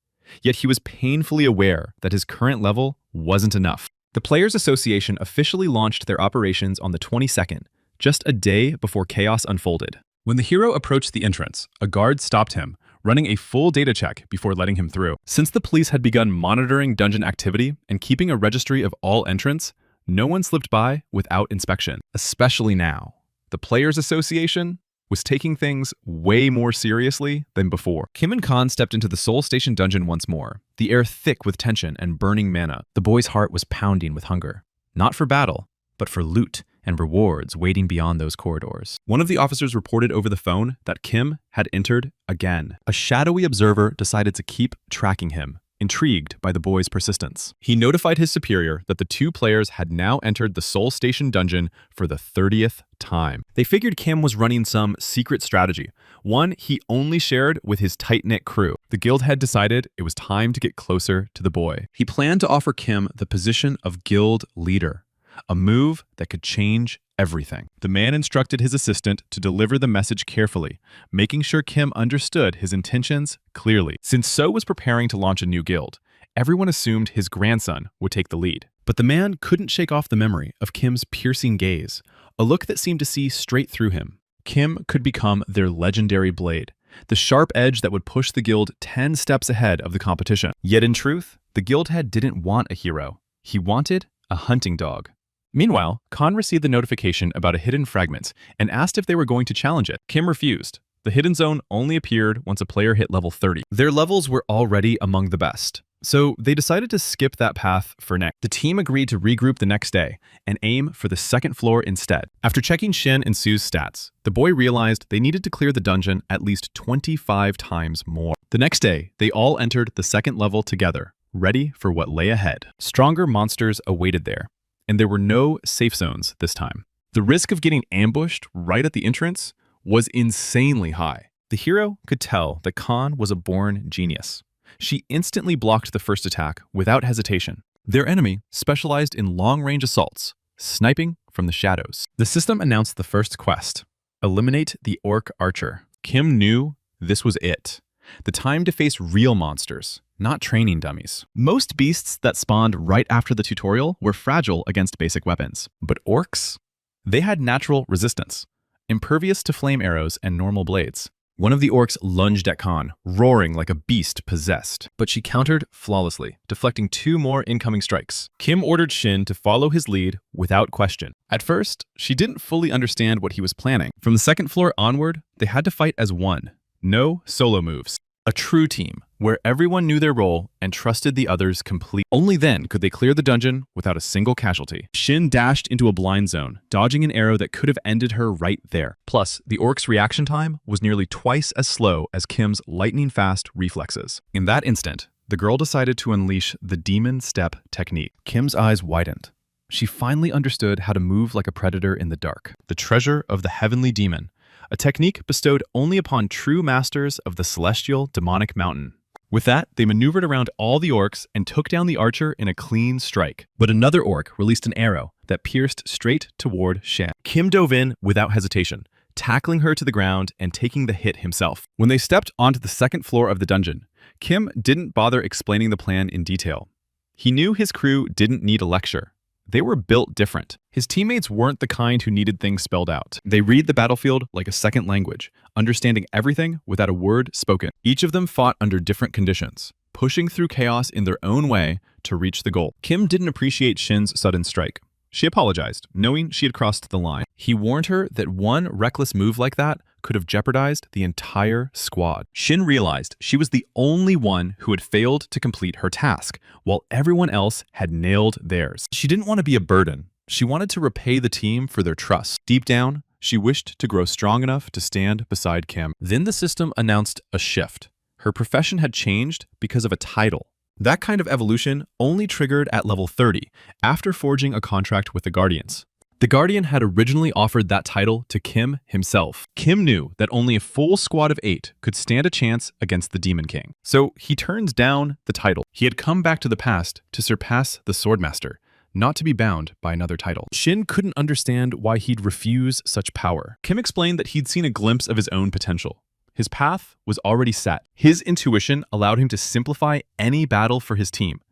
[SPEAKER 1] yet he was painfully aware that his current level wasn't enough. The Players Association officially launched their operations on the 22nd, just a day before chaos unfolded. When the hero approached the entrance, a guard stopped him, running a full data check before letting him through. Since the police had begun monitoring dungeon activity and keeping a registry of all entrants, no one slipped by without inspection, especially now. The Players Association was taking things way more seriously than before. Kim and Khan stepped into the Soul Station dungeon once more, the air thick with tension and burning mana. The boy's heart was pounding with hunger, not for battle, but for loot and rewards waiting beyond those corridors. One of the officers reported over the phone that Kim had entered again. A shadowy observer decided to keep tracking him, intrigued by the boy's persistence. He notified his superior that the two players had now entered the Soul Station dungeon for the 30th time. They figured Kim was running some secret strategy, one he only shared with his tight-knit crew. The guild had decided it was time to get closer to the boy. He planned to offer Kim the position of guild leader, a move that could change everything. The man instructed his assistant to deliver the message carefully, making sure Kim understood his intentions clearly. Since So was preparing to launch a new guild, everyone assumed his grandson would take the lead. But the man couldn't shake off the memory of Kim's piercing gaze, a look that seemed to see straight through him. Kim could become their legendary blade, the sharp edge that would push the guild 10 steps ahead of the competition. Yet in truth, the guild head didn't want a hero. He wanted a hunting dog. Meanwhile, Khan received the notification about a hidden fragment and asked if they were going to challenge it. Kim refused, The hidden zone only appeared once a player hit level 30. Their levels were already among the best, so they decided to skip that path for next. The team agreed to regroup the next day and aim for the second floor instead. After checking Shinn and Sue's stats, the boy realized they needed to clear the dungeon at least 25 times more. The next day, they all entered the second level together, ready for what lay ahead. Stronger monsters awaited there, and there were no safe zones this time. The risk of getting ambushed right at the entrance was insanely high. The hero could tell that Khan was a born genius. She instantly blocked the first attack without hesitation. Their enemy specialized in long-range assaults, sniping from the shadows. The system announced the first quest: eliminate the orc archer. Kim knew this was it. The time to face real monsters, not training dummies. Most beasts that spawned right after the tutorial were fragile against basic weapons. But orcs? They had natural resistance, impervious to flame arrows and normal blades. One of the orcs lunged at Khan, roaring like a beast possessed. But she countered flawlessly, deflecting 2 more incoming strikes. Kim ordered Shinn to follow his lead without question. At first, she didn't fully understand what he was planning. From the second floor onward, they had to fight as one. No solo moves. A true team, where everyone knew their role and trusted the others completely. Only then could they clear the dungeon without a single casualty. Shinn dashed into a blind zone, dodging an arrow that could have ended her right there. Plus, the orc's reaction time was nearly twice as slow as Kim's lightning-fast reflexes. In that instant, the girl decided to unleash the demon step technique. Kim's eyes widened. She finally understood how to move like a predator in the dark. The treasure of the heavenly demon, a technique bestowed only upon true masters of the celestial demonic mountain. With that, they maneuvered around all the orcs and took down the archer in a clean strike. But another orc released an arrow that pierced straight toward Shinn. Kim dove in without hesitation, tackling her to the ground and taking the hit himself. When they stepped onto the second floor of the dungeon, Kim didn't bother explaining the plan in detail. He knew his crew didn't need a lecture. They were built different. His teammates weren't the kind who needed things spelled out. They read the battlefield like a second language, understanding everything without a word spoken. Each of them fought under different conditions, pushing through chaos in their own way to reach the goal. Kim didn't appreciate Shinn's sudden strike. She apologized, knowing she had crossed the line. He warned her that one reckless move like that could have jeopardized the entire squad. Shinn realized she was the only one who had failed to complete her task, while everyone else had nailed theirs. She didn't want to be a burden. She wanted to repay the team for their trust. Deep down, she wished to grow strong enough to stand beside Kim. Then the system announced a shift. Her profession had changed because of a title. That kind of evolution only triggered at level 30, after forging a contract with the Guardians. The Guardian had originally offered that title to Kim himself. Kim knew that only a full squad of 8 could stand a chance against the Demon King. So he turns down the title. He had come back to the past to surpass the Swordmaster, not to be bound by another title. Shinn couldn't understand why he'd refuse such power. Kim explained that he'd seen a glimpse of his own potential. His path was already set. His intuition allowed him to simplify any battle for his team,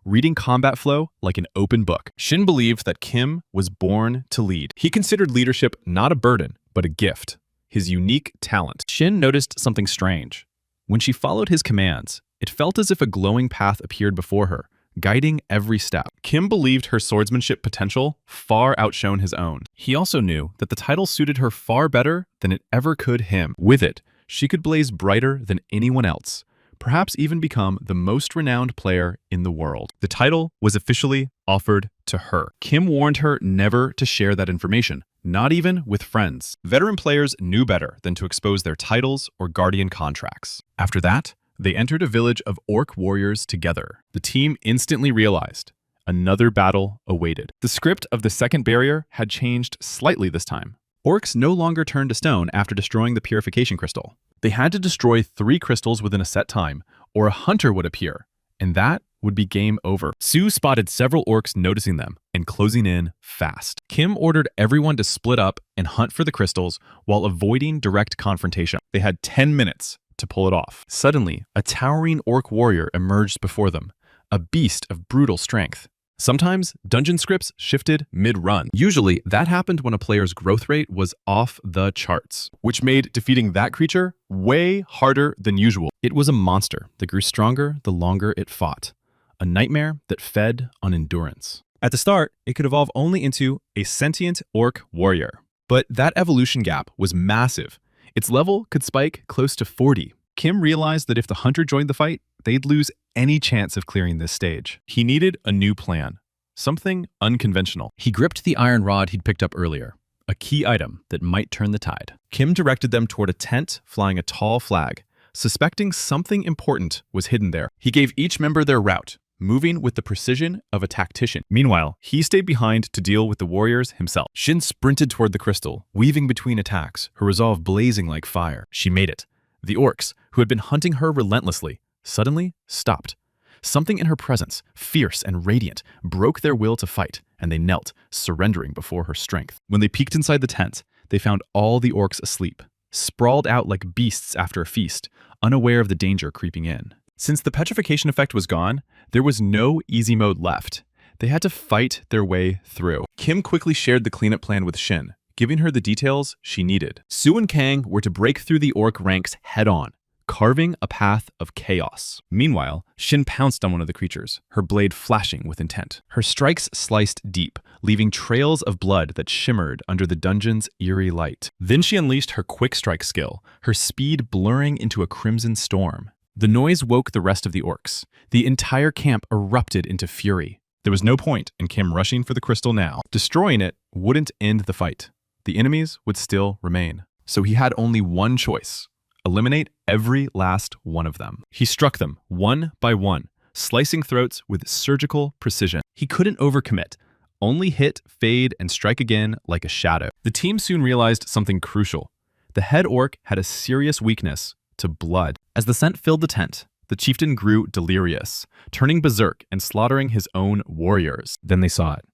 [SPEAKER 1] reading combat flow like an open book. Shinn believed that Kim was born to lead. He considered leadership not a burden, but a gift, his unique talent. Shinn noticed something strange. When she followed his commands, it felt as if a glowing path appeared before her, guiding every step. Kim believed her swordsmanship potential far outshone his own. He also knew that the title suited her far better than it ever could him. With it, she could blaze brighter than anyone else, perhaps even become the most renowned player in the world. The title was officially offered to her. Kim warned her never to share that information, not even with friends. Veteran players knew better than to expose their titles or guardian contracts. After that, they entered a village of orc warriors together. The team instantly realized another battle awaited. The script of the second barrier had changed slightly this time. Orcs no longer turned to stone after destroying the purification crystal. They had to destroy 3 crystals within a set time, or a hunter would appear, and that would be game over. Sue spotted several orcs noticing them and closing in fast. Kim ordered everyone to split up and hunt for the crystals while avoiding direct confrontation. They had 10 minutes to pull it off. Suddenly, a towering orc warrior emerged before them, a beast of brutal strength. Sometimes, dungeon scripts shifted mid-run. Usually, that happened when a player's growth rate was off the charts, which made defeating that creature way harder than usual. It was a monster that grew stronger the longer it fought, a nightmare that fed on endurance. At the start, it could evolve only into a sentient orc warrior. But that evolution gap was massive. Its level could spike close to 40. Kim realized that if the hunter joined the fight, they'd lose any chance of clearing this stage. He needed a new plan, something unconventional. He gripped the iron rod he'd picked up earlier, a key item that might turn the tide. Kim directed them toward a tent flying a tall flag, suspecting something important was hidden there. He gave each member their route, moving with the precision of a tactician. Meanwhile, he stayed behind to deal with the warriors himself. Shinn sprinted toward the crystal, weaving between attacks, her resolve blazing like fire. She made it. The orcs, who had been hunting her relentlessly, suddenly stopped. Something in her presence, fierce and radiant, broke their will to fight, and they knelt, surrendering before her strength. When they peeked inside the tent, they found all the orcs asleep, sprawled out like beasts after a feast, unaware of the danger creeping in. Since the petrification effect was gone, there was no easy mode left. They had to fight their way through. Kim quickly shared the cleanup plan with Shinn, giving her the details she needed. Su and Kang were to break through the orc ranks head-on, carving a path of chaos. Meanwhile, Shinn pounced on one of the creatures, her blade flashing with intent. Her strikes sliced deep, leaving trails of blood that shimmered under the dungeon's eerie light. Then she unleashed her quick strike skill, her speed blurring into a crimson storm. The noise woke the rest of the orcs. The entire camp erupted into fury. There was no point in Kim rushing for the crystal now. Destroying it wouldn't end the fight. The enemies would still remain. So he had only one choice: eliminate every last one of them. He struck them one by one, slicing throats with surgical precision. He couldn't overcommit, only hit, fade, and strike again like a shadow. The team soon realized something crucial. The head orc had a serious weakness to blood. As the scent filled the tent, the chieftain grew delirious, turning berserk and slaughtering his own warriors. Then they saw it.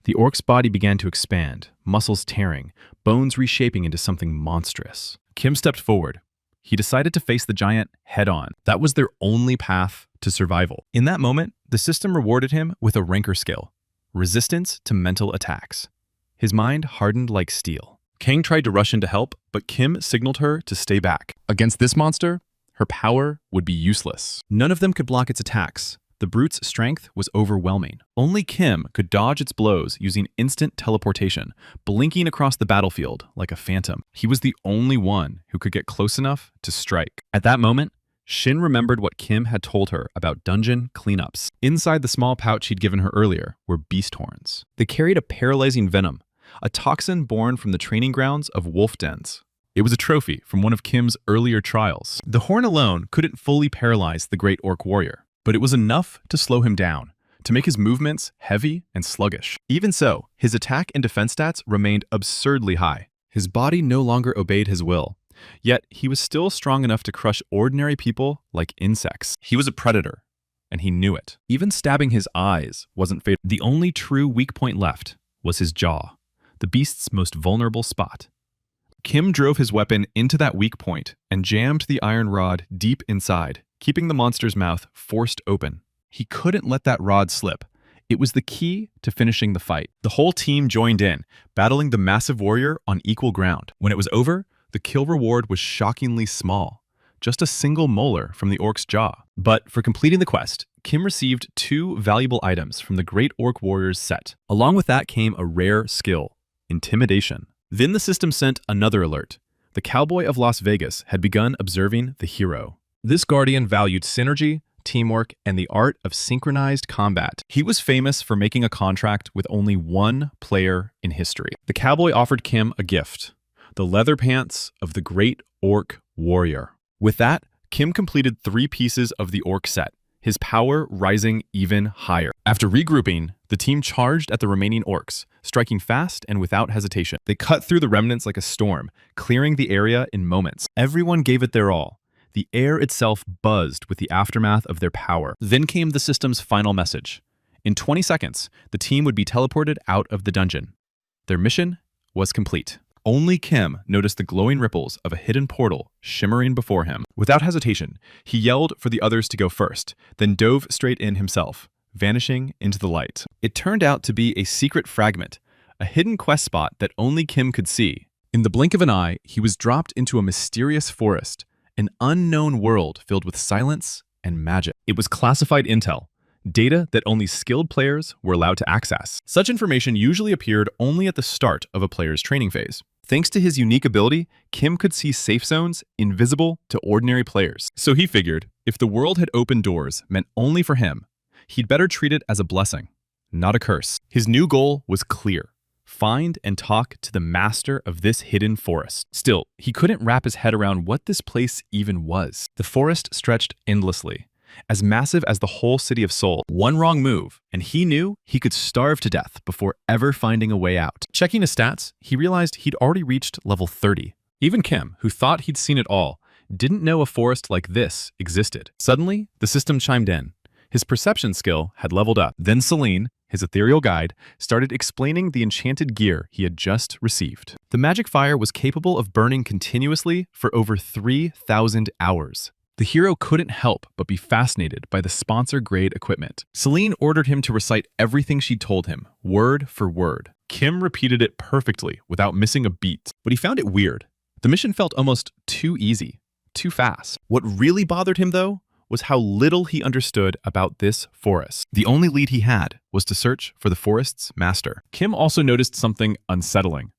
[SPEAKER 1] The orc's body began to expand, muscles tearing, bones reshaping into something monstrous. Kim stepped forward. He decided to face the giant head-on. That was their only path to survival. In that moment, the system rewarded him with a rancor skill: resistance to mental attacks. His mind hardened like steel. Kang tried to rush in to help, but Kim signaled her to stay back. Against this monster, her power would be useless. None of them could block its attacks. The brute's strength was overwhelming. Only Kim could dodge its blows using instant teleportation, blinking across the battlefield like a phantom. He was the only one who could get close enough to strike. At that moment, Shinn remembered what Kim had told her about dungeon cleanups. Inside the small pouch he'd given her earlier were beast horns. They carried a paralyzing venom, a toxin born from the training grounds of wolf dens. It was a trophy from one of Kim's earlier trials. The horn alone couldn't fully paralyze the great orc warrior, but it was enough to slow him down, to make his movements heavy and sluggish. Even so, his attack and defense stats remained absurdly high. His body no longer obeyed his will, yet he was still strong enough to crush ordinary people like insects. He was a predator, and he knew it. Even stabbing his eyes wasn't fatal. The only true weak point left was his jaw, the beast's most vulnerable spot. Kim drove his weapon into that weak point and jammed the iron rod deep inside, keeping the monster's mouth forced open. He couldn't let that rod slip. It was the key to finishing the fight. The whole team joined in, battling the massive warrior on equal ground. When it was over, the kill reward was shockingly small, just a single molar from the orc's jaw. But for completing the quest, Kim received 2 valuable items from the Great Orc Warriors set. Along with that came a rare skill: intimidation. Then the system sent another alert. The cowboy of Las Vegas had begun observing the hero. This guardian valued synergy, teamwork, and the art of synchronized combat. He was famous for making a contract with only one player in history. The cowboy offered Kim a gift: the leather pants of the Great Orc Warrior. With that, Kim completed 3 pieces of the orc set, his power rising even higher. After regrouping, the team charged at the remaining orcs, striking fast and without hesitation. They cut through the remnants like a storm, clearing the area in moments. Everyone gave it their all. The air itself buzzed with the aftermath of their power. Then came the system's final message. In 20 seconds, the team would be teleported out of the dungeon. Their mission was complete. Only Kim noticed the glowing ripples of a hidden portal shimmering before him. Without hesitation, he yelled for the others to go first, then dove straight in himself, vanishing into the light. It turned out to be a secret fragment, a hidden quest spot that only Kim could see. In the blink of an eye, he was dropped into a mysterious forest, an unknown world filled with silence and magic. It was classified intel, data that only skilled players were allowed to access. Such information usually appeared only at the start of a player's training phase. Thanks to his unique ability, Kim could see safe zones invisible to ordinary players. So he figured, if the world had opened doors meant only for him, he'd better treat it as a blessing, not a curse. His new goal was clear: find and talk to the master of this hidden forest. Still, he couldn't wrap his head around what this place even was. The forest stretched endlessly, as massive as the whole city of Seoul. One wrong move, and he knew he could starve to death before ever finding a way out. Checking his stats, he realized he'd already reached level 30. Even Kim, who thought he'd seen it all, didn't know a forest like this existed. Suddenly, the system chimed in. His perception skill had leveled up. Then Celine, his ethereal guide, started explaining the enchanted gear he had just received. The magic fire was capable of burning continuously for over 3,000 hours. The hero couldn't help but be fascinated by the sponsor-grade equipment. Celine ordered him to recite everything she told him, word for word. Kim repeated it perfectly without missing a beat, but he found it weird. The mission felt almost too easy, too fast. What really bothered him, though, was how little he understood about this forest. The only lead he had was to search for the forest's master. Kim also noticed something unsettling.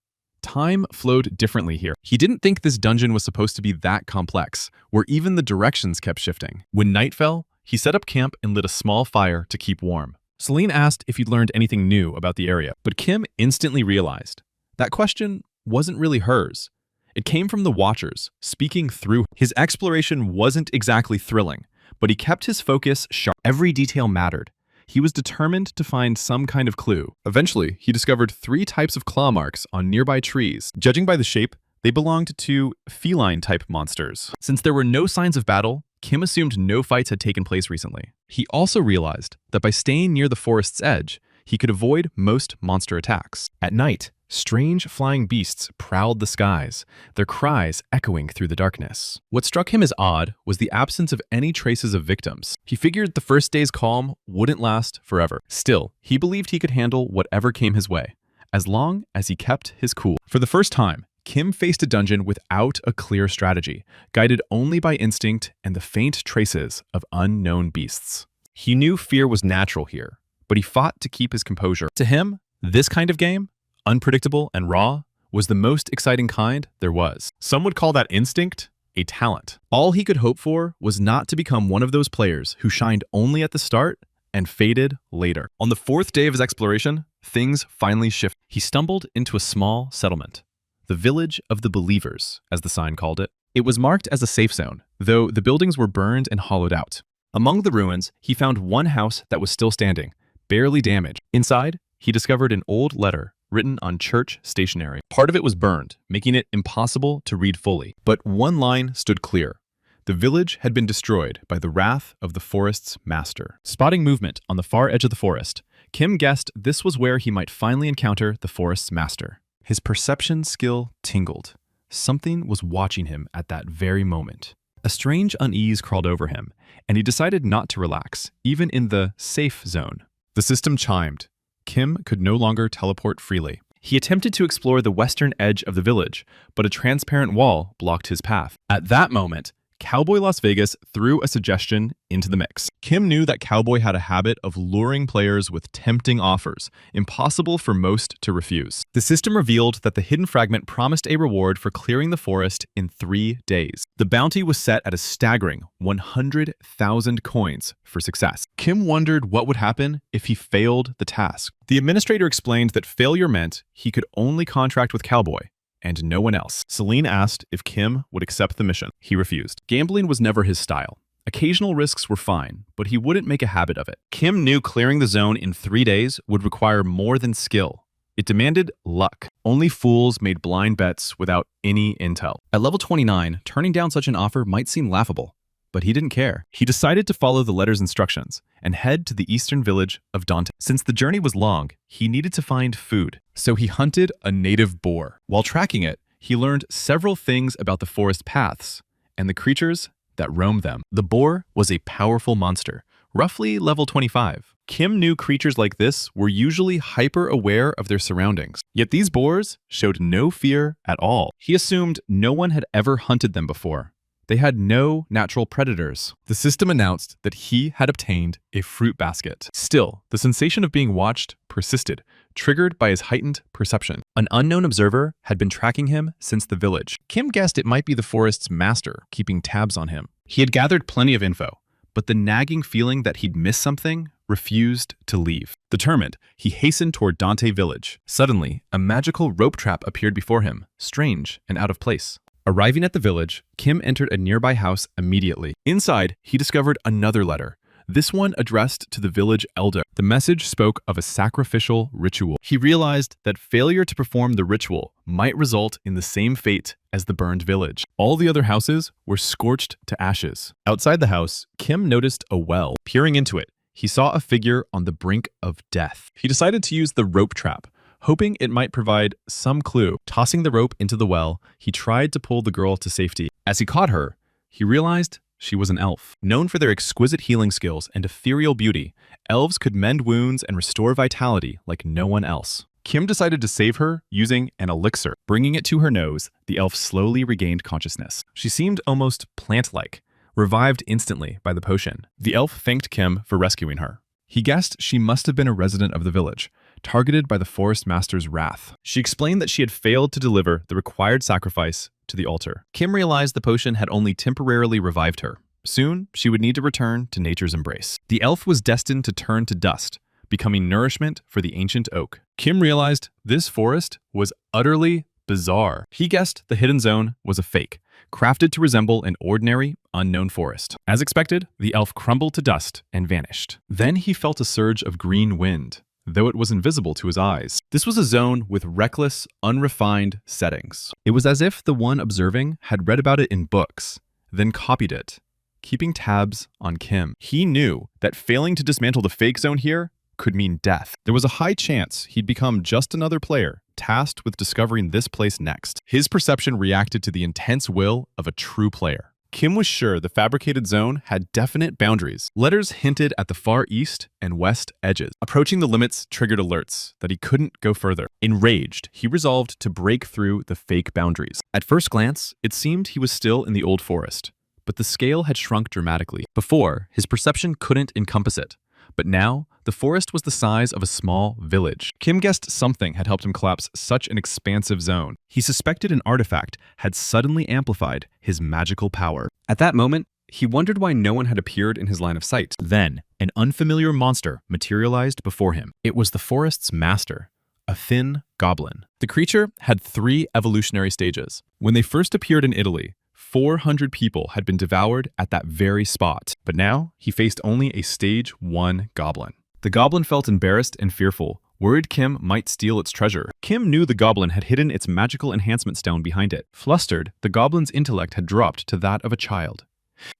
[SPEAKER 1] Time flowed differently here. He didn't think this dungeon was supposed to be that complex, where even the directions kept shifting. When night fell, he set up camp and lit a small fire to keep warm. Celine asked if he'd learned anything new about the area, but Kim instantly realized that question wasn't really hers. It came from the Watchers, speaking through. His exploration wasn't exactly thrilling, but he kept his focus sharp. Every detail mattered. He was determined to find some kind of clue. Eventually, he discovered 3 types of claw marks on nearby trees. Judging by the shape, they belonged to feline-type monsters. Since there were no signs of battle, Kim assumed no fights had taken place recently. He also realized that by staying near the forest's edge, he could avoid most monster attacks. At night, strange flying beasts prowled the skies, their cries echoing through the darkness. What struck him as odd was the absence of any traces of victims. He figured the first day's calm wouldn't last forever. Still, he believed he could handle whatever came his way, as long as he kept his cool. For the first time, Kim faced a dungeon without a clear strategy, guided only by instinct and the faint traces of unknown beasts. He knew fear was natural here, but he fought to keep his composure. To him, this kind of game, unpredictable and raw, was the most exciting kind there was. Some would call that instinct a talent. All he could hope for was not to become one of those players who shined only at the start and faded later. On the 4th day of his exploration, things finally shifted. He stumbled into a small settlement, the Village of the Believers, as the sign called it. It was marked as a safe zone, though the buildings were burned and hollowed out. Among the ruins, he found one house that was still standing, barely damaged. Inside, he discovered an old letter written on church stationery. Part of it was burned, making it impossible to read fully. But one line stood clear. The village had been destroyed by the wrath of the forest's master. Spotting movement on the far edge of the forest, Kim guessed this was where he might finally encounter the forest's master. His perception skill tingled. Something was watching him at that very moment. A strange unease crawled over him, and he decided not to relax, even in the safe zone. The system chimed. Kim could no longer teleport freely. He attempted to explore the western edge of the village, but a transparent wall blocked his path. At that moment, Cowboy Las Vegas threw a suggestion into the mix. Kim knew that Cowboy had a habit of luring players with tempting offers, impossible for most to refuse. The system revealed that the hidden fragment promised a reward for clearing the forest in 3 days. The bounty was set at a staggering 100,000 coins for success. Kim wondered what would happen if he failed the task. The administrator explained that failure meant he could only contract with Cowboy and no one else. Celine asked if Kim would accept the mission. He refused. Gambling was never his style. Occasional risks were fine, but he wouldn't make a habit of it. Kim knew clearing the zone in 3 days would require more than skill. It demanded luck. Only fools made blind bets without any intel. At level 29, turning down such an offer might seem laughable, but he didn't care. He decided to follow the letter's instructions and head to the eastern village of Dante. Since the journey was long, he needed to find food, so he hunted a native boar. While tracking it, he learned several things about the forest paths and the creatures that roam them. The boar was a powerful monster, roughly level 25. Kim knew creatures like this were usually hyper-aware of their surroundings, yet these boars showed no fear at all. He assumed no one had ever hunted them before. They had no natural predators. The system announced that he had obtained a fruit basket. Still, the sensation of being watched persisted, triggered by his heightened perception. An unknown observer had been tracking him since the village. Kim guessed it might be the forest's master, keeping tabs on him. He had gathered plenty of info, but the nagging feeling that he'd missed something refused to leave. Determined, he hastened toward Dante village. Suddenly, a magical rope trap appeared before him, strange and out of place. Arriving at the village, Kim entered a nearby house immediately. Inside, he discovered another letter, this one addressed to the village elder. The message spoke of a sacrificial ritual. He realized that failure to perform the ritual might result in the same fate as the burned village. All the other houses were scorched to ashes. Outside the house, Kim noticed a well. Peering into it, he saw a figure on the brink of death. He decided to use the rope trap, hoping it might provide some clue. Tossing the rope into the well, he tried to pull the girl to safety. As he caught her, he realized she was an elf. Known for their exquisite healing skills and ethereal beauty, elves could mend wounds and restore vitality like no one else. Kim decided to save her using an elixir. Bringing it to her nose, the elf slowly regained consciousness. She seemed almost plant-like, revived instantly by the potion. The elf thanked Kim for rescuing her. He guessed she must have been a resident of the village, targeted by the forest master's wrath. She explained that she had failed to deliver the required sacrifice to the altar. Kim realized the potion had only temporarily revived her. Soon, she would need to return to nature's embrace. The elf was destined to turn to dust, becoming nourishment for the ancient oak. Kim realized this forest was utterly bizarre. He guessed the hidden zone was a fake, crafted to resemble an ordinary, unknown forest. As expected, the elf crumbled to dust and vanished. Then he felt a surge of green wind, though it was invisible to his eyes. This was a zone with reckless, unrefined settings. It was as if the one observing had read about it in books, then copied it, keeping tabs on Kim. He knew that failing to dismantle the fake zone here could mean death. There was a high chance he'd become just another player, tasked with discovering this place next. His perception reacted to the intense will of a true player. Kim was sure the fabricated zone had definite boundaries. Letters hinted at the far east and west edges. Approaching the limits triggered alerts that he couldn't go further. Enraged, he resolved to break through the fake boundaries. At first glance, it seemed he was still in the old forest, but the scale had shrunk dramatically. Before, his perception couldn't encompass it, but now, the forest was the size of a small village. Kim guessed something had helped him collapse such an expansive zone. He suspected an artifact had suddenly amplified his magical power. At that moment, he wondered why no one had appeared in his line of sight. Then, an unfamiliar monster materialized before him. It was the forest's master, a thin goblin. The creature had 3 evolutionary stages. When they first appeared in Italy, 400 people had been devoured at that very spot. But now, he faced only a stage 1 goblin. The goblin felt embarrassed and fearful, worried Kim might steal its treasure. Kim knew the goblin had hidden its magical enhancement stone behind it. Flustered, the goblin's intellect had dropped to that of a child.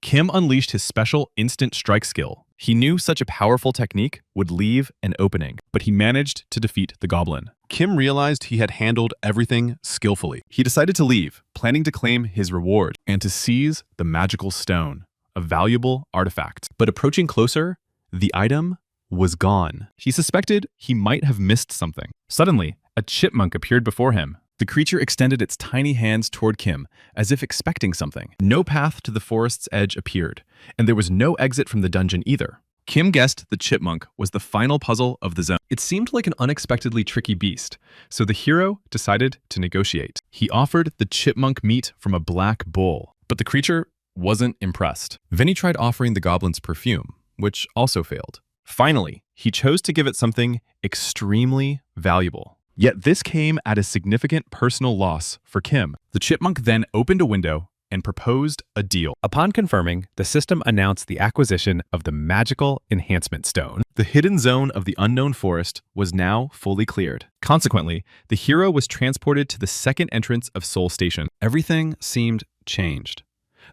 [SPEAKER 1] Kim unleashed his special instant strike skill. He knew such a powerful technique would leave an opening, but he managed to defeat the goblin. Kim realized he had handled everything skillfully. He decided to leave, planning to claim his reward and to seize the magical stone, a valuable artifact. But approaching closer, the item was gone. He suspected he might have missed something. Suddenly, a chipmunk appeared before him. The creature extended its tiny hands toward Kim, as if expecting something. No path to the forest's edge appeared, and there was no exit from the dungeon either. Kim guessed the chipmunk was the final puzzle of the zone. It seemed like an unexpectedly tricky beast, so the hero decided to negotiate. He offered the chipmunk meat from a black bull, but the creature wasn't impressed. Then he tried offering the goblin's perfume, which also failed. Finally, he chose to give it something extremely valuable. Yet this came at a significant personal loss for Kim. The chipmunk then opened a window and proposed a deal. Upon confirming, the system announced the acquisition of the magical enhancement stone. The hidden zone of the unknown forest was now fully cleared. Consequently, the hero was transported to the second entrance of Seoul Station. Everything seemed changed.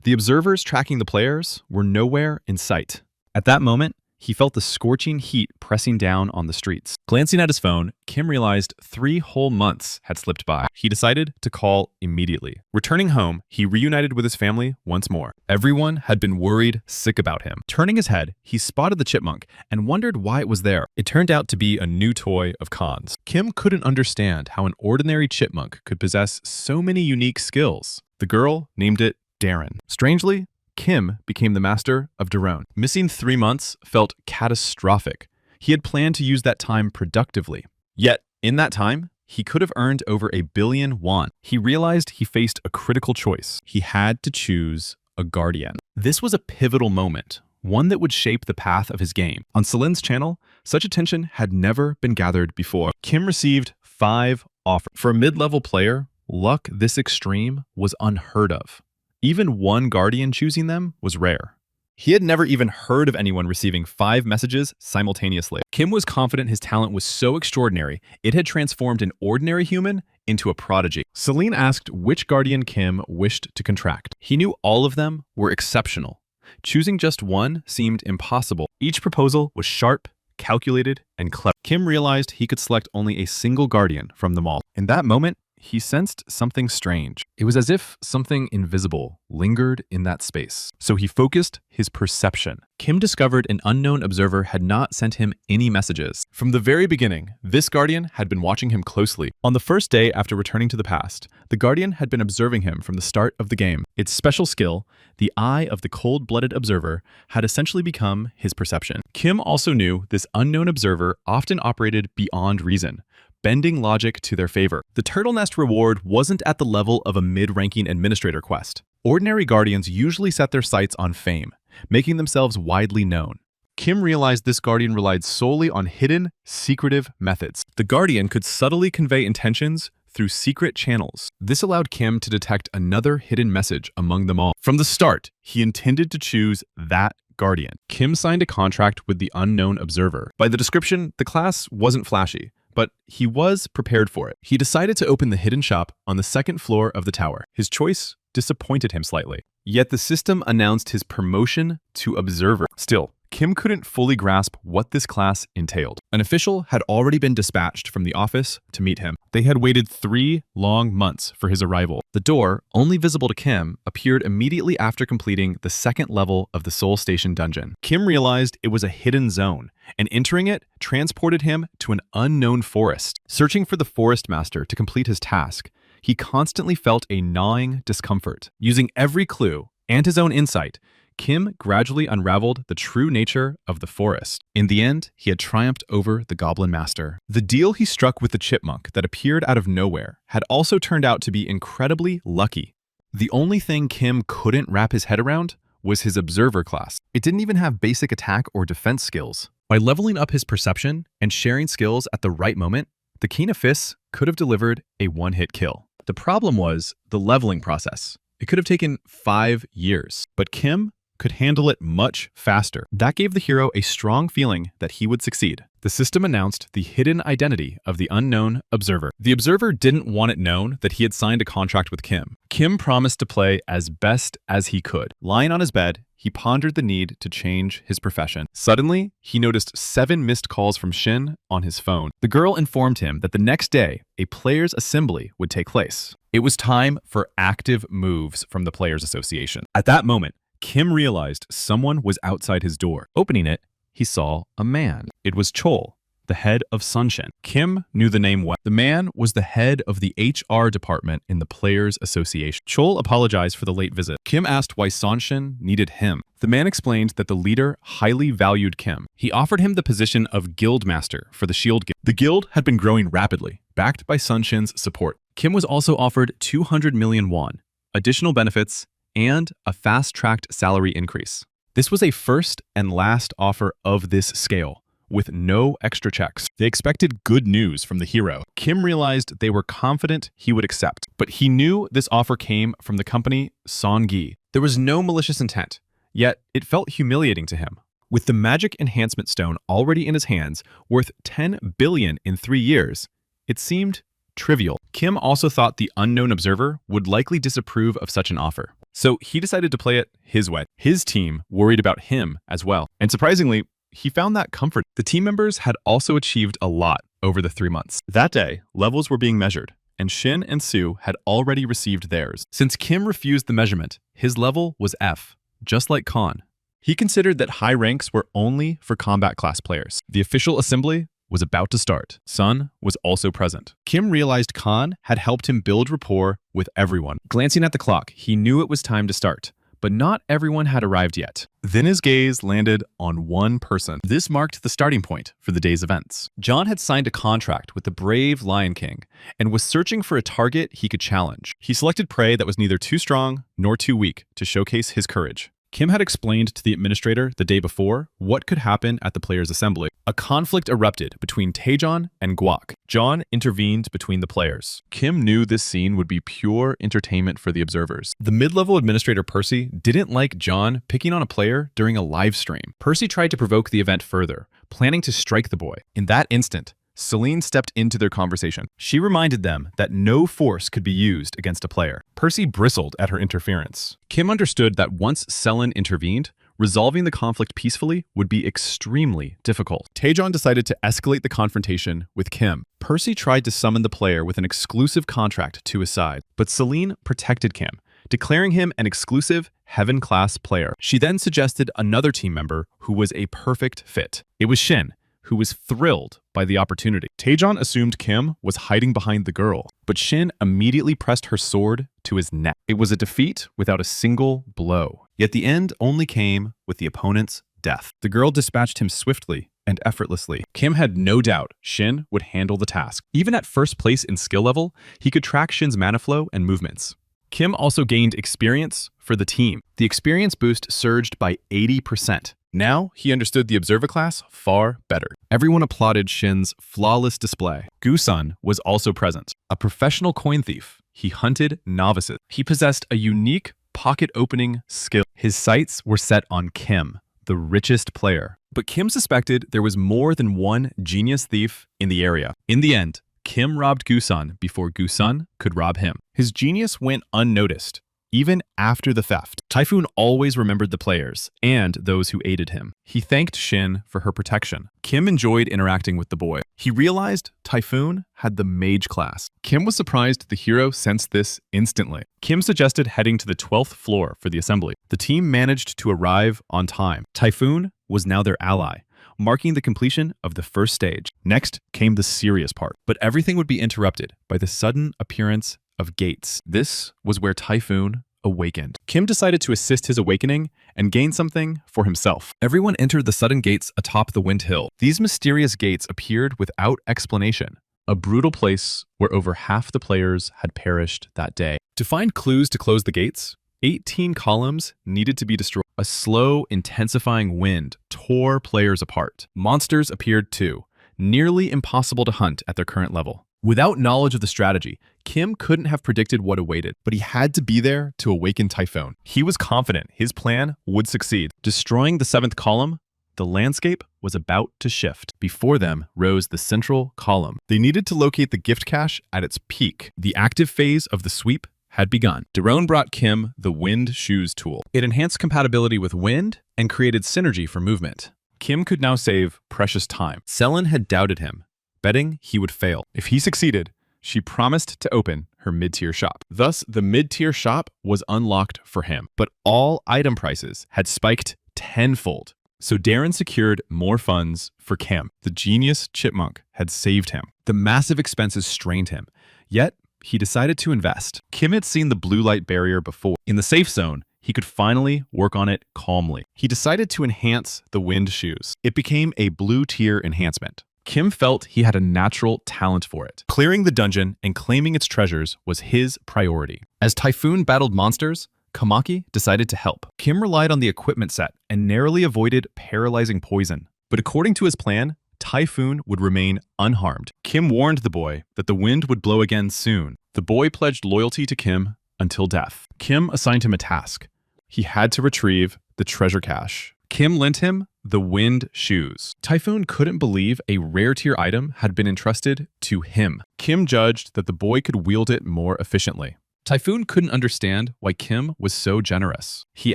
[SPEAKER 1] The observers tracking the players were nowhere in sight. At that moment, he felt the scorching heat pressing down on the streets. Glancing at his phone, Kim realized 3 whole months had slipped by. He decided to call immediately. Returning home, he reunited with his family once more. Everyone had been worried sick about him. Turning his head, he spotted the chipmunk and wondered why it was there. It turned out to be a new toy of Khan's. Kim couldn't understand how an ordinary chipmunk could possess so many unique skills. The girl named it Darren. Strangely, Kim became the master of Daron. Missing 3 months felt catastrophic. He had planned to use that time productively. Yet, in that time, he could have earned over 1 billion won. He realized he faced a critical choice. He had to choose a guardian. This was a pivotal moment, one that would shape the path of his game. On Selin's channel, such attention had never been gathered before. Kim received 5 offers. For a mid-level player, luck this extreme was unheard of. Even one guardian choosing them was rare. He had never even heard of anyone receiving 5 messages simultaneously. Kim was confident his talent was so extraordinary, it had transformed an ordinary human into a prodigy. Celine asked which guardian Kim wished to contract. He knew all of them were exceptional. Choosing just one seemed impossible. Each proposal was sharp, calculated, and clever. Kim realized he could select only a single guardian from them all. In that moment, he sensed something strange. It was as if something invisible lingered in that space. So he focused his perception. Kim discovered an unknown observer had not sent him any messages. From the very beginning, this guardian had been watching him closely. On the first day after returning to the past, the guardian had been observing him from the start of the game. Its special skill, the eye of the cold-blooded observer, had essentially become his perception. Kim also knew this unknown observer often operated beyond reason, bending logic to their favor. The Turtle Nest reward wasn't at the level of a mid-ranking administrator quest. Ordinary guardians usually set their sights on fame, making themselves widely known. Kim realized this guardian relied solely on hidden, secretive methods. The guardian could subtly convey intentions through secret channels. This allowed Kim to detect another hidden message among them all. From the start, he intended to choose that guardian. Kim signed a contract with the unknown observer. By the description, the class wasn't flashy, but he was prepared for it. He decided to open the hidden shop on the 2nd floor of the tower. His choice disappointed him slightly. Yet the system announced his promotion to observer. Still, Kim couldn't fully grasp what this class entailed. An official had already been dispatched from the office to meet him. They had waited 3 long months for his arrival. The door, only visible to Kim, appeared immediately after completing the 2nd level of the Soul Station dungeon. Kim realized it was a hidden zone, and entering it transported him to an unknown forest. Searching for the forest master to complete his task, he constantly felt a gnawing discomfort. Using every clue and his own insight, Kim gradually unraveled the true nature of the forest. In the end, he had triumphed over the Goblin Master. The deal he struck with the chipmunk that appeared out of nowhere had also turned out to be incredibly lucky. The only thing Kim couldn't wrap his head around was his observer class. It didn't even have basic attack or defense skills. By leveling up his perception and sharing skills at the right moment, the King of Fists could have delivered a one-hit kill. The problem was the leveling process. It could have taken 5 years, but Kim could handle it much faster. That gave the hero a strong feeling that he would succeed. The system announced the hidden identity of the unknown observer. The observer didn't want it known that he had signed a contract with Kim. Kim promised to play as best as he could. Lying on his bed, he pondered the need to change his profession. Suddenly, he noticed 7 missed calls from Shinn on his phone. The girl informed him that the next day, a players' assembly would take place. It was time for active moves from the Players Association. At that moment, Kim realized someone was outside his door. Opening it, he saw a man. It was Chol, the head of Sunshin. Kim knew the name well. The man was the head of the HR department in the Players Association. Chol apologized for the late visit. Kim asked why Sunshin needed him. The man explained that the leader highly valued Kim. He offered him the position of guild master for the Shield Guild. The guild had been growing rapidly, backed by Sunshin's support. Kim was also offered 200 million won, additional benefits, and a fast-tracked salary increase. This was a first and last offer of this scale, with no extra checks. They expected good news from the hero. Kim realized they were confident he would accept, but he knew this offer came from the company Songi. There was no malicious intent, yet it felt humiliating to him. With the magic enhancement stone already in his hands, worth 10 billion in 3 years, it seemed trivial. Kim also thought the unknown observer would likely disapprove of such an offer. So he decided to play it his way. His team worried about him as well. And surprisingly, he found that comfort. The team members had also achieved a lot over the 3 months. That day, levels were being measured, and Shinn and Sue had already received theirs. Since Kim refused the measurement, his level was F, just like Khan. He considered that high ranks were only for combat class players. The official assembly was about to start. Sun was also present. Kim realized Khan had helped him build rapport with everyone. Glancing at the clock, he knew it was time to start, but not everyone had arrived yet. Then his gaze landed on one person. This marked the starting point for the day's events. John had signed a contract with the brave Lion King and was searching for a target he could challenge. He selected prey that was neither too strong nor too weak to showcase his courage. Kim had explained to the administrator the day before what could happen at the players' assembly. A conflict erupted between Taejon and Guak. John intervened between the players. Kim knew this scene would be pure entertainment for the observers. The mid-level administrator Percy didn't like John picking on a player during a live stream. Percy tried to provoke the event further, planning to strike the boy. In that instant, Celine stepped into their conversation. She reminded them that no force could be used against a player. Percy bristled at her interference. Kim understood that once Selin intervened, resolving the conflict peacefully would be extremely difficult. Taejon decided to escalate the confrontation with Kim. Percy tried to summon the player with an exclusive contract to his side, but Celine protected Kim, declaring him an exclusive Heaven-class player. She then suggested another team member who was a perfect fit. It was Shinn, who was thrilled by the opportunity. Taejon assumed Kim was hiding behind the girl, but Shinn immediately pressed her sword to his neck. It was a defeat without a single blow. Yet the end only came with the opponent's death. The girl dispatched him swiftly and effortlessly. Kim had no doubt Shinn would handle the task. Even at first place in skill level, he could track Shinn's mana flow and movements. Kim also gained experience for the team. The experience boost surged by 80%. Now, he understood the observer class far better. Everyone applauded Shinn's flawless display. Gusun was also present. A professional coin thief, he hunted novices. He possessed a unique pocket-opening skill. His sights were set on Kim, the richest player. But Kim suspected there was more than one genius thief in the area. In the end, Kim robbed Gusun before Gusun could rob him. His genius went unnoticed. Even after the theft, Typhoon always remembered the players and those who aided him. He thanked Shinn for her protection. Kim enjoyed interacting with the boy. He realized Typhoon had the mage class. Kim was surprised the hero sensed this instantly. Kim suggested heading to the 12th floor for the assembly. The team managed to arrive on time. Typhoon was now their ally, marking the completion of the first stage. Next came the serious part, but everything would be interrupted by the sudden appearance of gates. This was where Typhoon awakened. Kim decided to assist his awakening and gain something for himself. Everyone entered the sudden gates atop the Wind Hill. These mysterious gates appeared without explanation, a brutal place where over half the players had perished that day. To find clues to close the gates, 18 columns needed to be destroyed. A slow, intensifying wind tore players apart. Monsters appeared too, nearly impossible to hunt at their current level. Without knowledge of the strategy, Kim couldn't have predicted what awaited, but he had to be there to awaken Typhoon. He was confident his plan would succeed. Destroying the 7th column, the landscape was about to shift. Before them rose the central column. They needed to locate the gift cache at its peak. The active phase of the sweep had begun. Daron brought Kim the Wind Shoes tool. It enhanced compatibility with wind and created synergy for movement. Kim could now save precious time. Selin had doubted him, betting he would fail. If he succeeded, she promised to open her mid-tier shop. Thus, the mid-tier shop was unlocked for him, but all item prices had spiked tenfold. So Darren secured more funds for Kim. The genius chipmunk had saved him. The massive expenses strained him, yet he decided to invest. Kim had seen the blue light barrier before. In the safe zone, he could finally work on it calmly. He decided to enhance the wind shoes. It became a blue tier enhancement. Kim felt he had a natural talent for it. Clearing the dungeon and claiming its treasures was his priority. As Typhoon battled monsters, Kamaki decided to help. Kim relied on the equipment set and narrowly avoided paralyzing poison. But according to his plan, Typhoon would remain unharmed. Kim warned the boy that the wind would blow again soon. The boy pledged loyalty to Kim until death. Kim assigned him a task. He had to retrieve the treasure cache. Kim lent him the wind shoes. Typhoon couldn't believe a rare tier item had been entrusted to him. Kim judged that the boy could wield it more efficiently. Typhoon couldn't understand why Kim was so generous. He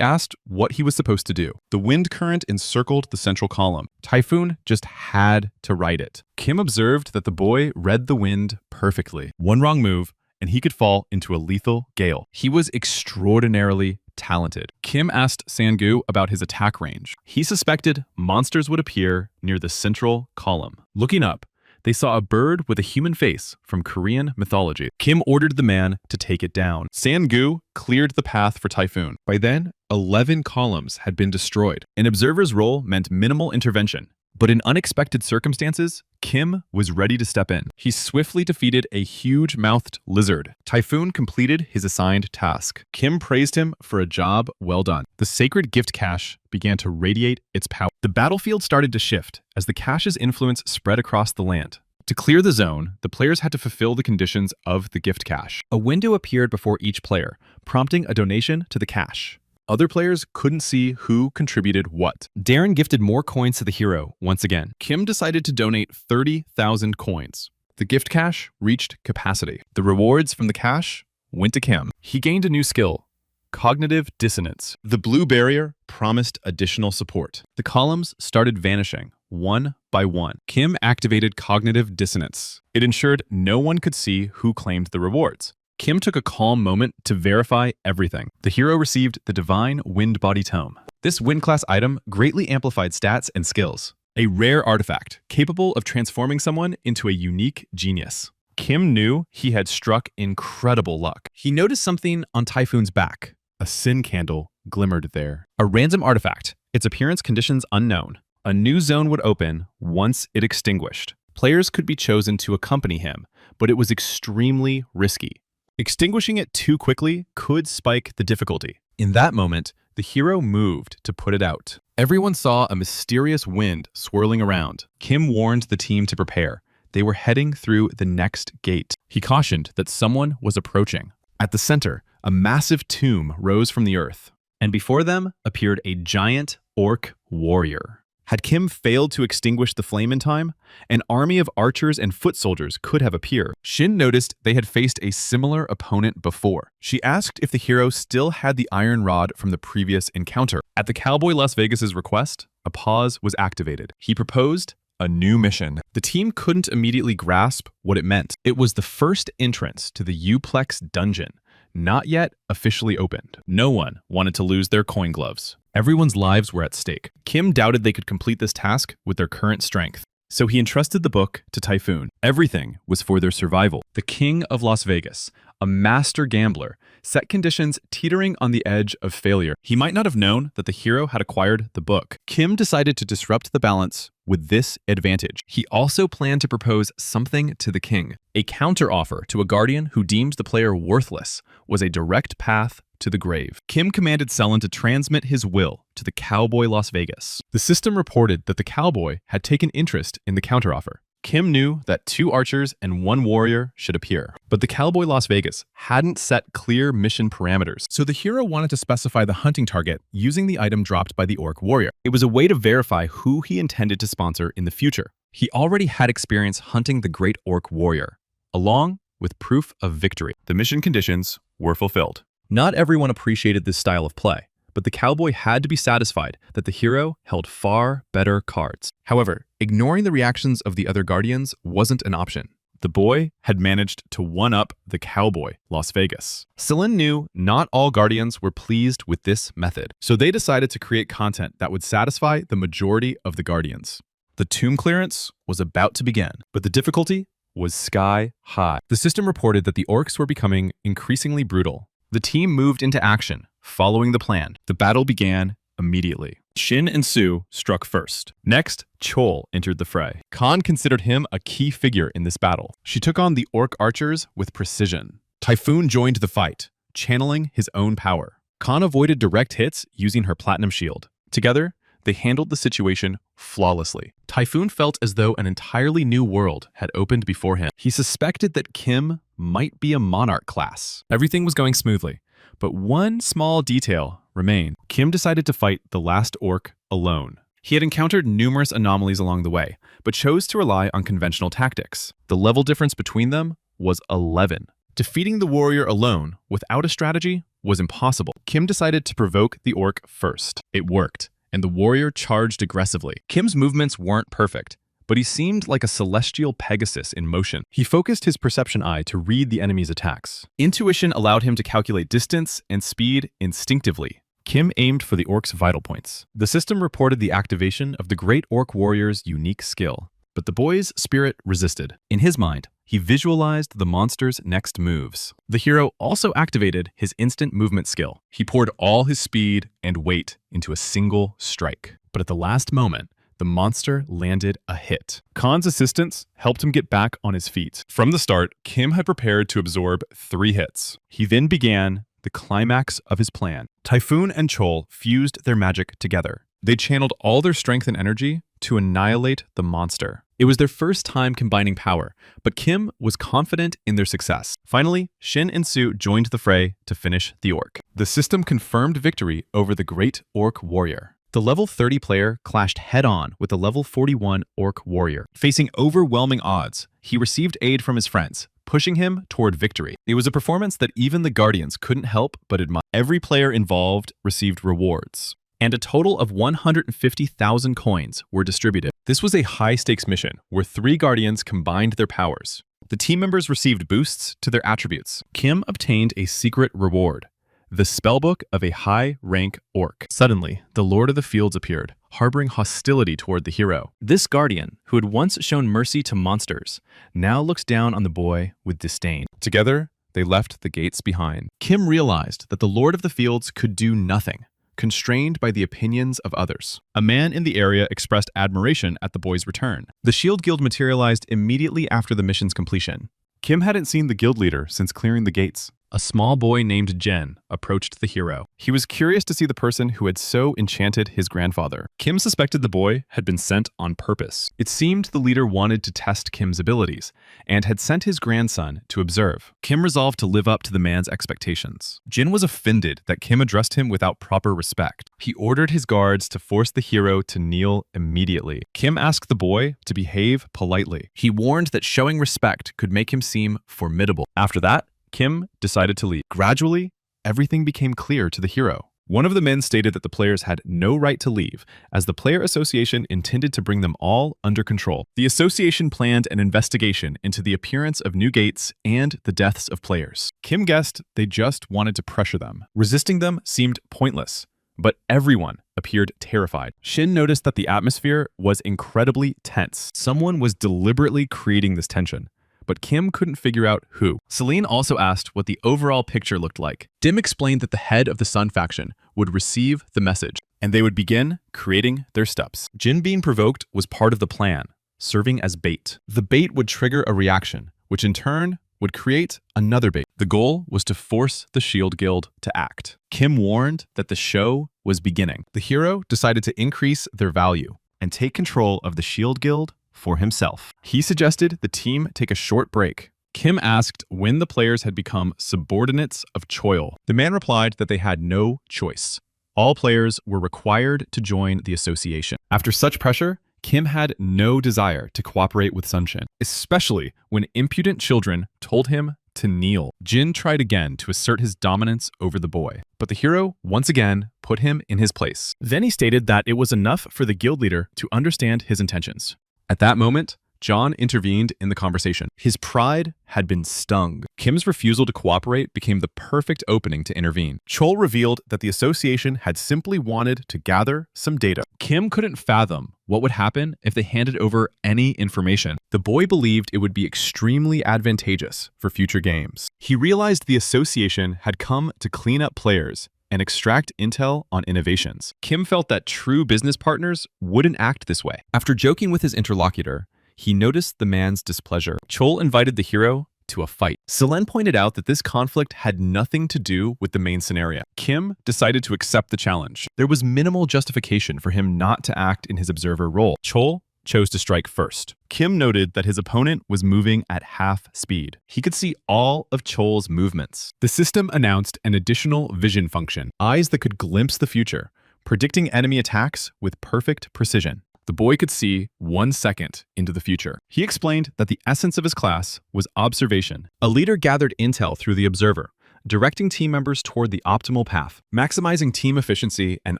[SPEAKER 1] asked what he was supposed to do. The wind current encircled the central column. Typhoon just had to ride it. Kim observed that the boy read the wind perfectly. One wrong move, and he could fall into a lethal gale. He was extraordinarily talented. Kim asked Sang-gu about his attack range. He suspected monsters would appear near the central column. Looking up, they saw a bird with a human face from Korean mythology. Kim ordered the man to take it down. Sang-gu cleared the path for Typhoon. By then, 11 columns had been destroyed. An observer's role meant minimal intervention. But in unexpected circumstances, Kim was ready to step in. He swiftly defeated a huge-mouthed lizard. Typhoon completed his assigned task. Kim praised him for a job well done. The sacred gift cache began to radiate its power. The battlefield started to shift as the cache's influence spread across the land. To clear the zone, the players had to fulfill the conditions of the gift cache. A window appeared before each player, prompting a donation to the cache. Other players couldn't see who contributed what. Darren gifted more coins to the hero once again. Kim decided to donate 30,000 coins. The gift cache reached capacity. The rewards from the cache went to Kim. He gained a new skill, cognitive dissonance. The blue barrier promised additional support. The columns started vanishing, one by one. Kim activated cognitive dissonance. It ensured no one could see who claimed the rewards. Kim took a calm moment to verify everything. The hero received the Divine Wind Body Tome. This wind class item greatly amplified stats and skills. A rare artifact, capable of transforming someone into a unique genius. Kim knew he had struck incredible luck. He noticed something on Typhoon's back. A sin candle glimmered there. A random artifact, its appearance conditions unknown. A new zone would open once it extinguished. Players could be chosen to accompany him, but it was extremely risky. Extinguishing it too quickly could spike the difficulty. In that moment, the hero moved to put it out. Everyone saw a mysterious wind swirling around. Kim warned the team to prepare. They were heading through the next gate. He cautioned that someone was approaching. At the center, a massive tomb rose from the earth, and before them appeared a giant orc warrior. Had Kim failed to extinguish the flame in time, an army of archers and foot soldiers could have appeared. Shinn noticed they had faced a similar opponent before. She asked if the hero still had the iron rod from the previous encounter. At the cowboy Las Vegas's request, a pause was activated. He proposed a new mission. The team couldn't immediately grasp what it meant. It was the first entrance to the UPLEX dungeon, not yet officially opened. No one wanted to lose their coin gloves. Everyone's lives were at stake. Kim doubted they could complete this task with their current strength, so he entrusted the book to Typhoon. Everything was for their survival. The king of Las Vegas, a master gambler, set conditions teetering on the edge of failure. He might not have known that the hero had acquired the book. Kim decided to disrupt the balance with this advantage. He also planned to propose something to the king. A counteroffer to a guardian who deemed the player worthless was a direct path to the grave. Kim commanded Selen to transmit his will to the cowboy Las Vegas. The system reported that the cowboy had taken interest in the counteroffer. Kim knew that 2 archers and 1 warrior should appear, but the cowboy Las Vegas hadn't set clear mission parameters, so the hero wanted to specify the hunting target using the item dropped by the orc warrior. It was a way to verify who he intended to sponsor in the future. He already had experience hunting the great orc warrior, along with proof of victory. The mission conditions were fulfilled. Not everyone appreciated this style of play, but the cowboy had to be satisfied that the hero held far better cards. However, ignoring the reactions of the other guardians wasn't an option. The boy had managed to one-up the cowboy, Las Vegas. Selen knew not all guardians were pleased with this method, so they decided to create content that would satisfy the majority of the guardians. The tomb clearance was about to begin, but the difficulty was sky high. The system reported that the orcs were becoming increasingly brutal. The team moved into action, following the plan. The battle began immediately. Shinn and Su struck first. Next, Chol entered the fray. Khan considered him a key figure in this battle. She took on the orc archers with precision. Typhoon joined the fight, channeling his own power. Khan avoided direct hits using her platinum shield. Together, they handled the situation flawlessly. Typhoon felt as though an entirely new world had opened before him. He suspected that Kim might be a monarch class. Everything was going smoothly, but one small detail remained. Kim decided to fight the last orc alone. He had encountered numerous anomalies along the way, but chose to rely on conventional tactics. The level difference between them was 11. Defeating the warrior alone without a strategy was impossible. Kim decided to provoke the orc first. It worked, and the warrior charged aggressively. Kim's movements weren't perfect, but he seemed like a celestial Pegasus in motion. He focused his perception eye to read the enemy's attacks. Intuition allowed him to calculate distance and speed instinctively. Kim aimed for the orc's vital points. The system reported the activation of the great orc warrior's unique skill, but the boy's spirit resisted. In his mind, he visualized the monster's next moves. The hero also activated his instant movement skill. He poured all his speed and weight into a single strike. But at the last moment, the monster landed a hit. Khan's assistance helped him get back on his feet. From the start, Kim had prepared to absorb 3 hits. He then began the climax of his plan. Typhoon and Chol fused their magic together. They channeled all their strength and energy to annihilate the monster. It was their first time combining power, but Kim was confident in their success. Finally, Shinn and Su joined the fray to finish the orc. The system confirmed victory over the great orc warrior. The level 30 player clashed head-on with the level 41 orc warrior. Facing overwhelming odds, he received aid from his friends, pushing him toward victory. It was a performance that even the Guardians couldn't help but admire. Every player involved received rewards, and a total of 150,000 coins were distributed. This was a high-stakes mission where 3 Guardians combined their powers. The team members received boosts to their attributes. Kim obtained a secret reward, the spellbook of a high-rank orc. Suddenly, the Lord of the Fields appeared, harboring hostility toward the hero. This Guardian, who had once shown mercy to monsters, now looks down on the boy with disdain. Together, they left the gates behind. Kim realized that the Lord of the Fields could do nothing, constrained by the opinions of others. A man in the area expressed admiration at the boy's return. The Shield Guild materialized immediately after the mission's completion. Kim hadn't seen the guild leader since clearing the gates. A small boy named Jen approached the hero. He was curious to see the person who had so enchanted his grandfather. Kim suspected the boy had been sent on purpose. It seemed the leader wanted to test Kim's abilities and had sent his grandson to observe. Kim resolved to live up to the man's expectations. Jin was offended that Kim addressed him without proper respect. He ordered his guards to force the hero to kneel immediately. Kim asked the boy to behave politely. He warned that showing respect could make him seem formidable. After that, Kim decided to leave. Gradually, everything became clear to the hero. One of the men stated that the players had no right to leave, as the player association intended to bring them all under control. The association planned an investigation into the appearance of new gates and the deaths of players. Kim guessed they just wanted to pressure them. Resisting them seemed pointless, but everyone appeared terrified. Shinn noticed that the atmosphere was incredibly tense. Someone was deliberately creating this tension, but Kim couldn't figure out who. Celine also asked what the overall picture looked like. Dim explained that the head of the Sun faction would receive the message, and they would begin creating their steps. Jin being provoked was part of the plan, serving as bait. The bait would trigger a reaction, which in turn would create another bait. The goal was to force the Shield Guild to act. Kim warned that the show was beginning. The hero decided to increase their value and take control of the Shield Guild for himself. He suggested the team take a short break. Kim asked when the players had become subordinates of Choil. The man replied that they had no choice. All players were required to join the association. After such pressure, Kim had no desire to cooperate with Sunshine, especially when impudent children told him to kneel. Jin tried again to assert his dominance over the boy, but the hero once again put him in his place. Then he stated that it was enough for the guild leader to understand his intentions. At that moment, John intervened in the conversation. His pride had been stung. Kim's refusal to cooperate became the perfect opening to intervene. Chol revealed that the association had simply wanted to gather some data. Kim couldn't fathom what would happen if they handed over any information. The boy believed it would be extremely advantageous for future games. He realized the association had come to clean up players and extract intel on innovations. Kim felt that true business partners wouldn't act this way. After joking with his interlocutor, he noticed the man's displeasure. Chol invited the hero to a fight. Selene pointed out that this conflict had nothing to do with the main scenario. Kim decided to accept the challenge. There was minimal justification for him not to act in his observer role. Chol chose to strike first. Kim noted that his opponent was moving at half speed. He could see all of Chol's movements. The system announced an additional vision function, eyes that could glimpse the future, predicting enemy attacks with perfect precision. The boy could see 1 second into the future. He explained that the essence of his class was observation. A leader gathered intel through the observer, directing team members toward the optimal path, maximizing team efficiency and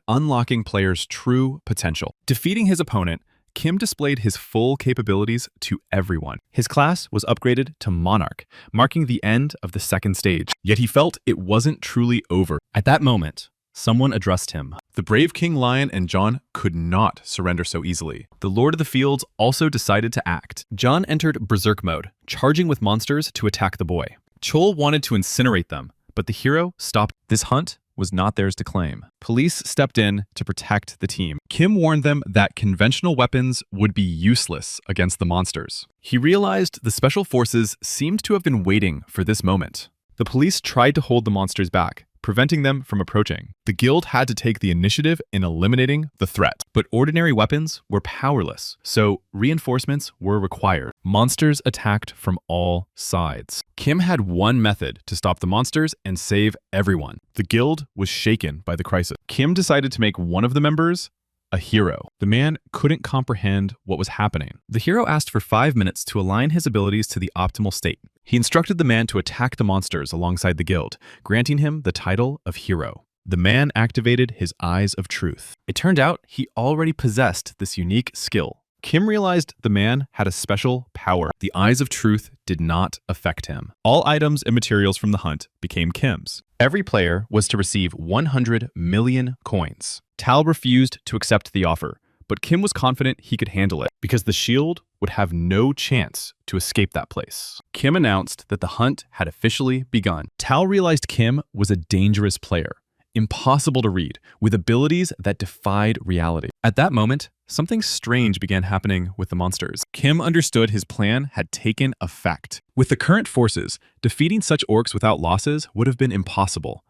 [SPEAKER 1] unlocking players' true potential. Defeating his opponent, Kim displayed his full capabilities to everyone. His class was upgraded to Monarch, marking the end of the second stage. Yet he felt it wasn't truly over. At that moment, someone addressed him. The brave King Lion and John could not surrender so easily. The Lord of the Fields also decided to act. John entered berserk mode, charging with monsters to attack the boy. Chol wanted to incinerate them, but the hero stopped. This hunt was not theirs to claim. Police stepped in to protect the team. Kim warned them that conventional weapons would be useless against the monsters. He realized the special forces seemed to have been waiting for this moment. The police tried to hold the monsters back, preventing them from approaching. The guild had to take the initiative in eliminating the threat, but ordinary weapons were powerless, so reinforcements were required. Monsters attacked from all sides. Kim had one method to stop the monsters and save everyone. The guild was shaken by the crisis. Kim decided to make one of the members a hero. The man couldn't comprehend what was happening. The hero asked for 5 minutes to align his abilities to the optimal state. He instructed the man to attack the monsters alongside the guild, granting him the title of hero. The man activated his eyes of truth. It turned out he already possessed this unique skill. Kim realized the man had a special power. The eyes of truth did not affect him. All items and materials from the hunt became Kim's. Every player was to receive 100 million coins. Tal refused to accept the offer, but Kim was confident he could handle it because the shield would have no chance to escape that place. Kim announced that the hunt had officially begun. Tal realized Kim was a dangerous player, impossible to read, with abilities that defied reality. At that moment, something strange began happening with the monsters. Kim understood his plan had taken effect. With the current forces, defeating such orcs without losses would have been impossible.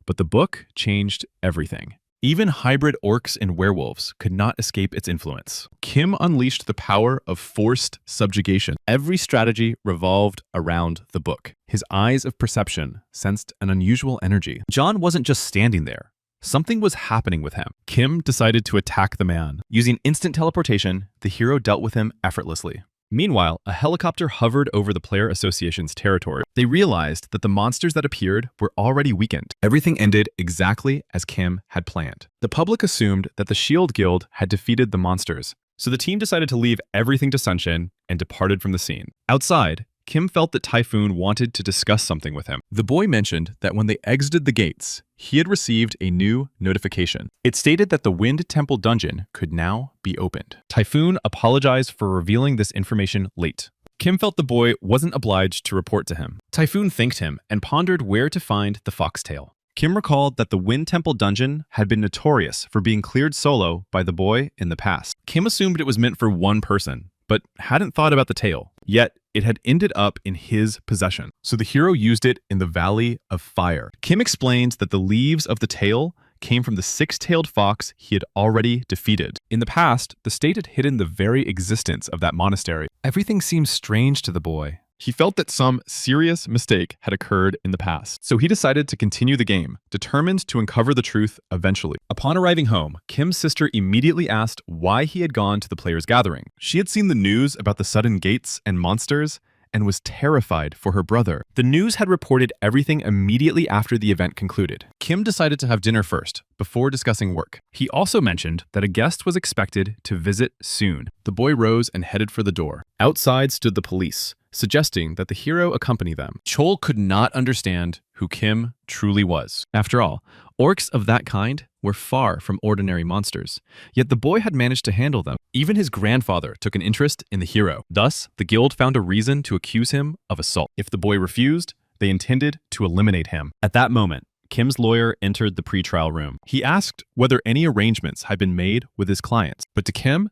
[SPEAKER 1] But the book changed everything. Even hybrid orcs and werewolves could not escape its influence. Kim unleashed the power of forced subjugation. Every strategy revolved around the book. His eyes of perception sensed an unusual energy. John wasn't just standing there. Something was happening with him. Kim decided to attack the man. Using instant teleportation, the hero dealt with him effortlessly. Meanwhile, a helicopter hovered over the Player Association's territory. They realized that the monsters that appeared were already weakened. Everything ended exactly as Kim had planned. The public assumed that the Shield Guild had defeated the monsters, so the team decided to leave everything to Sunshin and departed from the scene. Outside, Kim felt that Typhoon wanted to discuss something with him. The boy mentioned that when they exited the gates, he had received a new notification. It stated that the Wind Temple dungeon could now be opened. Typhoon apologized for revealing this information late. Kim felt the boy wasn't obliged to report to him. Typhoon thanked him and pondered where to find the foxtail. Kim recalled that the Wind Temple dungeon had been notorious for being cleared solo by the boy in the past. Kim assumed it was meant for one person, but hadn't thought about the tail. Yet, it had ended up in his possession, so the hero used it in the Valley of Fire. Kim explained that the leaves of the tail came from the six-tailed fox he had already defeated. In the past, the state had hidden the very existence of that monastery. Everything seemed strange to the boy. He felt that some serious mistake had occurred in the past, so he decided to continue the game, determined to uncover the truth eventually. Upon arriving home, Kim's sister immediately asked why he had gone to the players' gathering. She had seen the news about the sudden gates and monsters and was terrified for her brother. The news had reported everything immediately after the event concluded. Kim decided to have dinner first, before discussing work. He also mentioned that a guest was expected to visit soon. The boy rose and headed for the door. Outside stood the police, suggesting that the hero accompany them. Chol could not understand who Kim truly was. After all, orcs of that kind were far from ordinary monsters, yet the boy had managed to handle them. Even his grandfather took an interest in the hero. Thus, the guild found a reason to accuse him of assault. If the boy refused, they intended to eliminate him. At that moment, Kim's lawyer entered the pretrial room. He asked whether any arrangements had been made with his clients, but to Kim,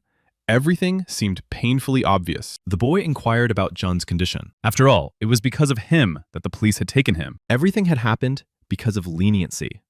[SPEAKER 1] everything seemed painfully obvious. The boy inquired about Jun's condition. After all, it was because of him that the police had taken him. Everything had happened because of leniency.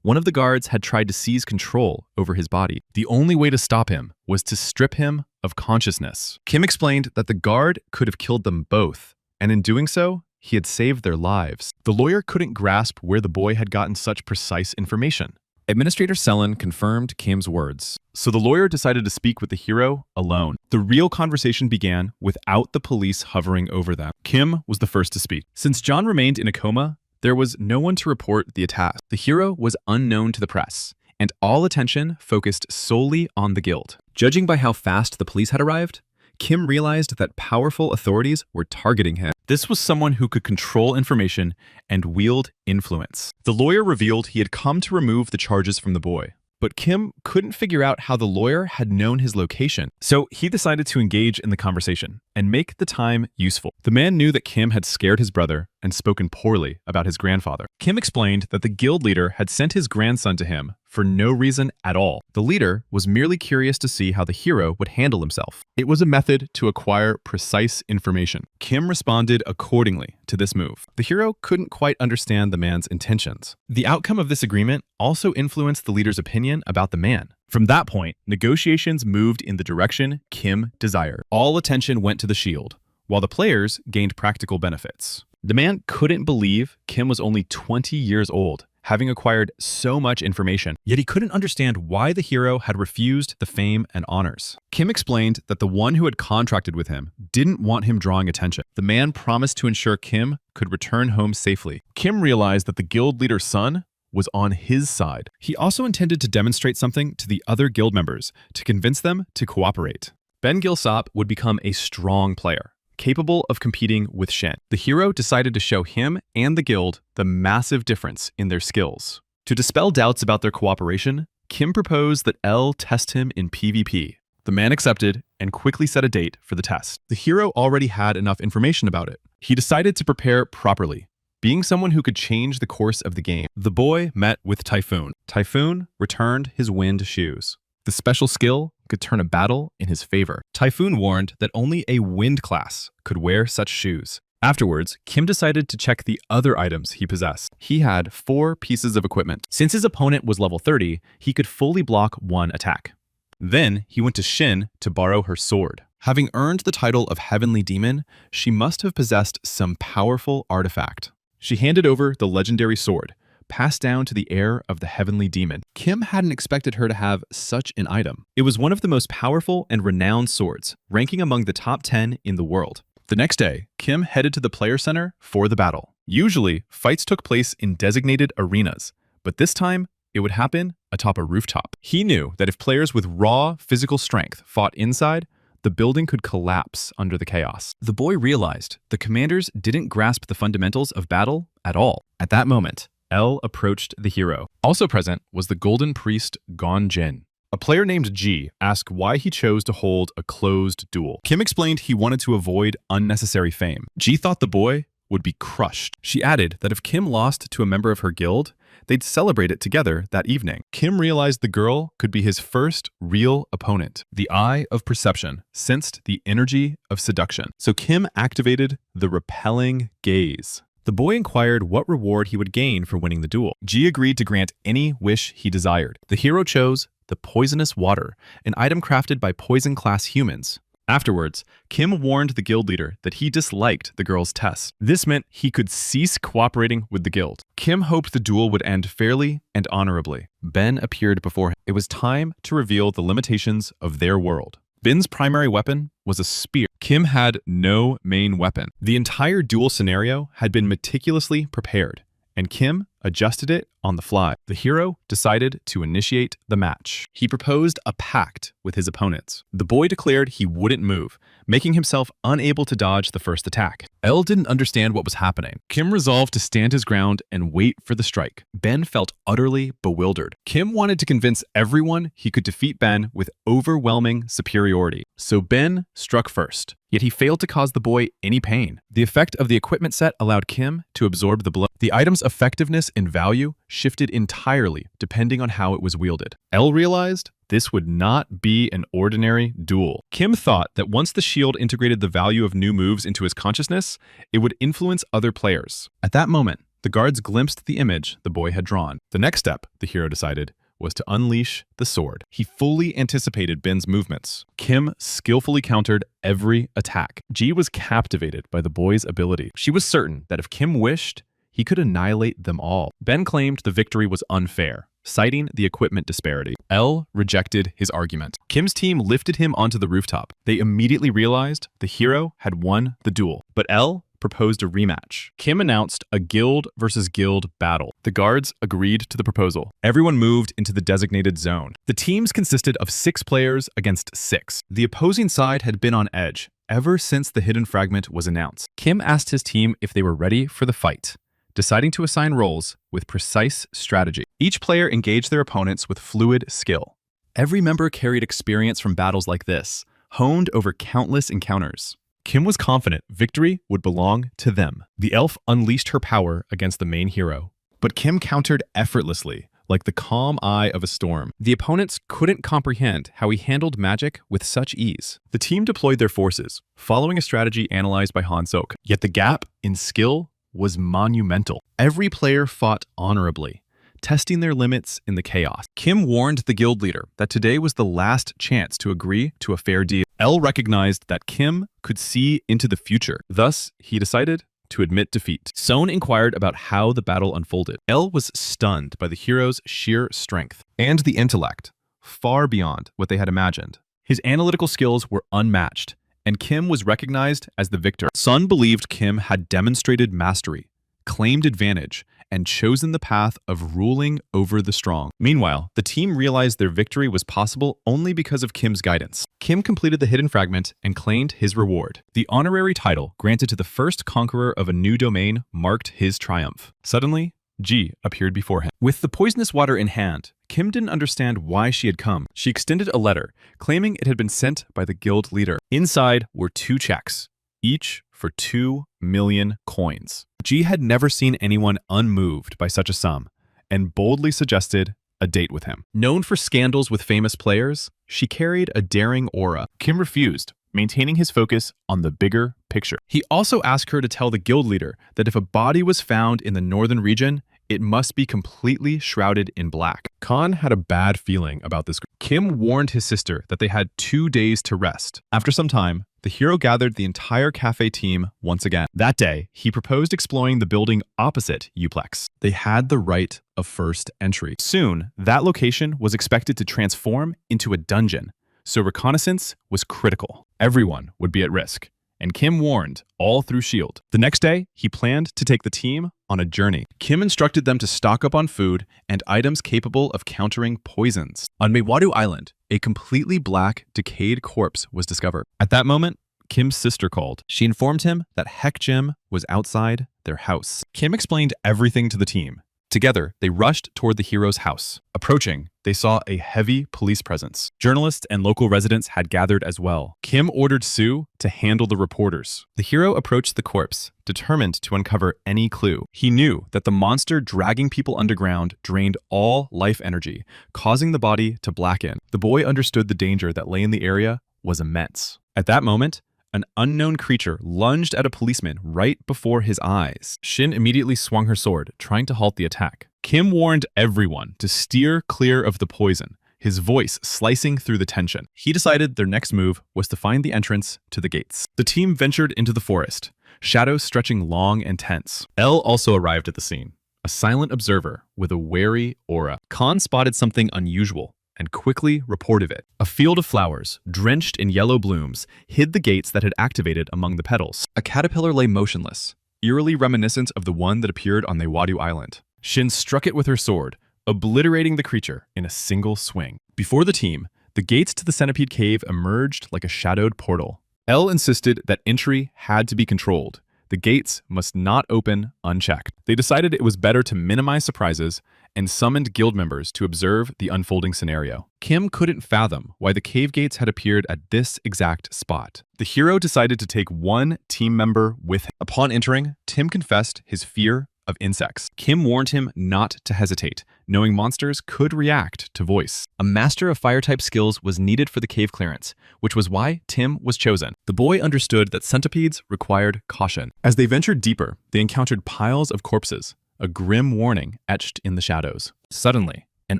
[SPEAKER 1] One of the guards had tried to seize control over his body. The only way to stop him was to strip him of consciousness. Kim explained that the guard could have killed them both, and in doing so, he had saved their lives. The lawyer couldn't grasp where the boy had gotten such precise information. Administrator Selen confirmed Kim's words, so the lawyer decided to speak with the hero alone. The real conversation began without the police hovering over them. Kim was the first to speak. Since John remained in a coma, there was no one to report the attack. The hero was unknown to the press, and all attention focused solely on the guild. Judging by how fast the police had arrived, Kim realized that powerful authorities were targeting him. This was someone who could control information and wield influence. The lawyer revealed he had come to remove the charges from the boy, but Kim couldn't figure out how the lawyer had known his location. So he decided to engage in the conversation and make the time useful. The man knew that Kim had scared his brother and spoken poorly about his grandfather. Kim explained that the guild leader had sent his grandson to him for no reason at all. The leader was merely curious to see how the hero would handle himself. It was a method to acquire precise information. Kim responded accordingly to this move. The hero couldn't quite understand the man's intentions. The outcome of this agreement also influenced the leader's opinion about the man. From that point, negotiations moved in the direction Kim desired. All attention went to the shield, while the players gained practical benefits. The man couldn't believe Kim was only 20 years old, having acquired so much information, yet he couldn't understand why the hero had refused the fame and honors. Kim explained that the one who had contracted with him didn't want him drawing attention. The man promised to ensure Kim could return home safely. Kim realized that the guild leader's son was on his side. He also intended to demonstrate something to the other guild members to convince them to cooperate. Ben Gilsop would become a strong player, capable of competing with Shinn. The hero decided to show him and the guild the massive difference in their skills. To dispel doubts about their cooperation, Kim proposed that L test him in PvP. The man accepted and quickly set a date for the test. The hero already had enough information about it. He decided to prepare properly, being someone who could change the course of the game. The boy met with Typhoon. Typhoon returned his wind shoes. The special skill could turn a battle in his favor. Typhoon warned that only a wind class could wear such shoes. Afterwards, Kim decided to check the other items he possessed. He had 4 pieces of equipment. Since his opponent was level 30, he could fully block 1 attack. Then he went to Shinn to borrow her sword. Having earned the title of Heavenly Demon, she must have possessed some powerful artifact. She handed over the legendary sword, passed down to the heir of the Heavenly Demon. Kim hadn't expected her to have such an item. It was one of the most powerful and renowned swords, ranking among the top 10 in the world. The next day, Kim headed to the player center for the battle. Usually, fights took place in designated arenas, but this time, it would happen atop a rooftop. He knew that if players with raw physical strength fought inside, the building could collapse under the chaos. The boy realized the commanders didn't grasp the fundamentals of battle at all. At that moment, L approached the hero. Also present was the golden priest Gon Jin. A player named G asked why he chose to hold a closed duel. Kim explained he wanted to avoid unnecessary fame. G thought the boy would be crushed. She added that if Kim lost to a member of her guild, they'd celebrate it together that evening. Kim realized the girl could be his first real opponent. The eye of perception sensed the energy of seduction. So Kim activated the repelling gaze. The boy inquired what reward he would gain for winning the duel. G agreed to grant any wish he desired. The hero chose the poisonous water, an item crafted by poison-class humans. Afterwards, Kim warned the guild leader that he disliked the girl's test. This meant he could cease cooperating with the guild. Kim hoped the duel would end fairly and honorably. Ben appeared before him. It was time to reveal the limitations of their world. Ben's primary weapon was a spear. Kim had no main weapon. The entire duel scenario had been meticulously prepared, and Kim adjusted it on the fly. The hero decided to initiate the match. He proposed a pact with his opponents. The boy declared he wouldn't move, making himself unable to dodge the first attack. L didn't understand what was happening. Kim resolved to stand his ground and wait for the strike. Ben felt utterly bewildered. Kim wanted to convince everyone he could defeat Ben with overwhelming superiority. So Ben struck first, yet he failed to cause the boy any pain. The effect of the equipment set allowed Kim to absorb the blow. The item's effectiveness and value shifted entirely depending on how it was wielded. L realized this would not be an ordinary duel. Kim thought that once the shield integrated the value of new moves into his consciousness, it would influence other players. At that moment, the guards glimpsed the image the boy had drawn. The next step, the hero decided, was to unleash the sword. He fully anticipated Ben's movements. Kim skillfully countered every attack. G was captivated by the boy's ability. She was certain that if Kim wished, he could annihilate them all. Ben claimed the victory was unfair, citing the equipment disparity. L rejected his argument. Kim's team lifted him onto the rooftop. They immediately realized the hero had won the duel, but L proposed a rematch. Kim announced a guild versus guild battle. The guards agreed to the proposal. Everyone moved into the designated zone. The teams consisted of 6 players against 6. The opposing side had been on edge ever since the hidden fragment was announced. Kim asked his team if they were ready for the fight, deciding to assign roles with precise strategy. Each player engaged their opponents with fluid skill. Every member carried experience from battles like this, honed over countless encounters. Kim was confident victory would belong to them. The elf unleashed her power against the main hero, but Kim countered effortlessly, like the calm eye of a storm. The opponents couldn't comprehend how he handled magic with such ease. The team deployed their forces, following a strategy analyzed by Han Sok. Yet the gap in skill was monumental. Every player fought honorably, testing their limits in the chaos. Kim warned the guild leader that today was the last chance to agree to a fair deal. El recognized that Kim could see into the future. Thus, he decided to admit defeat. Son inquired about how the battle unfolded. El was stunned by the hero's sheer strength and the intellect, far beyond what they had imagined. His analytical skills were unmatched, and Kim was recognized as the victor. Son believed Kim had demonstrated mastery, claimed advantage, and chosen the path of ruling over the strong. Meanwhile, the team realized their victory was possible only because of Kim's guidance. Kim completed the hidden fragment and claimed his reward. The honorary title granted to the first conqueror of a new domain marked his triumph. Suddenly, Ji appeared before him. With the poisonous water in hand, Kim didn't understand why she had come. She extended a letter, claiming it had been sent by the guild leader. Inside were 2 checks, each for 2 million coins. Ji had never seen anyone unmoved by such a sum, and boldly suggested a date with him. Known for scandals with famous players, she carried a daring aura. Kim refused, maintaining his focus on the bigger picture. He also asked her to tell the guild leader that if a body was found in the northern region, it must be completely shrouded in black. Khan had a bad feeling about this. Kim warned his sister that they had 2 days to rest. After some time, the hero gathered the entire cafe team once again. That day, he proposed exploring the building opposite UPLEX. They had the right of first entry. Soon, that location was expected to transform into a dungeon, so reconnaissance was critical. Everyone would be at risk, and Kim warned all through S.H.I.E.L.D. The next day, he planned to take the team on a journey. Kim instructed them to stock up on food and items capable of countering poisons. On Manhwa Island, a completely black, decayed corpse was discovered. At that moment, Kim's sister called. She informed him that Heck Jim was outside their house. Kim explained everything to the team. Together, they rushed toward the hero's house. Approaching, they saw a heavy police presence. Journalists and local residents had gathered as well. Kim ordered Sue to handle the reporters. The hero approached the corpse, determined to uncover any clue. He knew that the monster dragging people underground drained all life energy, causing the body to blacken. The boy understood the danger that lay in the area was immense. At that moment, an unknown creature lunged at a policeman right before his eyes. Shinn immediately swung her sword, trying to halt the attack. Kim warned everyone to steer clear of the poison, his voice slicing through the tension. He decided their next move was to find the entrance to the gates. The team ventured into the forest, shadows stretching long and tense. El also arrived at the scene, a silent observer with a wary aura. Khan spotted something unusual and quickly reported it. A field of flowers, drenched in yellow blooms, hid the gates that had activated among the petals. A caterpillar lay motionless, eerily reminiscent of the one that appeared on Manhwa Island. Shinn struck it with her sword, obliterating the creature in a single swing. Before the team, the gates to the centipede cave emerged like a shadowed portal. El insisted that entry had to be controlled. The gates must not open unchecked. They decided it was better to minimize surprises and summoned guild members to observe the unfolding scenario. Kim couldn't fathom why the cave gates had appeared at this exact spot. The hero decided to take one team member with him. Upon entering, Tim confessed his fear of insects. Kim warned him not to hesitate, knowing monsters could react to voice. A master of fire-type skills was needed for the cave clearance, which was why Tim was chosen. The boy understood that centipedes required caution. As they ventured deeper, they encountered piles of corpses, a grim warning etched in the shadows. Suddenly, an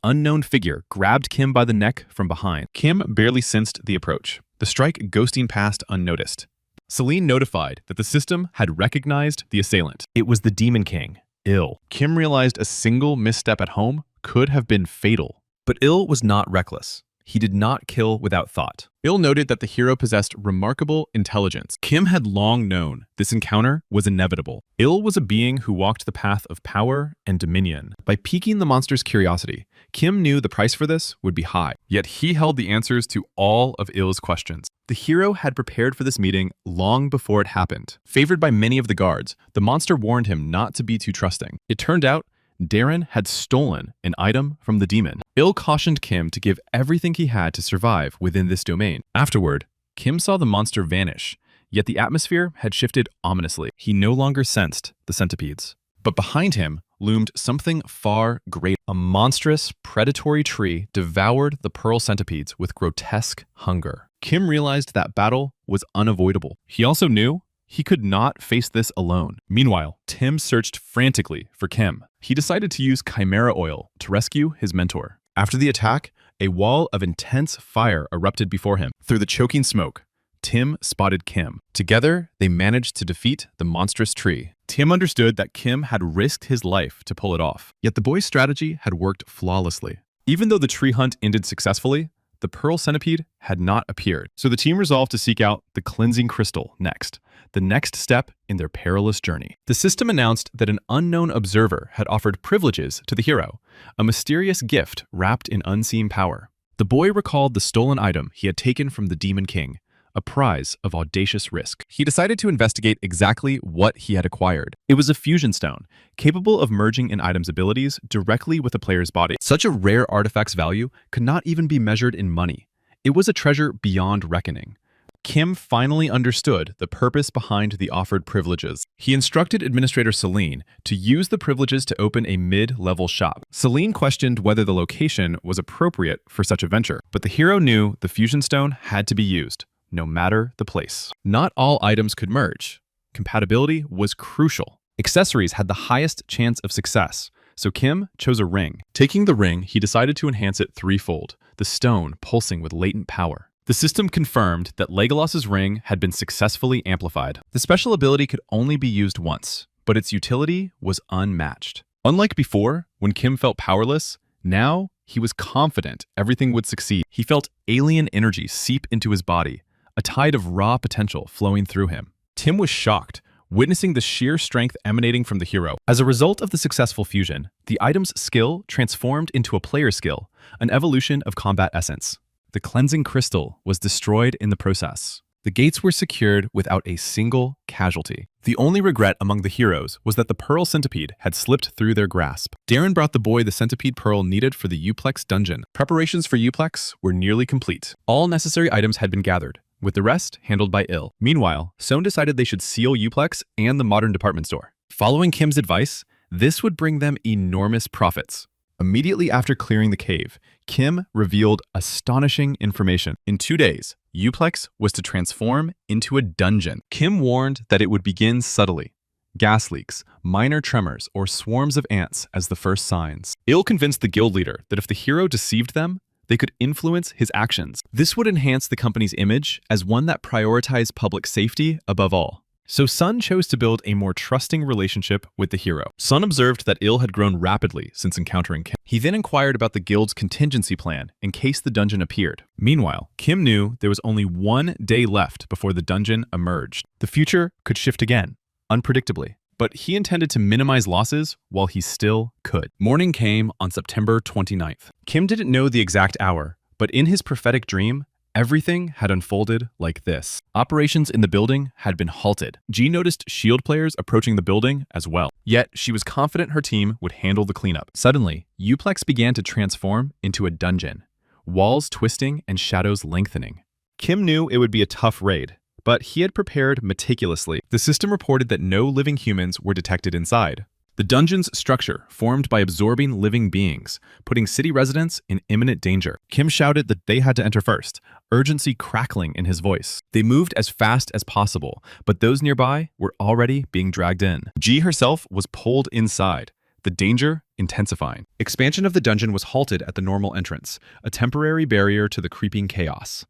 [SPEAKER 1] unknown figure grabbed Kim by the neck from behind. Kim barely sensed the approach, the strike ghosting past unnoticed. Celine notified that the system had recognized the assailant. It was the Demon King, Il. Kim realized a single misstep at home could have been fatal. But Il was not reckless. He did not kill without thought. Il noted that the hero possessed remarkable intelligence. Kim had long known this encounter was inevitable. Il was a being who walked the path of power and dominion. By piquing the monster's curiosity, Kim knew the price for this would be high. Yet he held the answers to all of Il's questions. The hero had prepared for this meeting long before it happened. Favored by many of the guards, the monster warned him not to be too trusting. It turned out Darren had stolen an item from the demon. Il cautioned Kim to give everything he had to survive within this domain. Afterward, Kim saw the monster vanish, yet the atmosphere had shifted ominously. He no longer sensed the centipedes. But behind him loomed something far greater. A monstrous, predatory tree devoured the pearl centipedes with grotesque hunger. Kim realized that battle was unavoidable. He also knew he could not face this alone. Meanwhile, Tim searched frantically for Kim. He decided to use chimera oil to rescue his mentor. After the attack, a wall of intense fire erupted before him. Through the choking smoke, Tim spotted Kim. Together, they managed to defeat the monstrous tree. Tim understood that Kim had risked his life to pull it off. Yet the boy's strategy had worked flawlessly. Even though the tree hunt ended successfully, the pearl centipede had not appeared. So the team resolved to seek out the cleansing crystal next, the next step in their perilous journey. The system announced that an unknown observer had offered privileges to the hero, a mysterious gift wrapped in unseen power. The boy recalled the stolen item he had taken from the Demon King, a prize of audacious risk. He decided to investigate exactly what he had acquired. It was a fusion stone, capable of merging an item's abilities directly with a player's body. Such a rare artifact's value could not even be measured in money. It was a treasure beyond reckoning. Kim finally understood the purpose behind the offered privileges. He instructed Administrator Celine to use the privileges to open a mid-level shop. Celine questioned whether the location was appropriate for such a venture, but the hero knew the fusion stone had to be used, no matter the place. Not all items could merge. Compatibility was crucial. Accessories had the highest chance of success, so Kim chose a ring. Taking the ring, he decided to enhance it threefold, the stone pulsing with latent power. The system confirmed that Legolas's ring had been successfully amplified. The special ability could only be used once, but its utility was unmatched. Unlike before, when Kim felt powerless, now he was confident everything would succeed. He felt alien energy seep into his body, a tide of raw potential flowing through him. Tim was shocked, witnessing the sheer strength emanating from the hero. As a result of the successful fusion, the item's skill transformed into a player skill, an evolution of combat essence. The cleansing crystal was destroyed in the process. The gates were secured without a single casualty. The only regret among the heroes was that the pearl centipede had slipped through their grasp. Darren brought the boy the centipede pearl needed for the UPLEX dungeon. Preparations for UPLEX were nearly complete. All necessary items had been gathered, with the rest handled by Il. Meanwhile, Sohn decided they should seal UPLEX and the modern department store. Following Kim's advice, this would bring them enormous profits. Immediately after clearing the cave, Kim revealed astonishing information. In 2 days, UPLEX was to transform into a dungeon. Kim warned that it would begin subtly. Gas leaks, minor tremors, or swarms of ants as the first signs. Il convinced the guild leader that if the hero deceived them, they could influence his actions. This would enhance the company's image as one that prioritized public safety above all. So Sun chose to build a more trusting relationship with the hero. Sun observed that Il had grown rapidly since encountering Kim. He then inquired about the guild's contingency plan in case the dungeon appeared. Meanwhile, Kim knew there was only 1 day left before the dungeon emerged. The future could shift again, unpredictably, but he intended to minimize losses while he still could. Morning came on September 29th. Kim didn't know the exact hour, but in his prophetic dream, everything had unfolded like this. Operations in the building had been halted. G noticed shield players approaching the building as well. Yet, she was confident her team would handle the cleanup. Suddenly, UPLEX began to transform into a dungeon, walls twisting and shadows lengthening. Kim knew it would be a tough raid, but he had prepared meticulously. The system reported that no living humans were detected inside. The dungeon's structure formed by absorbing living beings, putting city residents in imminent danger. Kim shouted that they had to enter first, urgency crackling in his voice. They moved as fast as possible, but those nearby were already being dragged in. G herself was pulled inside, the danger intensifying. Expansion of the dungeon was halted at the normal entrance, a temporary barrier to the creeping chaos.